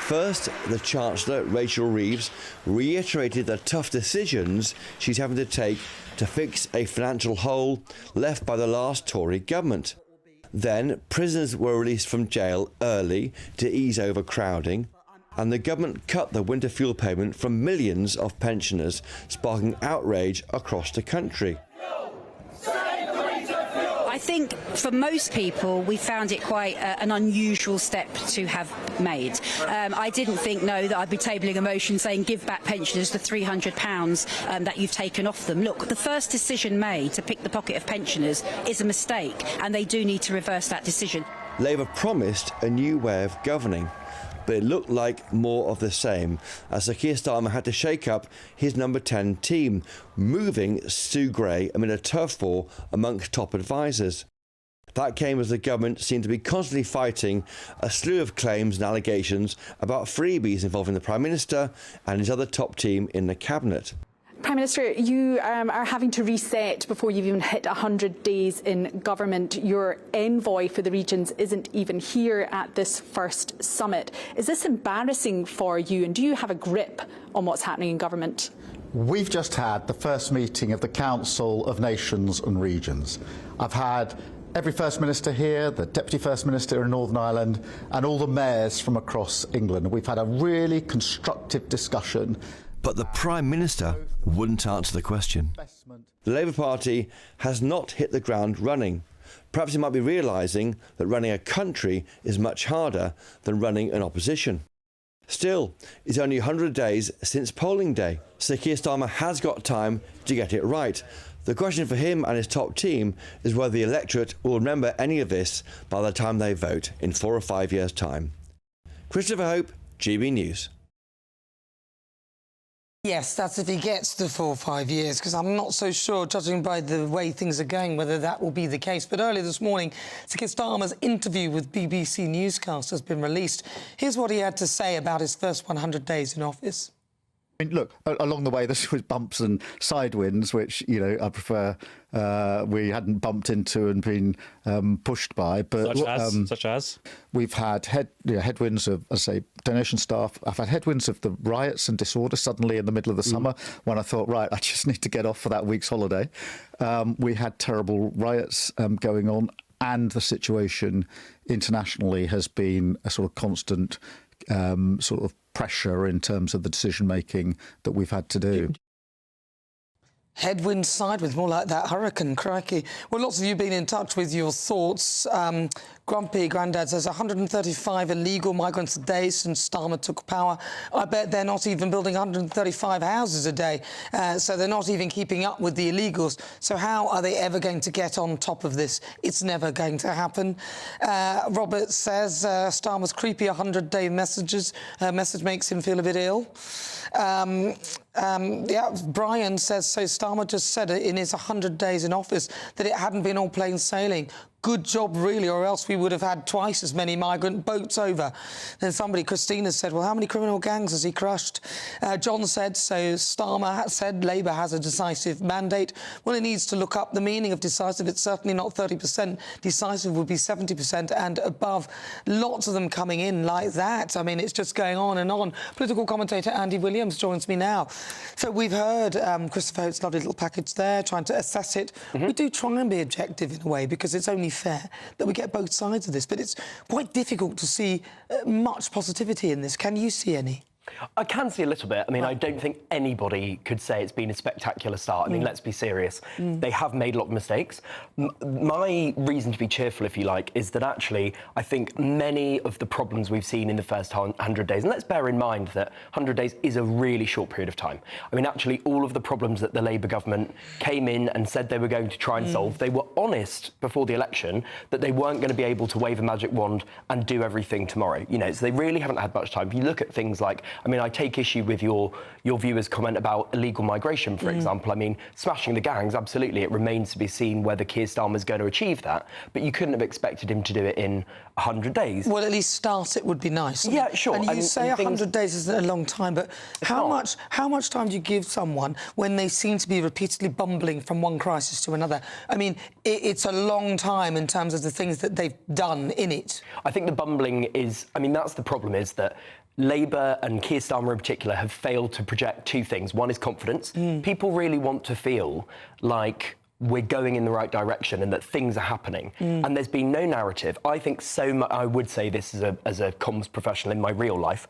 First, the Chancellor, Rachel Reeves, reiterated the tough decisions she's having to take to fix a financial hole left by the last Tory government. Then, prisoners were released from jail early to ease overcrowding, and the government cut the winter fuel payment from millions of pensioners, sparking outrage across the country. I think for most people we found it quite an unusual step to have made. I didn't think, no, that I'd be tabling a motion saying give back pensioners the £300 that you've taken off them. Look, the first decision made to pick the pocket of pensioners is a mistake, and they do need to reverse that decision. Labour promised a new way of governing, but it looked like more of the same, as Sir Keir Starmer had to shake up his number 10 team, moving Stu Gray amid a turf war amongst top advisers. That came as the government seemed to be constantly fighting a slew of claims and allegations about freebies involving the Prime Minister and his other top team in the Cabinet. Prime Minister, you are having to reset before you've even hit 100 days in government. Your envoy for the regions isn't even here at this first summit. Is this embarrassing for you, and do you have a grip on what's happening in government? We've just had the first meeting of the Council of Nations and Regions. I've had every First Minister here, the Deputy First Minister in Northern Ireland, and all the mayors from across England. We've had a really constructive discussion. But the Prime Minister wouldn't answer the question. The Labour Party has not hit the ground running. Perhaps he might be realising that running a country is much harder than running an opposition. Still, it's only 100 days since polling day. Sir Keir Starmer has got time to get it right. The question for him and his top team is whether the electorate will remember any of this by the time they vote in 4 or 5 years' time. Christopher Hope, GB News. Yes, that's if he gets the 4 or 5 years, because I'm not so sure, judging by the way things are going, whether that will be the case. But earlier this morning, Sir Keir Starmer's interview with BBC Newscast has been released. Here's what he had to say about his first 100 days in office. I mean, look, along the way, this was bumps and side winds, which, you know, I prefer we hadn't bumped into and been pushed by. But such as? We've had headwinds of, as I say, donation staff. I've had headwinds of the riots and disorder suddenly in the middle of the summer when I thought, right, I just need to get off for that week's holiday. We had terrible riots going on, and the situation internationally has been a sort of constant sort of pressure in terms of the decision-making that we've had to do. Headwind, sideways, more like that hurricane, crikey. Well, lots of you been in touch with your thoughts. Grumpy Grandad says 135 illegal migrants a day since Starmer took power. I bet they're not even building 135 houses a day, so they're not even keeping up with the illegals. So how are they ever going to get on top of this? It's never going to happen. Robert says Starmer's creepy 100-day message makes him feel a bit ill. Brian says, so Starmer just said in his 100 days in office that it hadn't been all plain sailing. Good job, really, or else we would have had twice as many migrant boats over. Then somebody, Christina, said, well, how many criminal gangs has he crushed? John said, so Starmer said Labour has a decisive mandate. Well, it needs to look up the meaning of decisive. It's certainly not 30%. Decisive would be 70% and above. Lots of them coming in like that. I mean, it's just going on and on. Political commentator Andy Williams joins me now. So we've heard Christopher Hope's lovely little package there, trying to assess it. We do try and be objective in a way, because it's only fair that we get both sides of this, but it's quite difficult to see much positivity in this. Can you see any? I can see a little bit. I mean, I don't think anybody could say it's been a spectacular start. I mean, let's be serious. They have made a lot of mistakes. My reason to be cheerful, if you like, is that actually I think many of the problems we've seen in the first 100 days, and let's bear in mind that 100 days is a really short period of time. I mean, actually, all of the problems that the Labour government came in and said they were going to try and solve, they were honest before the election that they weren't going to be able to wave a magic wand and do everything tomorrow. You know, so they really haven't had much time. If you look at things like I mean, I take issue with your viewer's comment about illegal migration, for example. I mean, smashing the gangs, absolutely. It remains to be seen whether Keir Starmer's going to achieve that. But you couldn't have expected him to do it in 100 days. Well, at least start it would be nice. Yeah, sure. And you say 100 days isn't a long time, but how much time do you give someone when they seem to be repeatedly bumbling from one crisis to another? I mean, it's a long time in terms of the things that they've done in it. I think the bumbling is... I mean, that's the problem, is that Labour and Keir Starmer in particular have failed to project two things. One is confidence. People really want to feel like we're going in the right direction and that things are happening. And there's been no narrative. I think so much... I would say this as a comms professional in my real life.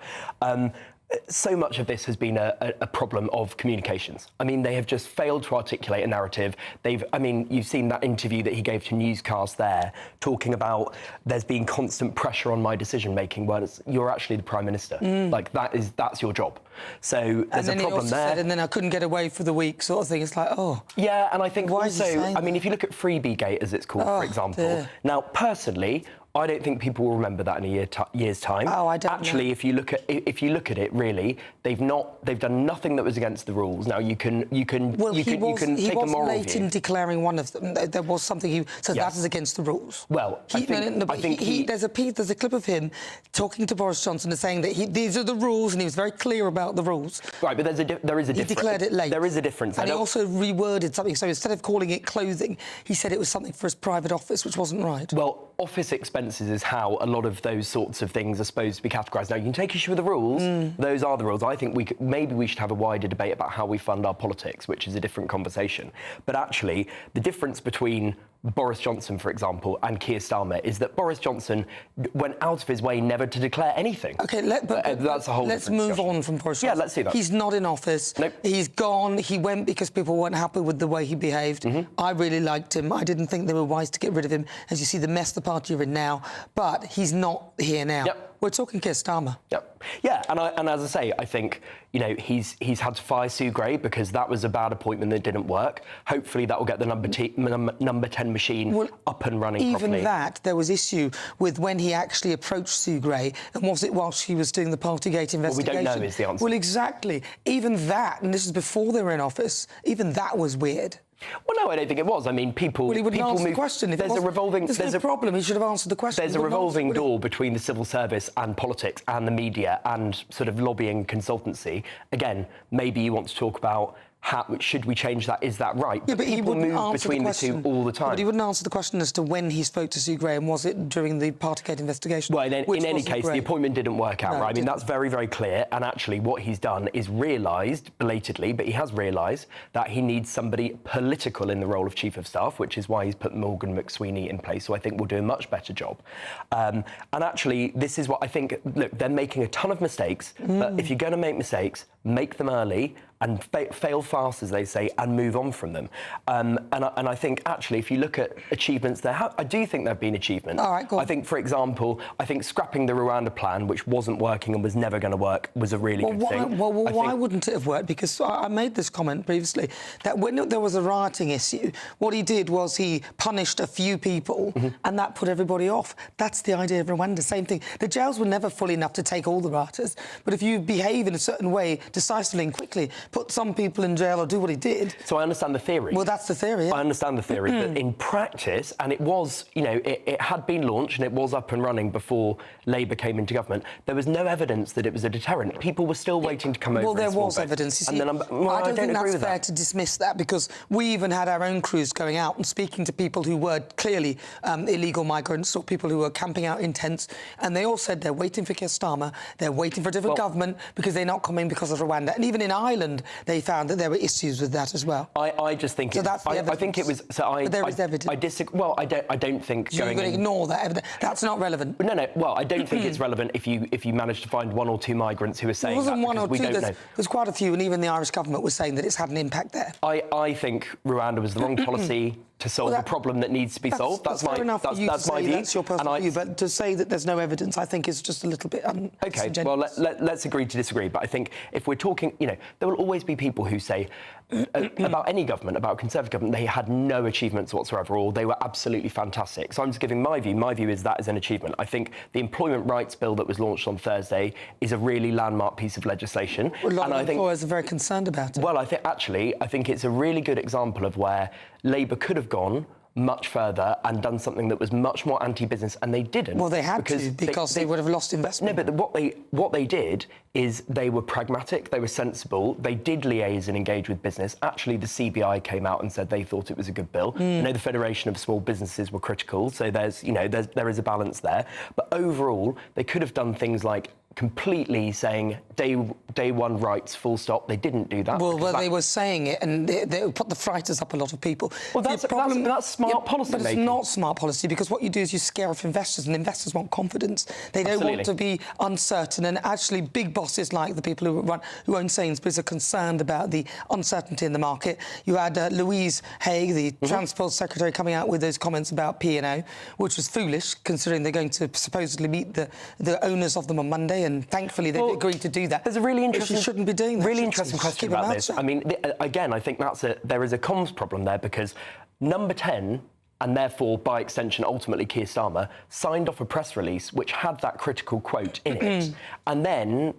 So much of this has been a problem of communications. I mean, they have just failed to articulate a narrative. I mean, you've seen that interview that he gave to Newscast there, talking about there's been constant pressure on my decision-making. Well, you're actually the Prime Minister. Like, that's your job. So there's a problem there. Said, and then I couldn't get away for the week, sort of thing. It's like, oh. Yeah, and I think also, I mean, if you look at Freebiegate, as it's called, for example. Dear. Now, personally, I don't think people will remember that in a year's time. Oh, I don't Actually, know. if you look at it, really, they've done nothing that was against the rules. Now you can take a moral view. He was late in declaring one of them. There was something that is against the rules. Well, I think there's a clip of him talking to Boris Johnson and saying that these are the rules, and he was very clear about the rules. Right, but there is a difference. He declared it late. There is a difference. And he also reworded something. So instead of calling it clothing, he said it was something for his private office, which wasn't right. Well, office expenses is how a lot of those sorts of things are supposed to be categorised. Now, you can take issue with the rules. Those are the rules. I think maybe we should have a wider debate about how we fund our politics, which is a different conversation. But actually, the difference between Boris Johnson, for example, and Keir Starmer is that Boris Johnson went out of his way never to declare anything. OK, that's a whole let's move on from Boris Johnson. Yeah, let's see that. He's not in office. Nope. He's gone. He went because people weren't happy with the way he behaved. I really liked him. I didn't think they were wise to get rid of him. As you see, the mess the party are in now. But he's not here now. Yep. We're talking Keir Starmer. Yep. Yeah, and as I say, I think, you know, he's had to fire Sue Gray because that was a bad appointment that didn't work. Hopefully that will get the number 10 machine up and running properly. Even that, there was issue with when he actually approached Sue Gray, and was it while she was doing the Partygate investigation? Well, we don't know is the answer. Well, exactly. Even that, and this is before they were in office, even that was weird. Well, no, I don't think it was. I mean, people... Well, he wouldn't answer the question. There's a problem. He should have answered the question. There's a revolving door between the civil service and politics and the media and sort of lobbying consultancy. Again, maybe you want to talk about should we change that? Is that right? Yeah, but he people wouldn't move answer between the the two all the time. But he wouldn't answer the question as to when he spoke to Sue Gray, and was it during the Partygate investigation? Well, in any case, the appointment didn't work out, right? I mean, that's very, very clear. And actually, what he's done is realised, belatedly, but he has realised that he needs somebody political in the role of Chief of Staff, which is why he's put Morgan McSweeney in place, who I think will do a much better job. And actually, this is what I think... Look, they're making a ton of mistakes, but if you're going to make mistakes, make them early and fail fast, as they say, and move on from them. And I think, actually, if you look at achievements there, I do think there have been achievements. All right, go on. I think, for example, scrapping the Rwanda plan, which wasn't working and was never going to work, was a really good thing. Why wouldn't it have worked? Because I made this comment previously, that when there was a rioting issue, what he did was he punished a few people, and that put everybody off. That's the idea of Rwanda, same thing. The jails were never full enough to take all the rioters, but if you behave in a certain way, decisively and quickly, put some people in jail or do what he did... So I understand the theory. Well, that's the theory, yeah. I understand the theory, but in practice, and it was, you know, it had been launched and it was up and running before Labour came into government, there was no evidence that it was a deterrent. People were still waiting to come over. Well, there was evidence. You see, I don't think that's fair to dismiss that, because we even had our own crews going out and speaking to people who were clearly illegal migrants or people who were camping out in tents, and they all said they're waiting for Keir Starmer, they're waiting for a different government because they're not coming because of Rwanda. And even in Ireland, they found that there were issues with that as well. I just think... So that's the evidence. I think it was... But there is evidence. I disagree. Well, I don't think You're going to ignore that evidence. That's not relevant. No. Well, I don't think it's relevant if you manage to find one or two migrants who are saying it wasn't that, one or we two. don't know. There's quite a few, and even the Irish government was saying that it's had an impact there. I think Rwanda was the wrong policy to solve the problem that needs to be solved. That's my view. That's your personal view, but to say that there's no evidence, I think, is just a little bit OK, well, let's agree to disagree. But I think if we're talking, you know, there will always be people who say about any government, about a Conservative government, they had no achievements whatsoever, or they were absolutely fantastic. So I'm just giving my view. My view is that is an achievement. I think the Employment Rights Bill that was launched on Thursday is a really landmark piece of legislation. Well, a lot of employers are very concerned about it. Well, I think it's a really good example of where Labour could have gone much further and done something that was much more anti-business, and they didn't. Well, they had to, because they would have lost investment. No, but what they did is they were pragmatic, they were sensible, they did liaise and engage with business. Actually, the CBI came out and said they thought it was a good bill. I know the Federation of Small Businesses were critical, so there is a balance there. But overall, they could have done things like completely saying day one rights, full stop. They didn't do that. Well, they were saying it, and they put the frighteners up a lot of people. Well, that's smart policy But making. it's not smart policy, because what you do is you scare off investors, and investors want confidence. They don't want to be uncertain, and actually big bosses like the people who own Sainsbury's are concerned about the uncertainty in the market. You had Louise Haigh, the Transport Secretary, coming out with those comments about P&O, which was foolish, considering they're going to supposedly meet the owners of them on Monday, and thankfully they've agreed to do that. There's a really interesting... She shouldn't be doing that. Really interesting question about this. I mean, again, I think there is a comms problem there, because number 10, and therefore, by extension, ultimately Keir Starmer, signed off a press release which had that critical quote in it, and then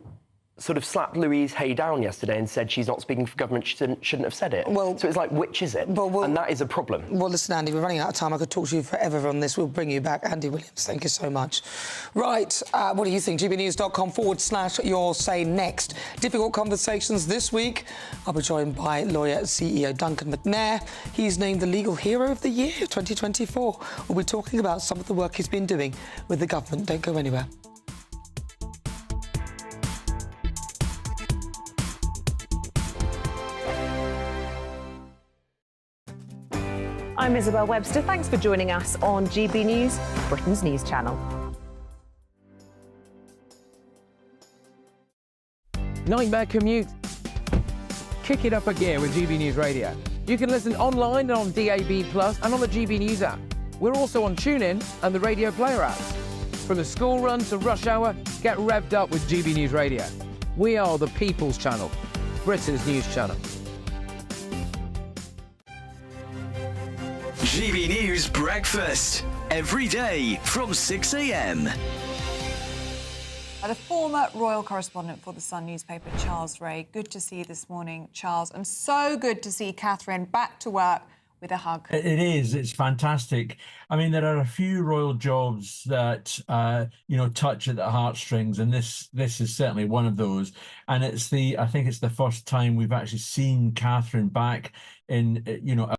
sort of slapped Louise Haigh down yesterday and said she's not speaking for government, she shouldn't have said it. Well, so it's like, which is it? And that is a problem. Well, listen, Andy, we're running out of time. I could talk to you forever on this. We'll bring you back. Andy Williams, thank you so much. Right, what do you think? gbnews.com/your say next. Difficult conversations this week. I'll be joined by lawyer CEO Duncan McNair. He's named the Legal Hero of the Year 2024. We'll be talking about some of the work he's been doing with the government. Don't go anywhere. I'm Isabel Webster. Thanks for joining us on GB News, Britain's news channel. Nightmare commute? Kick it up a gear with GB News Radio. You can listen online and on DAB+ and on the GB News app. We're also on TuneIn and the Radio Player apps. From the school run to rush hour, get revved up with GB News Radio. We are the People's Channel, Britain's news channel. GB News Breakfast, every day from 6 a.m. The former royal correspondent for the Sun newspaper, Charles Ray. Good to see you this morning, Charles, and so good to see Catherine back to work with a hug. It is. It's fantastic. I mean, there are a few royal jobs that touch at the heartstrings, and this is certainly one of those. And I think it's the first time we've actually seen Catherine back in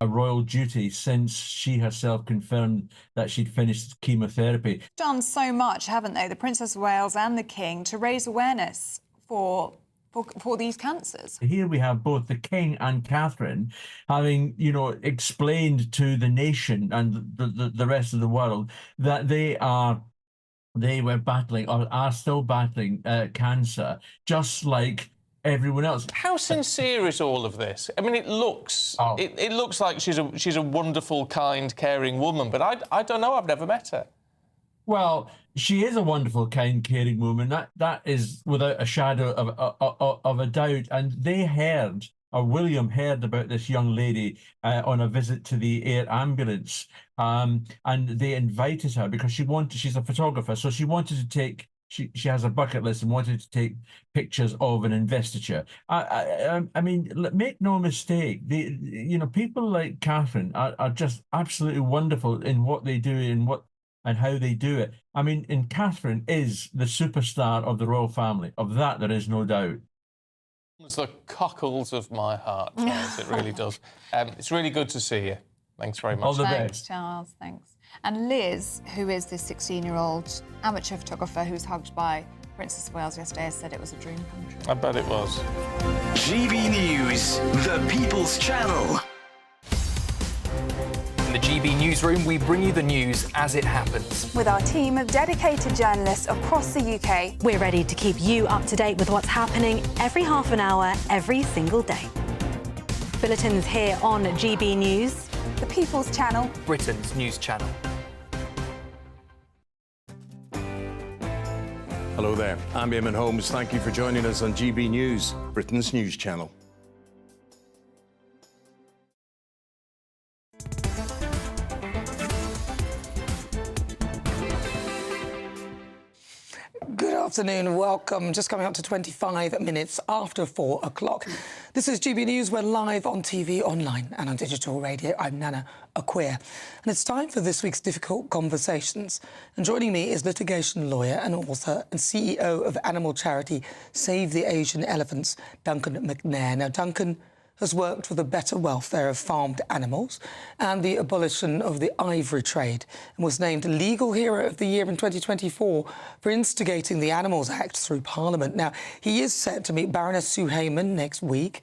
a royal duty since she herself confirmed that she'd finished chemotherapy. Done so much, haven't they, the Princess of Wales and the King, to raise awareness for these cancers. Here we have both the King and Catherine having, explained to the nation and the rest of the world that they were battling or are still battling cancer, just like everyone else. How sincere is all of this? I mean, it looks it looks like she's a wonderful, kind, caring woman, but I don't know. I've never met her. Well, she is a wonderful, kind, caring woman. That is without a shadow of a doubt. And William heard about this young lady on a visit to the air ambulance, and they invited her because she's a photographer, so she wanted to take. She has a bucket list and wanted to take pictures of an investiture. I mean, make no mistake, people like Catherine are just absolutely wonderful in what they do and how they do it. I mean, and Catherine is the superstar of the royal family. Of that, there is no doubt. It's the cockles of my heart, Charles. It really does. It's really good to see you. Thanks very much. All the Thanks, best. Charles. Thanks. And Liz, who is this 16-year-old amateur photographer who was hugged by Princess of Wales yesterday, said it was a dream come true. I bet it was. GB News, the People's Channel. In the GB Newsroom, we bring you the news as it happens. With our team of dedicated journalists across the UK, we're ready to keep you up to date with what's happening every half an hour, every single day. Bulletins here on GB News, the People's Channel, Britain's news channel. Hello there, I'm Eamon Holmes. Thank you for joining us on GB News, Britain's news channel. Good afternoon, welcome. Just coming up to 25 minutes after 4 o'clock. This is GB News. We're live on TV, online and on digital radio. I'm Nana Akua. And it's time for this week's Difficult Conversations. And joining me is litigation lawyer and author and CEO of animal charity Save the Asian Elephants, Duncan McNair. Now, Duncan has worked for the better welfare of farmed animals and the abolition of the ivory trade, and was named Legal Hero of the Year in 2024 for instigating the Animals Act through Parliament. Now, he is set to meet Baroness Suhayman next week,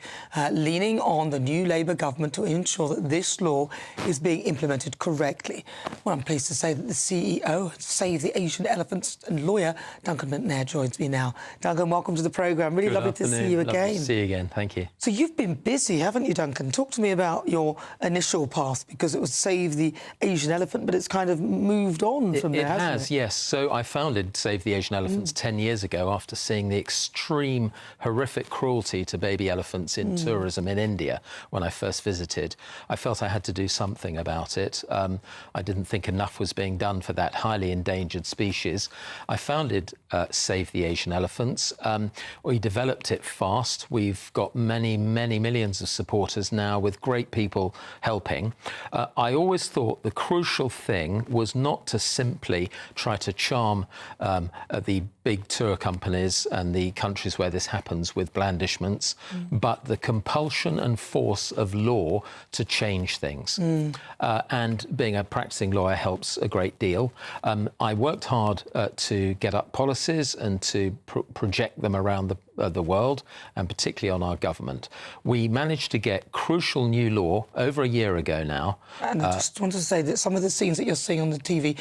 leaning on the new Labour government to ensure that this law is being implemented correctly. Well, I'm pleased to say that the CEO of Save the Asian Elephants and lawyer Duncan McNair joins me now. Duncan, welcome to the programme. Really lovely to see you again. Lovely to see you again. Thank you. So you've been busy, haven't you, Duncan? Talk to me about your initial path, because it was Save the Asian Elephant, but it's kind of moved on from there, hasn't it? It has, yes. So I founded Save the Asian Elephants 10 years ago after seeing the extreme, horrific cruelty to baby elephants in tourism in India when I first visited. I felt I had to do something about it. I didn't think enough was being done for that highly endangered species. I founded Save the Asian Elephants. We developed it fast. We've got many, many millions of supporters now, with great people helping. I always thought the crucial thing was not to simply try to charm the big tour companies and the countries where this happens with blandishments, but the compulsion and force of law to change things. And being a practicing lawyer helps a great deal. I worked hard to get up policies and to project them around the world, and particularly on our government. We managed to get crucial new law over a year ago now. And I just want to say that some of the scenes that you're seeing on the TV,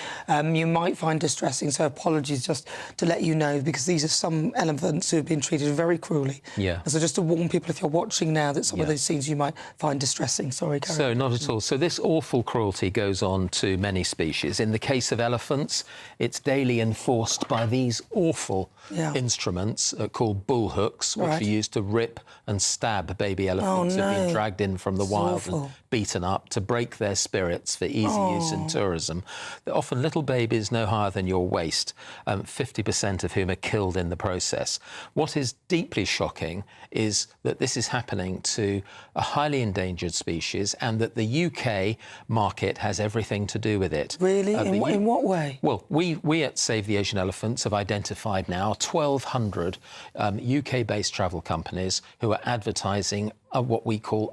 you might find distressing, so apologies just to let you know, because these are some elephants who have been treated very cruelly. Yeah. And so just to warn people, if you're watching now, that some of those scenes you might find distressing. Sorry, Karen. So, not at all. So this awful cruelty goes on to many species. In the case of elephants, it's daily enforced by these awful instruments called bull hooks, which are used to rip and stab baby elephants who've been dragged in from the wild and beaten up, to break their spirits for easy use in tourism. They're often little babies no higher than your waist, 50% of whom are killed in the process. What is deeply shocking is that this is happening to a highly endangered species, and that the UK market has everything to do with it. Really? In what way? Well, we at Save the Asian Elephants have identified now 1,200 UK-based travel companies who are advertising what we call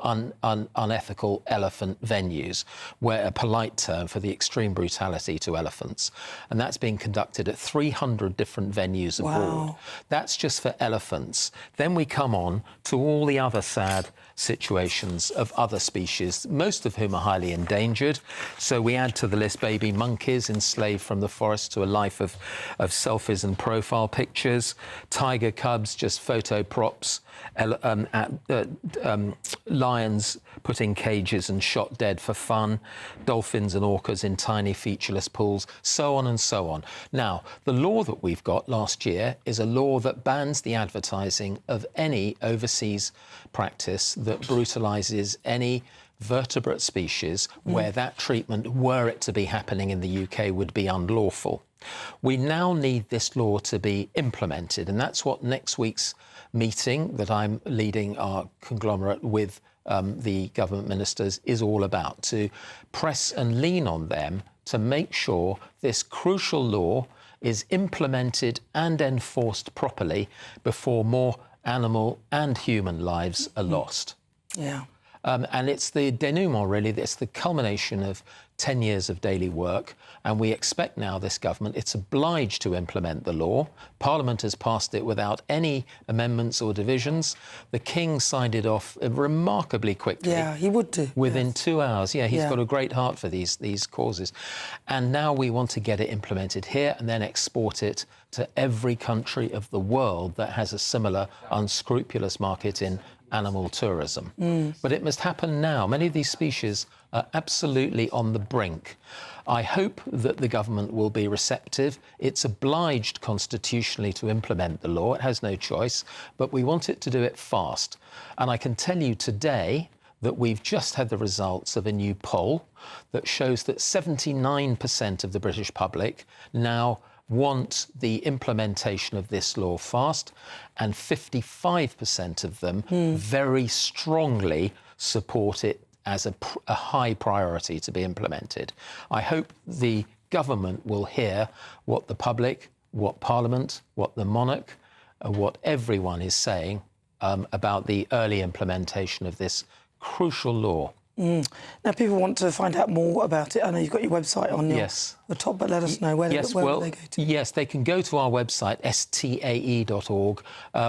unethical elephant venues, where a polite term for the extreme brutality to elephants. And that's being conducted at 300 different venues abroad. That's just for elephants. Then we come on to all the other sad situations of other species, most of whom are highly endangered. So we add to the list baby monkeys enslaved from the forest to a life of selfies and profile pictures, tiger cubs, just photo props, lions put in cages and shot dead for fun, dolphins and orcas in tiny featureless pools, so on and so on. Now, the law that we've got last year is a law that bans the advertising of any overseas practice that brutalises any vertebrate species where that treatment, were it to be happening in the UK, would be unlawful. We now need this law to be implemented, and that's what next week's meeting that I'm leading our conglomerate with the government ministers is all about, to press and lean on them to make sure this crucial law is implemented and enforced properly before more animal and human lives are lost. Yeah. And it's the denouement, really, it's the culmination of 10 years of daily work, and we expect now this government, it's obliged to implement the law. Parliament has passed it without any amendments or divisions. The King signed it off remarkably quickly. Yeah, he would do. Within 2 hours. Yeah, he's got a great heart for these causes. And now we want to get it implemented here and then export it to every country of the world that has a similar unscrupulous market in animal tourism. But it must happen now. Many of these species are absolutely on the brink. I hope that the government will be receptive. It's obliged constitutionally to implement the law. It has no choice, but we want it to do it fast. And I can tell you today that we've just had the results of a new poll that shows that 79% of the British public now want the implementation of this law fast, and 55% of them very strongly support it as a high priority to be implemented. I hope the government will hear what the public, what Parliament, what the monarch, what everyone is saying about the early implementation of this crucial law. Now, people want to find out more about it. I know you've got your website on the top, but let us know where, where they go to. Yes, they can go to our website, stae.org.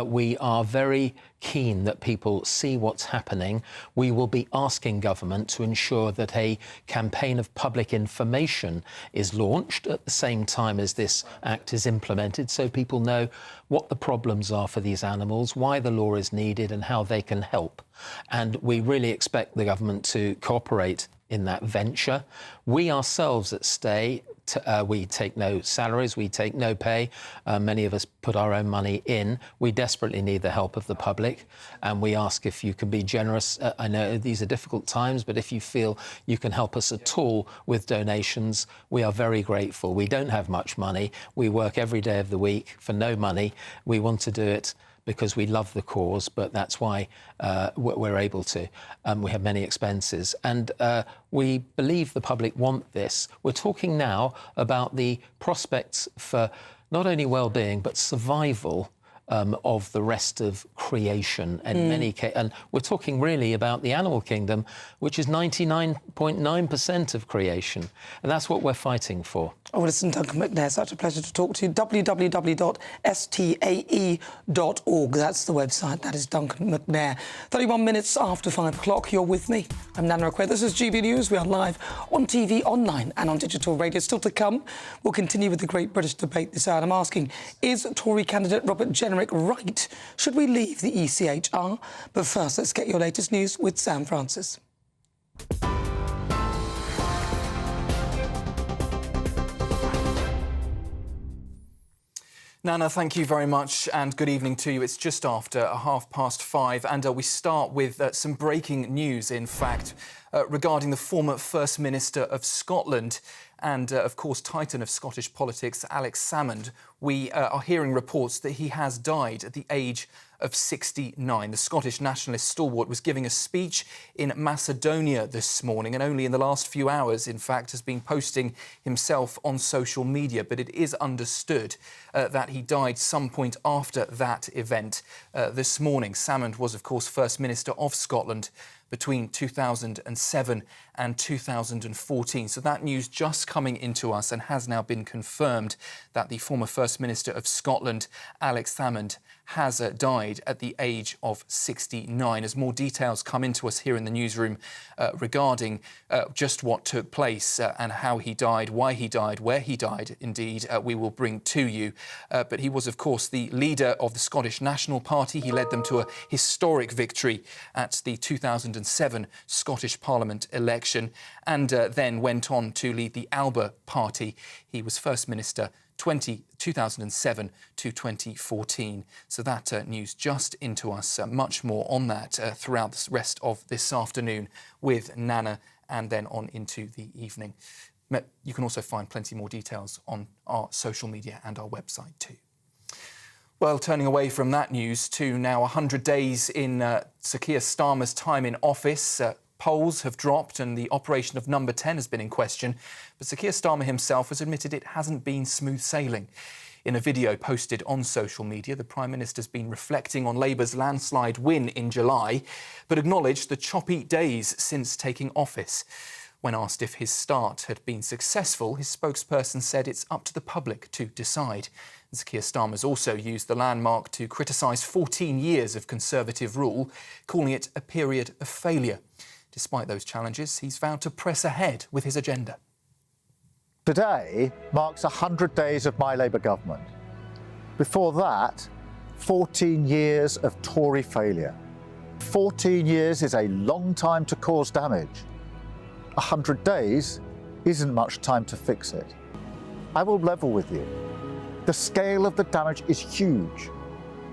We are very keen that people see what's happening. We will be asking government to ensure that a campaign of public information is launched at the same time as this act is implemented, so people know what the problems are for these animals, why the law is needed and how they can help. And we really expect the government to cooperate in that venture. We ourselves at Stay, we take no salaries, we take no pay. Many of us put our own money in. We desperately need the help of the public, and we ask if you can be generous. I know these are difficult times, but if you feel you can help us at all with donations, we are very grateful. We don't have much money. We work every day of the week for no money. We want to do it because we love the cause, but that's why we're able to. We have many expenses, and we believe the public want this. We're talking now about the prospects for not only well-being, but survival of the rest of creation in many cases. And we're talking really about the animal kingdom, which is 99.9% of creation. And that's what we're fighting for. Oh, listen, Duncan McNair, such a pleasure to talk to you. www.stae.org, that's the website. That is Duncan McNair. 31 minutes after 5 o'clock, you're with me. I'm Nana Akua. This is GB News. We are live on TV, online and on digital radio. Still to come, we'll continue with the Great British Debate this hour. I'm asking, is Tory candidate Robert Jenrick right? Should we leave the ECHR? But first, let's get your latest news with Sam Francis. Nana, thank you very much and good evening to you. It's just after 5:30 and we start with some breaking news, in fact, regarding the former First Minister of Scotland and, of course, titan of Scottish politics, Alex Salmond. We are hearing reports that he has died at the age of 69. The Scottish nationalist stalwart was giving a speech in Macedonia this morning, and only in the last few hours, in fact, has been posting himself on social media. But it is understood that he died some point after that event this morning. Salmond was, of course, First Minister of Scotland between 2007 and 2014. So that news just coming into us, and has now been confirmed that the former First Minister of Scotland, Alex Salmond, has died at the age of 69. As more details come into us here in the newsroom regarding just what took place and how he died, why he died, where he died, indeed, we will bring to you. But he was, of course, the leader of the Scottish National Party. He led them to a historic victory at the 2007 Scottish Parliament election, and then went on to lead the Alba Party. He was First Minister 2007 to 2014. So that news just into us. Much more on that throughout the rest of this afternoon with Nana, and then on into the evening. You can also find plenty more details on our social media and our website too. Well, turning away from that news to now 100 days in Sir Keir Starmer's time in office. Polls have dropped and the operation of Number 10 has been in question. But Sir Keir Starmer himself has admitted it hasn't been smooth sailing. In a video posted on social media, the Prime Minister's been reflecting on Labour's landslide win in July, but acknowledged the choppy days since taking office. When asked if his start had been successful, his spokesperson said it's up to the public to decide. Sir Keir Starmer's also used the landmark to criticise 14 years of Conservative rule, calling it a period of failure. Despite those challenges, he's vowed to press ahead with his agenda. Today marks 100 days of my Labour government. Before that, 14 years of Tory failure. 14 years is a long time to cause damage. 100 days isn't much time to fix it. I will level with you. The scale of the damage is huge,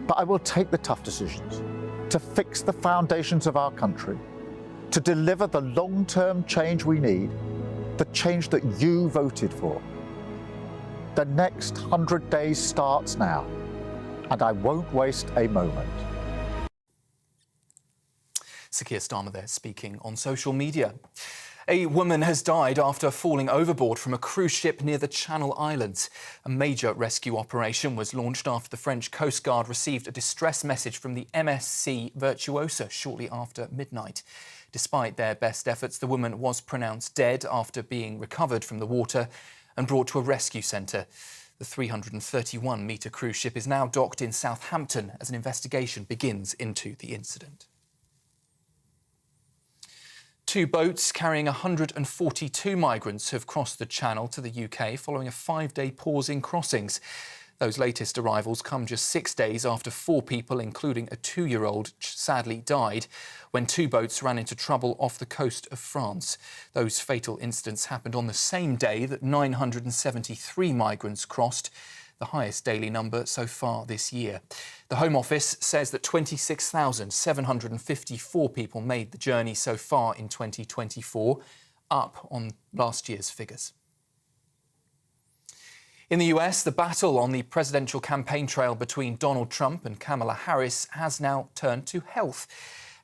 but I will take the tough decisions to fix the foundations of our country, to deliver the long-term change we need, the change that you voted for. The next 100 days starts now, and I won't waste a moment. Keir Starmer there speaking on social media. A woman has died after falling overboard from a cruise ship near the Channel Islands. A major rescue operation was launched after the French Coast Guard received a distress message from the MSC Virtuosa shortly after midnight. Despite their best efforts, the woman was pronounced dead after being recovered from the water and brought to a rescue centre. The 331-metre cruise ship is now docked in Southampton as an investigation begins into the incident. 2 boats carrying 142 migrants have crossed the Channel to the UK following a 5-day pause in crossings. Those latest arrivals come just 6 days after 4 people, including a 2-year-old, sadly died when 2 boats ran into trouble off the coast of France. Those fatal incidents happened on the same day that 973 migrants crossed, the highest daily number so far this year. The Home Office says that 26,754 people made the journey so far in 2024, up on last year's figures. In the US, the battle on the presidential campaign trail between Donald Trump and Kamala Harris has now turned to health.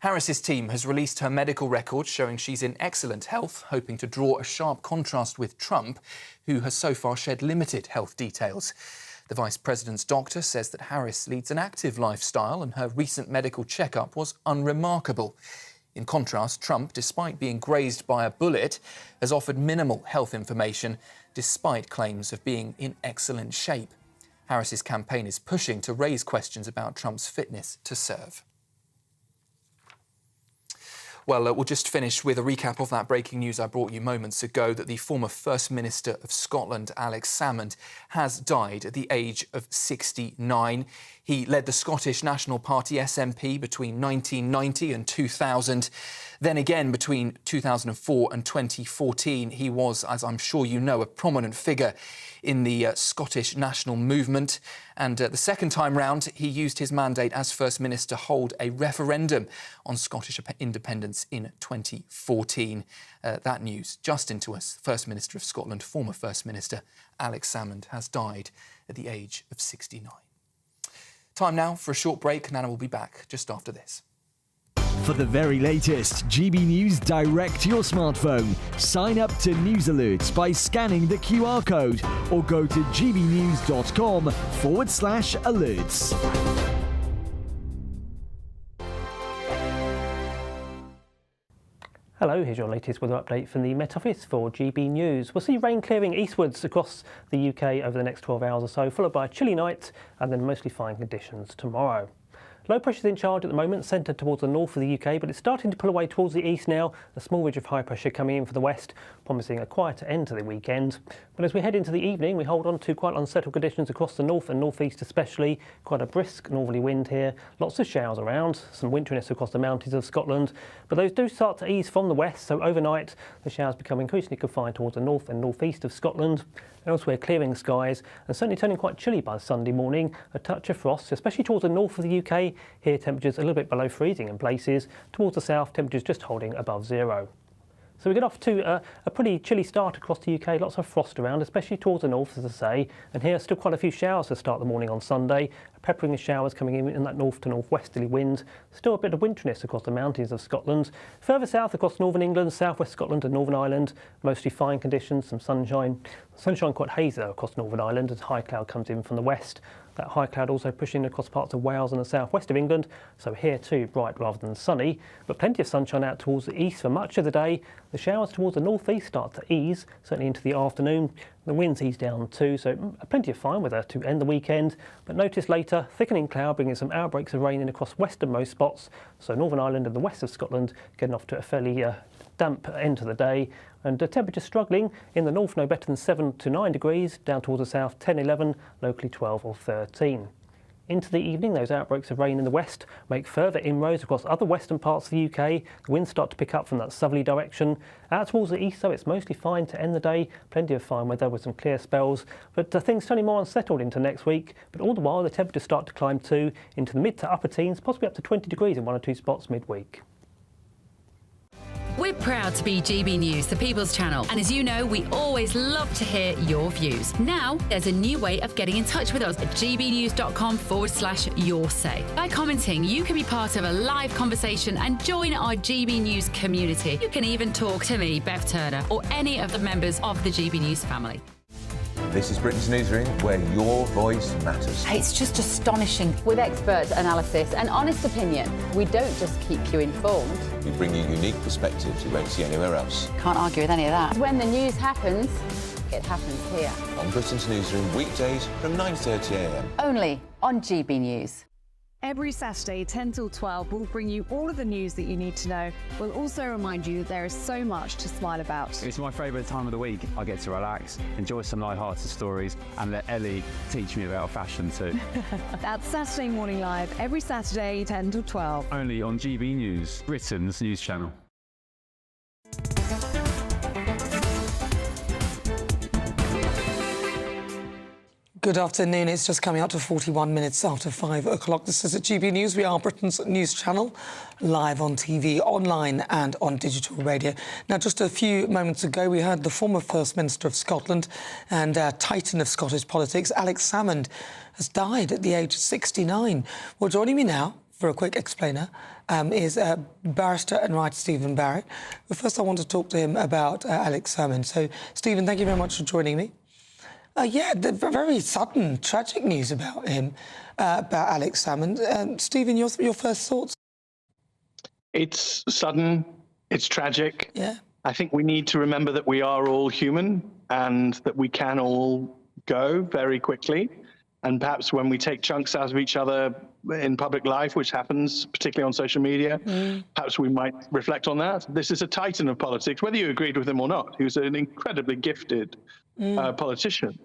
Harris's team has released her medical records showing she's in excellent health, hoping to draw a sharp contrast with Trump, who has so far shared limited health details. The Vice President's doctor says that Harris leads an active lifestyle and her recent medical checkup was unremarkable. In contrast, Trump, despite being grazed by a bullet, has offered minimal health information despite claims of being in excellent shape. Harris's campaign is pushing to raise questions about Trump's fitness to serve. Well, we'll just finish with a recap of that breaking news I brought you moments ago, that the former First Minister of Scotland, Alex Salmond, has died at the age of 69. He led the Scottish National Party SNP between 1990 and 2000. Then again, between 2004 and 2014, he was, as I'm sure you know, a prominent figure in the Scottish national movement. And the second time round, he used his mandate as First Minister to hold a referendum on Scottish independence in 2014. That news just into us. First Minister of Scotland, former First Minister Alex Salmond, has died at the age of 69. Time now for a short break. Nana will be back just after this. For the very latest GB News direct to your smartphone, sign up to News Alerts by scanning the QR code or go to gbnews.com/alerts. Hello, here's your latest weather update from the Met Office for GB News. We'll see rain clearing eastwards across the UK over the next 12 hours or so, followed by a chilly night and then mostly fine conditions tomorrow. Low pressure is in charge at the moment, centred towards the north of the UK, but it's starting to pull away towards the east now. A small ridge of high pressure coming in for the west, promising a quieter end to the weekend. But as we head into the evening, we hold on to quite unsettled conditions across the north and northeast especially. Quite a brisk northerly wind here, lots of showers around, some winteriness across the mountains of Scotland. But those do start to ease from the west, so overnight the showers become increasingly confined towards the north and northeast of Scotland. Elsewhere, clearing skies and certainly turning quite chilly by Sunday morning. A touch of frost, especially towards the north of the UK. Here, temperatures a little bit below freezing in places. Towards the south, temperatures just holding above zero. So we get off to a pretty chilly start across the UK. Lots of frost around, especially towards the north, as I say. And here, still quite a few showers to start the morning on Sunday. Peppering with showers coming in that north to northwesterly wind. Still a bit of winteriness across the mountains of Scotland. Further south across northern England, southwest Scotland and Northern Ireland, mostly fine conditions, some sunshine. Sunshine quite hazy though across Northern Ireland as high cloud comes in from the west. That high cloud also pushing across parts of Wales and the southwest of England, so here too bright rather than sunny, but plenty of sunshine out towards the east for much of the day. The showers towards the northeast start to ease, certainly into the afternoon. The winds ease down too, so plenty of fine weather to end the weekend. But notice later, thickening cloud bringing some outbreaks of rain in across westernmost spots, so Northern Ireland and the west of Scotland getting off to a fairly damp end to the day. And the temperature struggling in the north no better than 7 to 9 degrees, down towards the south 10, 11, locally 12 or 13. Into the evening, those outbreaks of rain in the west make further inroads across other western parts of the UK. The winds start to pick up from that southerly direction. Out towards the east, though, it's mostly fine to end the day. Plenty of fine weather with some clear spells. But things turning more unsettled into next week. But all the while, the temperatures start to climb too, into the mid to upper teens, possibly up to 20 degrees in 1 or 2 spots midweek. We're proud to be GB News, the People's Channel. And as you know, we always love to hear your views. Now, there's a new way of getting in touch with us at gbnews.com/yoursay. By commenting, you can be part of a live conversation and join our GB News community. You can even talk to me, Bev Turner, or any of the members of the GB News family. This is Britain's Newsroom, where your voice matters. It's just astonishing. With expert analysis and honest opinion, we don't just keep you informed. We bring you unique perspectives you won't see anywhere else. Can't argue with any of that. When the news happens, it happens here. On Britain's Newsroom, weekdays from 9:30 a.m. Only on GB News. Every Saturday, 10 till 12, we'll bring you all of the news that you need to know. We'll also remind you that there is so much to smile about. It's my favourite time of the week. I get to relax, enjoy some light-hearted stories, and let Ellie teach me about fashion too. That's Saturday Morning Live, every Saturday, 10 till 12. Only on GB News, Britain's news channel. Good afternoon. It's just coming up to 41 minutes after 5 o'clock. This is at GB News. We are Britain's news channel, live on TV, online and on digital radio. Now, just a few moments ago, we heard the former First Minister of Scotland and titan of Scottish politics, Alex Salmond, has died at the age of 69. Well, joining me now for a quick explainer is barrister and writer Stephen Barrett. But first, I want to talk to him about Alex Salmond. So, Stephen, thank you very much for joining me. Yeah, the very sudden, tragic news about him, about Alex Salmond. Stephen, your first thoughts? It's sudden, it's tragic. Yeah. I think we need to remember that we are all human and that we can all go very quickly. And perhaps when we take chunks out of each other in public life, which happens particularly on social media, perhaps we might reflect on that. This is a titan of politics, whether you agreed with him or not. He was an incredibly gifted politician.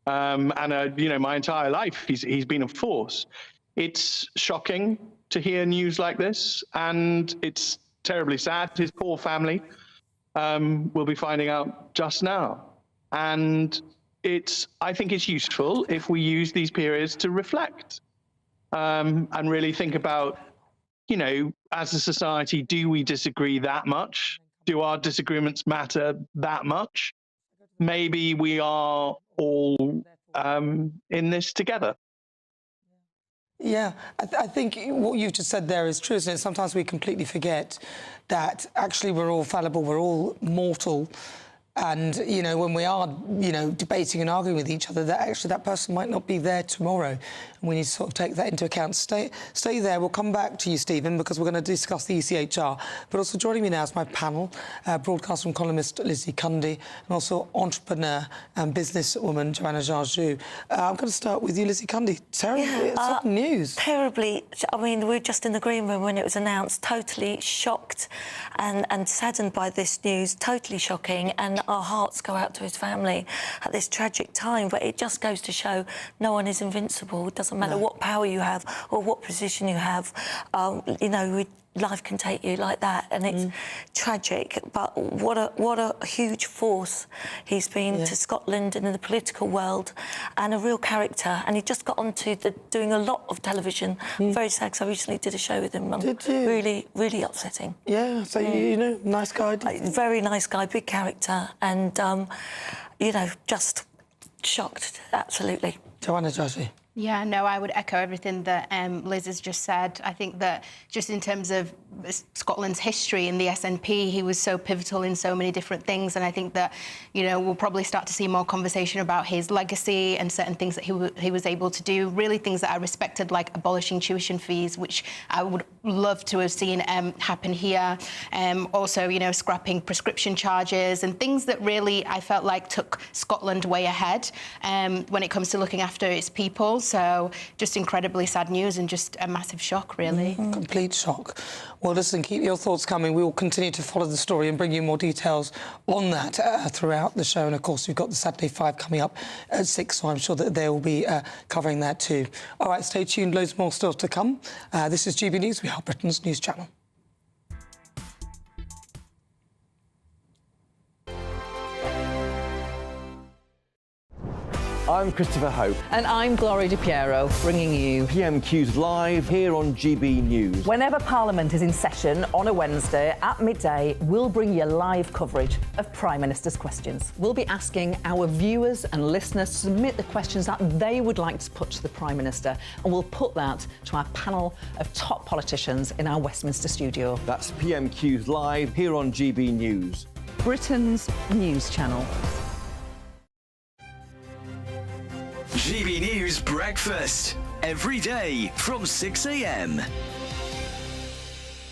And you know, my entire life, he's been a force. It's shocking to hear news like this, and it's terribly sad. His poor family will be finding out just now. And I think it's useful if we use these periods to reflect and really think about, you know, as a society, do we disagree that much? Do our disagreements matter that much? Maybe we are all in this together. Yeah, I think what you've just said there is true, isn't it? Sometimes we completely forget that actually we're all fallible, we're all mortal. And, you know, when we are, you know, debating and arguing with each other, that actually that person might not be there tomorrow. And we need to sort of take that into account. Stay there. We'll come back to you, Stephen, because we're going to discuss the ECHR. But also joining me now is my panel, broadcaster and columnist Lizzie Cundy, and also entrepreneur and businesswoman Joanna Jarju. I'm going to start with you, Lizzie Cundy. Terrible news. Terribly. I mean, we were just in the green room when it was announced, totally shocked and saddened by this news, totally shocking. And our hearts go out to his family at this tragic time, but it just goes to show no one is invincible. It doesn't matter what power you have or what position you have. You know, life can take you like that, and it's tragic. But what a huge force he's been to Scotland and in the political world, and a real character. And he just got onto doing a lot of television. Very sad, because I recently did a show with him. Did you? Really, really upsetting. Yeah. So you know, nice guy. Very nice guy, big character, and you know, just shocked. Absolutely. Joanna Jarju. Yeah, no, I would echo everything that Liz has just said. I think that just in terms of Scotland's history in the SNP, he was so pivotal in so many different things. And I think that, you know, we'll probably start to see more conversation about his legacy and certain things that he was able to do, really things that I respected, like abolishing tuition fees, which I would love to have seen happen here. Also, you know, scrapping prescription charges and things that really I felt like took Scotland way ahead when it comes to looking after its people. So just incredibly sad news and just a massive shock, really. Complete shock. Well, listen, keep your thoughts coming. We will continue to follow the story and bring you more details on that throughout the show. And, of course, we've got the Saturday 5 coming up at 6, so I'm sure that they will be covering that too. All right, stay tuned. Loads more still to come. This is GB News. We are Britain's news channel. I'm I'm Christopher Hope. And I'm Gloria Di Piero, bringing you PMQ's Live here on GB News. Whenever Parliament is in session on a Wednesday at midday, we'll bring you live coverage of Prime Minister's questions. We'll be asking our viewers and listeners to submit the questions that they would like to put to the Prime Minister, and we'll put that to our panel of top politicians in our Westminster studio. That's PMQ's Live here on GB News. Britain's news channel. GB News Breakfast, every day from 6 a.m.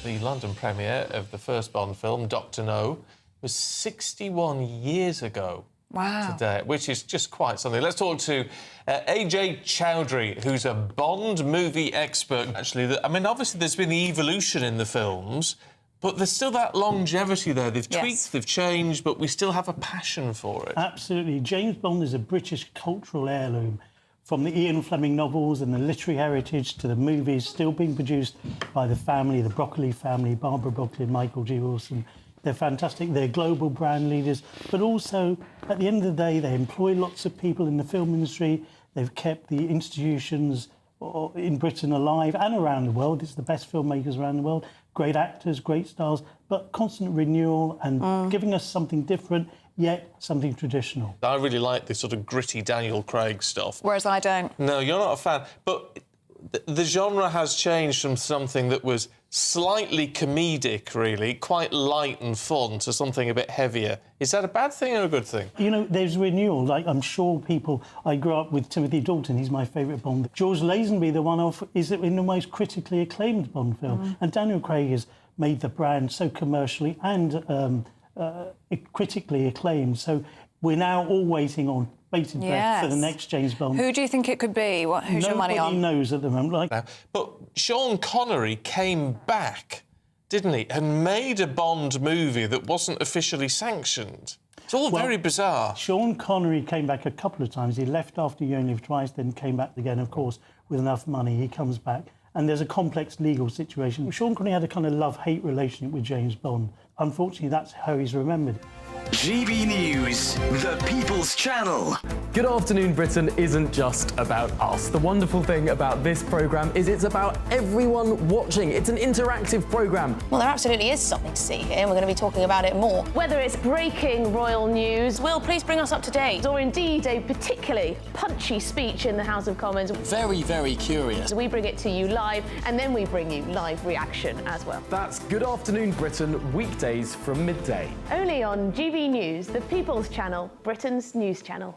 The London premiere of the first Bond film, Dr. No, was 61 years ago. Wow. Today, which is just quite something. Let's talk to AJ Chowdhury, who's a Bond movie expert. Actually, I mean, obviously there's been the evolution in the films, but there's still that longevity there. They've tweaked, they've changed, but we still have a passion for it. Absolutely. James Bond is a British cultural heirloom. From the Ian Fleming novels and the literary heritage to the movies still being produced by the family, the Broccoli family, Barbara Broccoli and Michael G. Wilson. They're fantastic. They're global brand leaders. But also, at the end of the day, they employ lots of people in the film industry. They've kept the institutions in Britain alive and around the world. It's the best filmmakers around the world. Great actors, great stars, but constant renewal and giving us something different, yet something traditional. I really like this sort of gritty Daniel Craig stuff. Whereas I don't. No, you're not a fan. But the genre has changed from something that was slightly comedic, really, quite light and fun, to something a bit heavier. Is that a bad thing or a good thing? You know, there's renewal. Like, I'm sure people... I grew up with Timothy Dalton. He's my favourite Bond. George Lazenby, the one-off, is in the most critically acclaimed Bond film. And Daniel Craig has made the brand so commercially and critically acclaimed. So we're now all waiting on bated breath for the next James Bond. Who do you think it could be? Who's your money on? Nobody knows at the moment. But Sean Connery came back, didn't he, and made a Bond movie that wasn't officially sanctioned. It's all very bizarre. Sean Connery came back a couple of times. He left after You Only Live Twice, then came back again, of course, with enough money. He comes back, and there's a complex legal situation. Sean Connery had a kind of love-hate relationship with James Bond. Unfortunately, that's how he's remembered. GB News, the People's Channel. Good Afternoon Britain isn't just about us. The wonderful thing about this programme is it's about everyone watching. It's an interactive programme. Well, there absolutely is something to see here, and we're going to be talking about it more. Whether it's breaking royal news, Will, please bring us up to date. Or indeed a particularly punchy speech in the House of Commons. Very, very curious. We bring it to you live, and then we bring you live reaction as well. That's Good Afternoon Britain, weekdays from midday. Only on GB News, the People's Channel, Britain's news channel.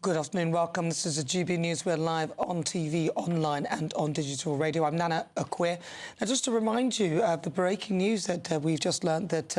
Good afternoon, welcome. This is a GB News. We're live on TV, online and on digital radio. I'm Nana Akua. Now, just to remind you of the breaking news that we've just learnt that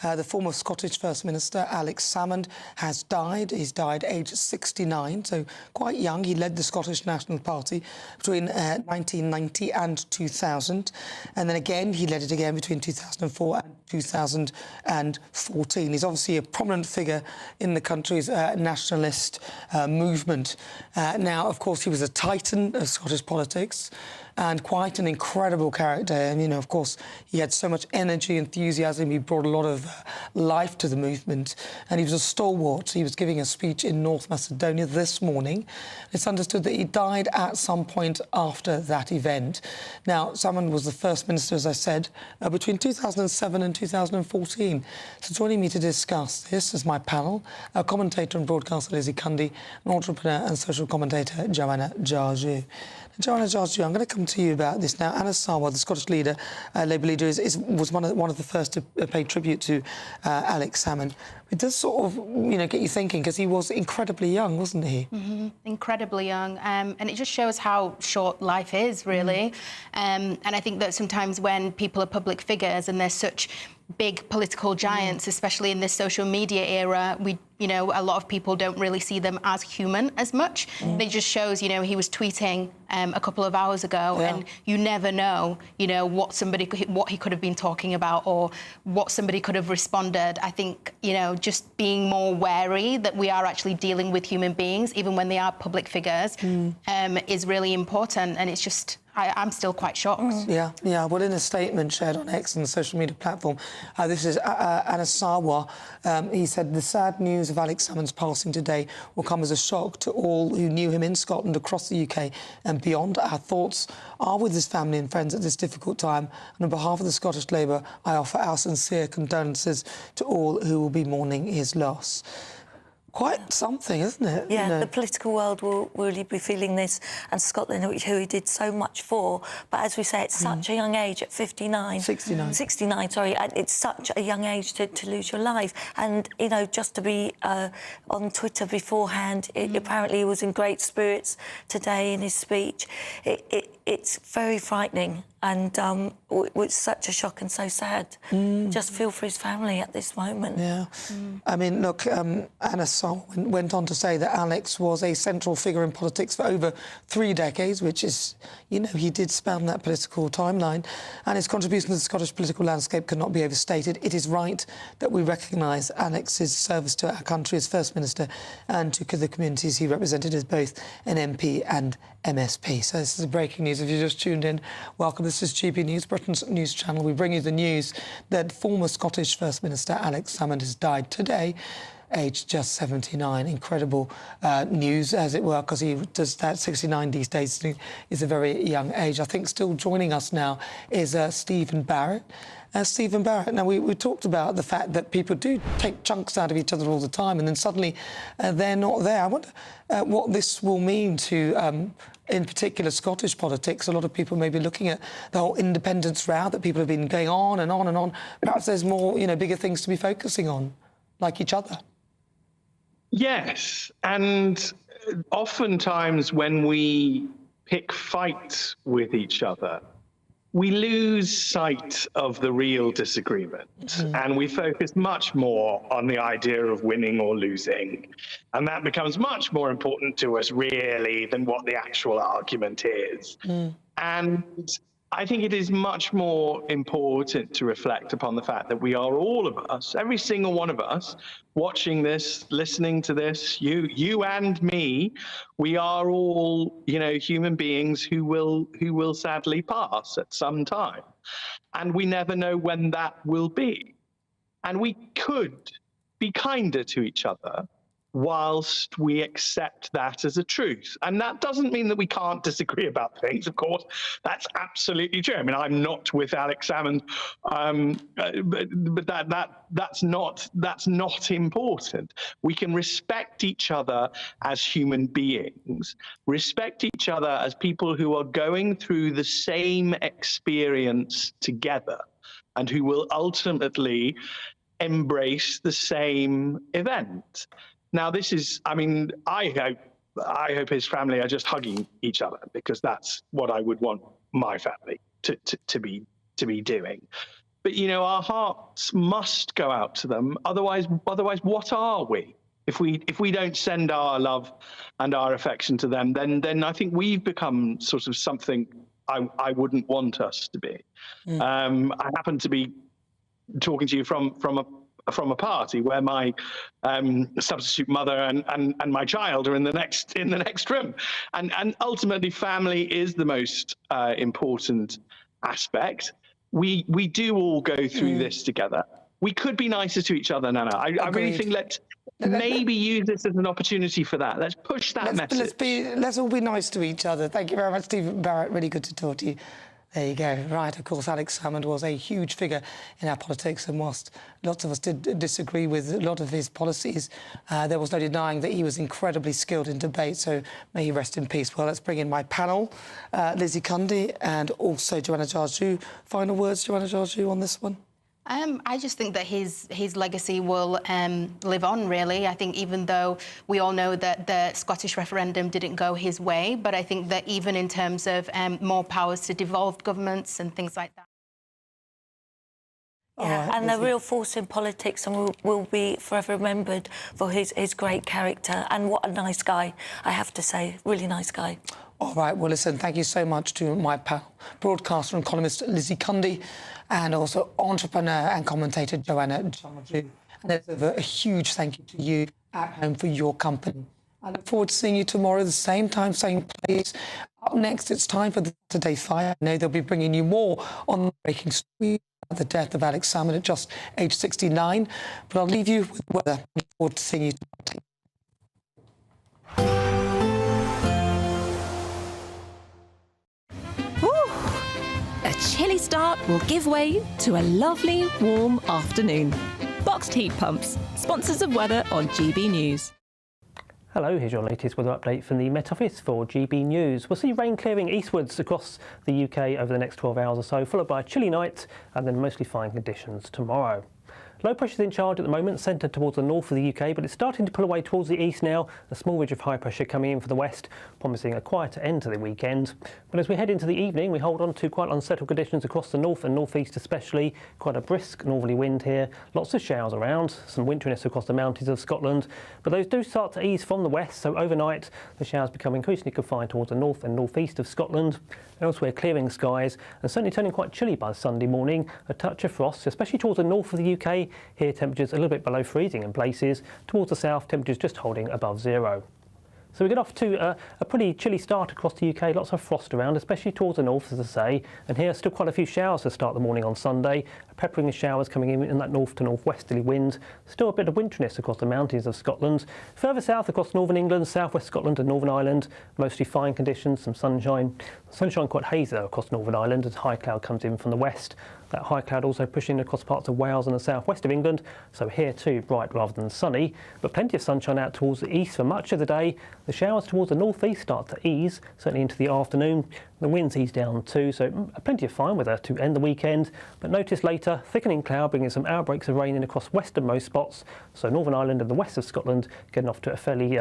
the former Scottish First Minister, Alex Salmond, has died. He's died aged 69, so quite young. He led the Scottish National Party between 1990 and 2000. And then again, he led it again between 2004 and 2014. He's obviously a prominent figure in the country's nationalist movement. Now, of course, he was a titan of Scottish politics and quite an incredible character. And, you know, of course, he had so much energy, enthusiasm. He brought a lot of life to the movement. And he was a stalwart. He was giving a speech in North Macedonia this morning. It's understood that he died at some point after that event. Now, Salmond was the First Minister, as I said, between 2007 and 2014. So joining me to discuss this is my panel, commentator and broadcaster Lizzie Cundy, and entrepreneur and social commentator Joanna Georgiou. Joanna Georgiou, I'm going to come to you about this now. Anas Sarwar, the Scottish leader, Labour leader, was one of the first to pay tribute to Alex Salmond. It does sort of, you know, get you thinking, because he was incredibly young, wasn't he? Incredibly young, and it just shows how short life is, really. And I think that sometimes when people are public figures and they're such big political giants, especially in this social media era, you know, a lot of people don't really see them as human as much. It just shows, you know, he was tweeting a couple of hours ago, and you never know, you know, what he could have been talking about or what somebody could have responded. I think, you know, just being more wary that we are actually dealing with human beings, even when they are public figures, is really important. And it's just, I'm still quite shocked. Yeah. Well, in a statement shared on X and the social media platform, this is Nana Akua. He said, the sad news of Alex Salmond's passing today will come as a shock to all who knew him in Scotland, across the UK and beyond. Our thoughts are with his family and friends at this difficult time. And on behalf of the Scottish Labour, I offer our sincere condolences to all who will be mourning his loss. Quite something, isn't it? Yeah, you know? The political world will really be feeling this, and Scotland, who he did so much for. But as we say, at such a young age, at 59... 69. 69, sorry. It's such a young age to lose your life. And, you know, just to be on Twitter beforehand, apparently he was in great spirits today in his speech. It's very frightening, and it's such a shock and so sad. Just feel for his family at this moment. Yeah. I mean, look, Nana Akua went on to say that Alex was a central figure in politics for over 3 decades, which is, you know, he did span that political timeline, and his contribution to the Scottish political landscape cannot be overstated. It is right that we recognise Alex's service to our country as First Minister and to the communities he represented as both an MP and MSP. So this is breaking news. If you just tuned in, welcome. This is GB News, Britain's news channel. We bring you the news that former Scottish First Minister Alex Salmond has died today, aged just 79. Incredible news, as it were, because he does that. 69 these days is a very young age. I think still joining us now is Stephen Barrett. Stephen Barrett, now we talked about the fact that people do take chunks out of each other all the time and then suddenly they're not there. I wonder what this will mean to, in particular, Scottish politics. A lot of people may be looking at the whole independence row that people have been going on and on and on. Perhaps there's more, you know, bigger things to be focusing on, like each other. Yes, and oftentimes when we pick fights with each other, we lose sight of the real disagreement, and we focus much more on the idea of winning or losing. And that becomes much more important to us, really, than what the actual argument is. And I think it is much more important to reflect upon the fact that we are all of us, every single one of us, watching this, listening to this, you and me, we are all, you know, human beings who will sadly pass at some time. And we never know when that will be. And we could be kinder to each other whilst we accept that as a truth. And that doesn't mean that we can't disagree about things, of course. That's absolutely true. I mean, I'm not with Alex Salmond, but that's not important. We can respect each other as human beings, respect each other as people who are going through the same experience together and who will ultimately embrace the same event. Now, this is, I mean, I hope his family are just hugging each other, because that's what I would want my family to be doing. But, you know, our hearts must go out to them. Otherwise, what are we? If we don't send our love and our affection to them, then I think we've become sort of something I wouldn't want us to be. I happen to be talking to you from a party where my substitute mother and my child are in the next room, and ultimately family is the most important aspect. We do all go through this together. We could be nicer to each other, Nana. I really think let's maybe use this as an opportunity for that. Let's push that message. Let's all be nice to each other. Thank you very much, Stephen Barrett. Really good to talk to you. There you go. Right, of course, Alex Salmond was a huge figure in our politics, and whilst lots of us did disagree with a lot of his policies, there was no denying that he was incredibly skilled in debate, so may he rest in peace. Well, let's bring in my panel, Lizzie Cundy and also Joanna Jarju. Final words, Joanna Jarju, on this one? I just think that his legacy will live on, really. I think even though we all know that the Scottish referendum didn't go his way, but I think that even in terms of more powers to devolved governments and things like that. Yeah, and a real force in politics, and will be forever remembered for his great character. And what a nice guy, I have to say. Really nice guy. All right, well, listen, thank you so much to my pal, broadcaster and columnist Lizzie Cundy, and also entrepreneur and commentator Joanna Jarju. And there's a huge thank you to you at home for your company I look forward to seeing you tomorrow, the same time, same place. Up next, it's time for the Saturday Fire. I know they'll be bringing you more on the breaking story about the death of Alex Salmond at just age 69. But I'll leave you with the weather. I look forward to seeing you tomorrow. A chilly start will give way to a lovely, warm afternoon. Boxed heat pumps, sponsors of weather on GB News. Hello, here's your latest weather update from the Met Office for GB News. We'll see rain clearing eastwards across the UK over the next 12 hours or so, followed by a chilly night and then mostly fine conditions tomorrow. Low pressure's in charge at the moment, centred towards the north of the UK, but it's starting to pull away towards the east now. A small ridge of high pressure coming in for the west, promising a quieter end to the weekend. But as we head into the evening, we hold on to quite unsettled conditions across the north and northeast especially. Quite a brisk northerly wind here, lots of showers around, some winteriness across the mountains of Scotland. But those do start to ease from the west, so overnight the showers become increasingly confined towards the north and northeast of Scotland. Elsewhere, clearing skies and certainly turning quite chilly by Sunday morning. A touch of frost, especially towards the north of the UK. Here, temperatures a little bit below freezing in places. Towards the south, temperatures just holding above zero. So we get off to a pretty chilly start across the UK, lots of frost around, especially towards the north, as I say. And here, still quite a few showers to start the morning on Sunday. Peppering showers coming in that north to northwesterly wind. Still a bit of winteriness across the mountains of Scotland. Further south across northern England, southwest Scotland and Northern Ireland, mostly fine conditions, some sunshine. Sunshine quite hazy though across Northern Ireland as high cloud comes in from the west. That high cloud also pushing across parts of Wales and the southwest of England, so here too bright rather than sunny, but plenty of sunshine out towards the east for much of the day. The showers towards the northeast start to ease, certainly into the afternoon. The winds ease down too, so plenty of fine weather to end the weekend. But notice later, thickening cloud bringing some outbreaks of rain in across westernmost spots, so Northern Ireland and the west of Scotland getting off to a fairly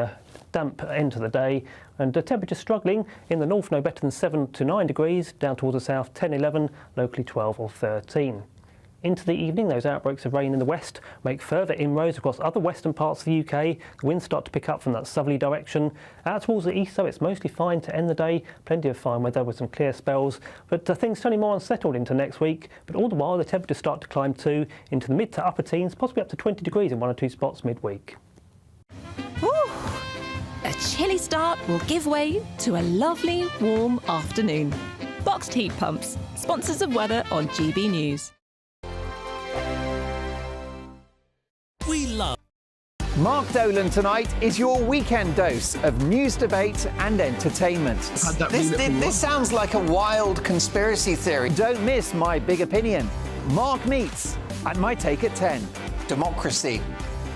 damp end to the day. And the temperature struggling in the north no better than 7 to 9 degrees, down towards the south 10, 11, locally 12 or 13. Into the evening, those outbreaks of rain in the west make further inroads across other western parts of the UK. The winds start to pick up from that southerly direction. Out towards the east, though, it's mostly fine to end the day. Plenty of fine weather with some clear spells. But things turning more unsettled into next week. But all the while, the temperatures start to climb too, into the mid to upper teens, possibly up to 20 degrees in one or two spots midweek. A chilly start will give way to a lovely, warm afternoon. Boxed heat pumps, sponsors of weather on GB News. We love. Mark Dolan tonight is your weekend dose of news, debate and entertainment. This sounds like a wild conspiracy theory. Don't miss My Big Opinion. Mark meets and My Take at 10. Democracy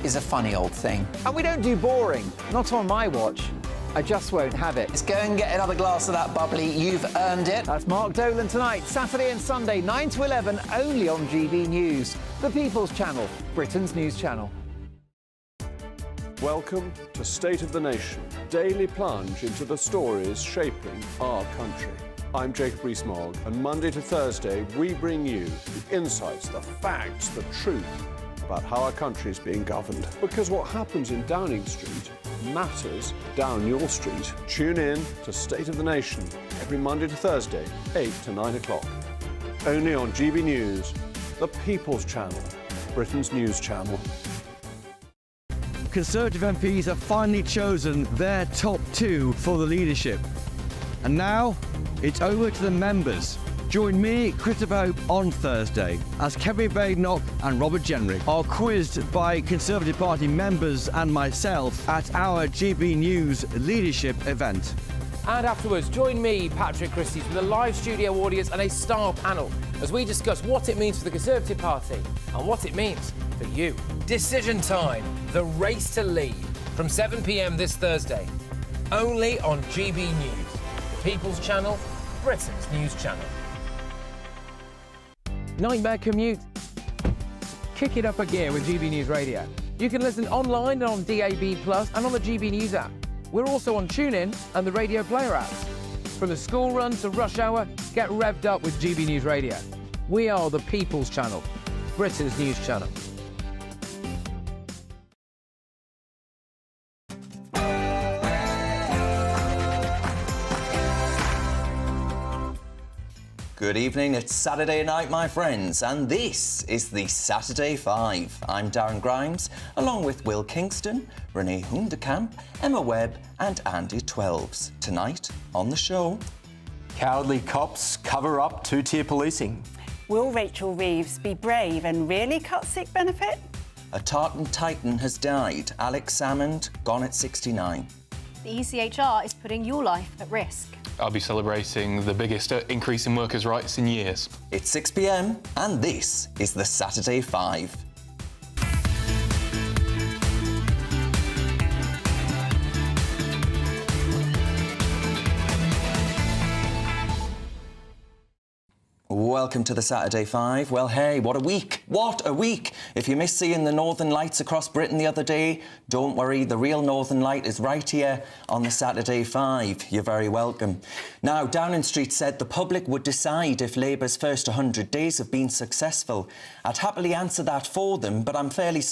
is a funny old thing. And we don't do boring, not on my watch. I just won't have it. Let's go and get another glass of that bubbly. You've earned it. That's Mark Dolan tonight, Saturday and Sunday, 9 to 11, only on GB News, the People's Channel, Britain's news channel. Welcome to State of the Nation, daily plunge into the stories shaping our country. I'm Jacob Rees-Mogg, and Monday to Thursday, we bring you the insights, the facts, the truth about how our country is being governed. Because what happens in Downing Street matters down your street. Tune in to State of the Nation every Monday to Thursday, 8 to 9 o'clock. Only on GB News, the People's Channel, Britain's news channel. Conservative MPs have finally chosen their top two for the leadership. And now, it's over to the members. Join me, Christopher Hope, on Thursday as Kevin Badenoch and Robert Jenrick are quizzed by Conservative Party members and myself at our GB News leadership event. And afterwards, join me, Patrick Christie, from the live studio audience and a star panel as we discuss what it means for the Conservative Party and what it means for you. Decision time, the race to lead, from 7 p.m. this Thursday, only on GB News, the People's Channel, Britain's news channel. Nightmare commute? Kick it up a gear with GB News Radio. You can listen online and on DAB+ and on the GB News app. We're also on TuneIn and the Radio Player app. From the school run to rush hour, get revved up with GB News Radio. We are the People's Channel, Britain's news channel. Good evening, it's Saturday night, my friends, and this is the Saturday 5. I'm Darren Grimes, along with Will Kingston, Renee Hoendekamp, Emma Webb and Andy Twelves. Tonight on the show... Cowardly cops cover up two-tier policing. Will Rachel Reeves be brave and really cut sick benefit? A tartan titan has died. Alex Salmond, gone at 69. The ECHR is putting your life at risk. I'll be celebrating the biggest increase in workers' rights in years. It's 6 p.m. and this is the Saturday 5. Welcome to the Saturday 5. Well, hey, what a week. What a week. If you missed seeing the Northern Lights across Britain the other day, don't worry, the real Northern Light is right here on the Saturday 5. You're very welcome. Now, Downing Street said the public would decide if Labour's first 100 days have been successful. I'd happily answer that for them, but I'm fairly certain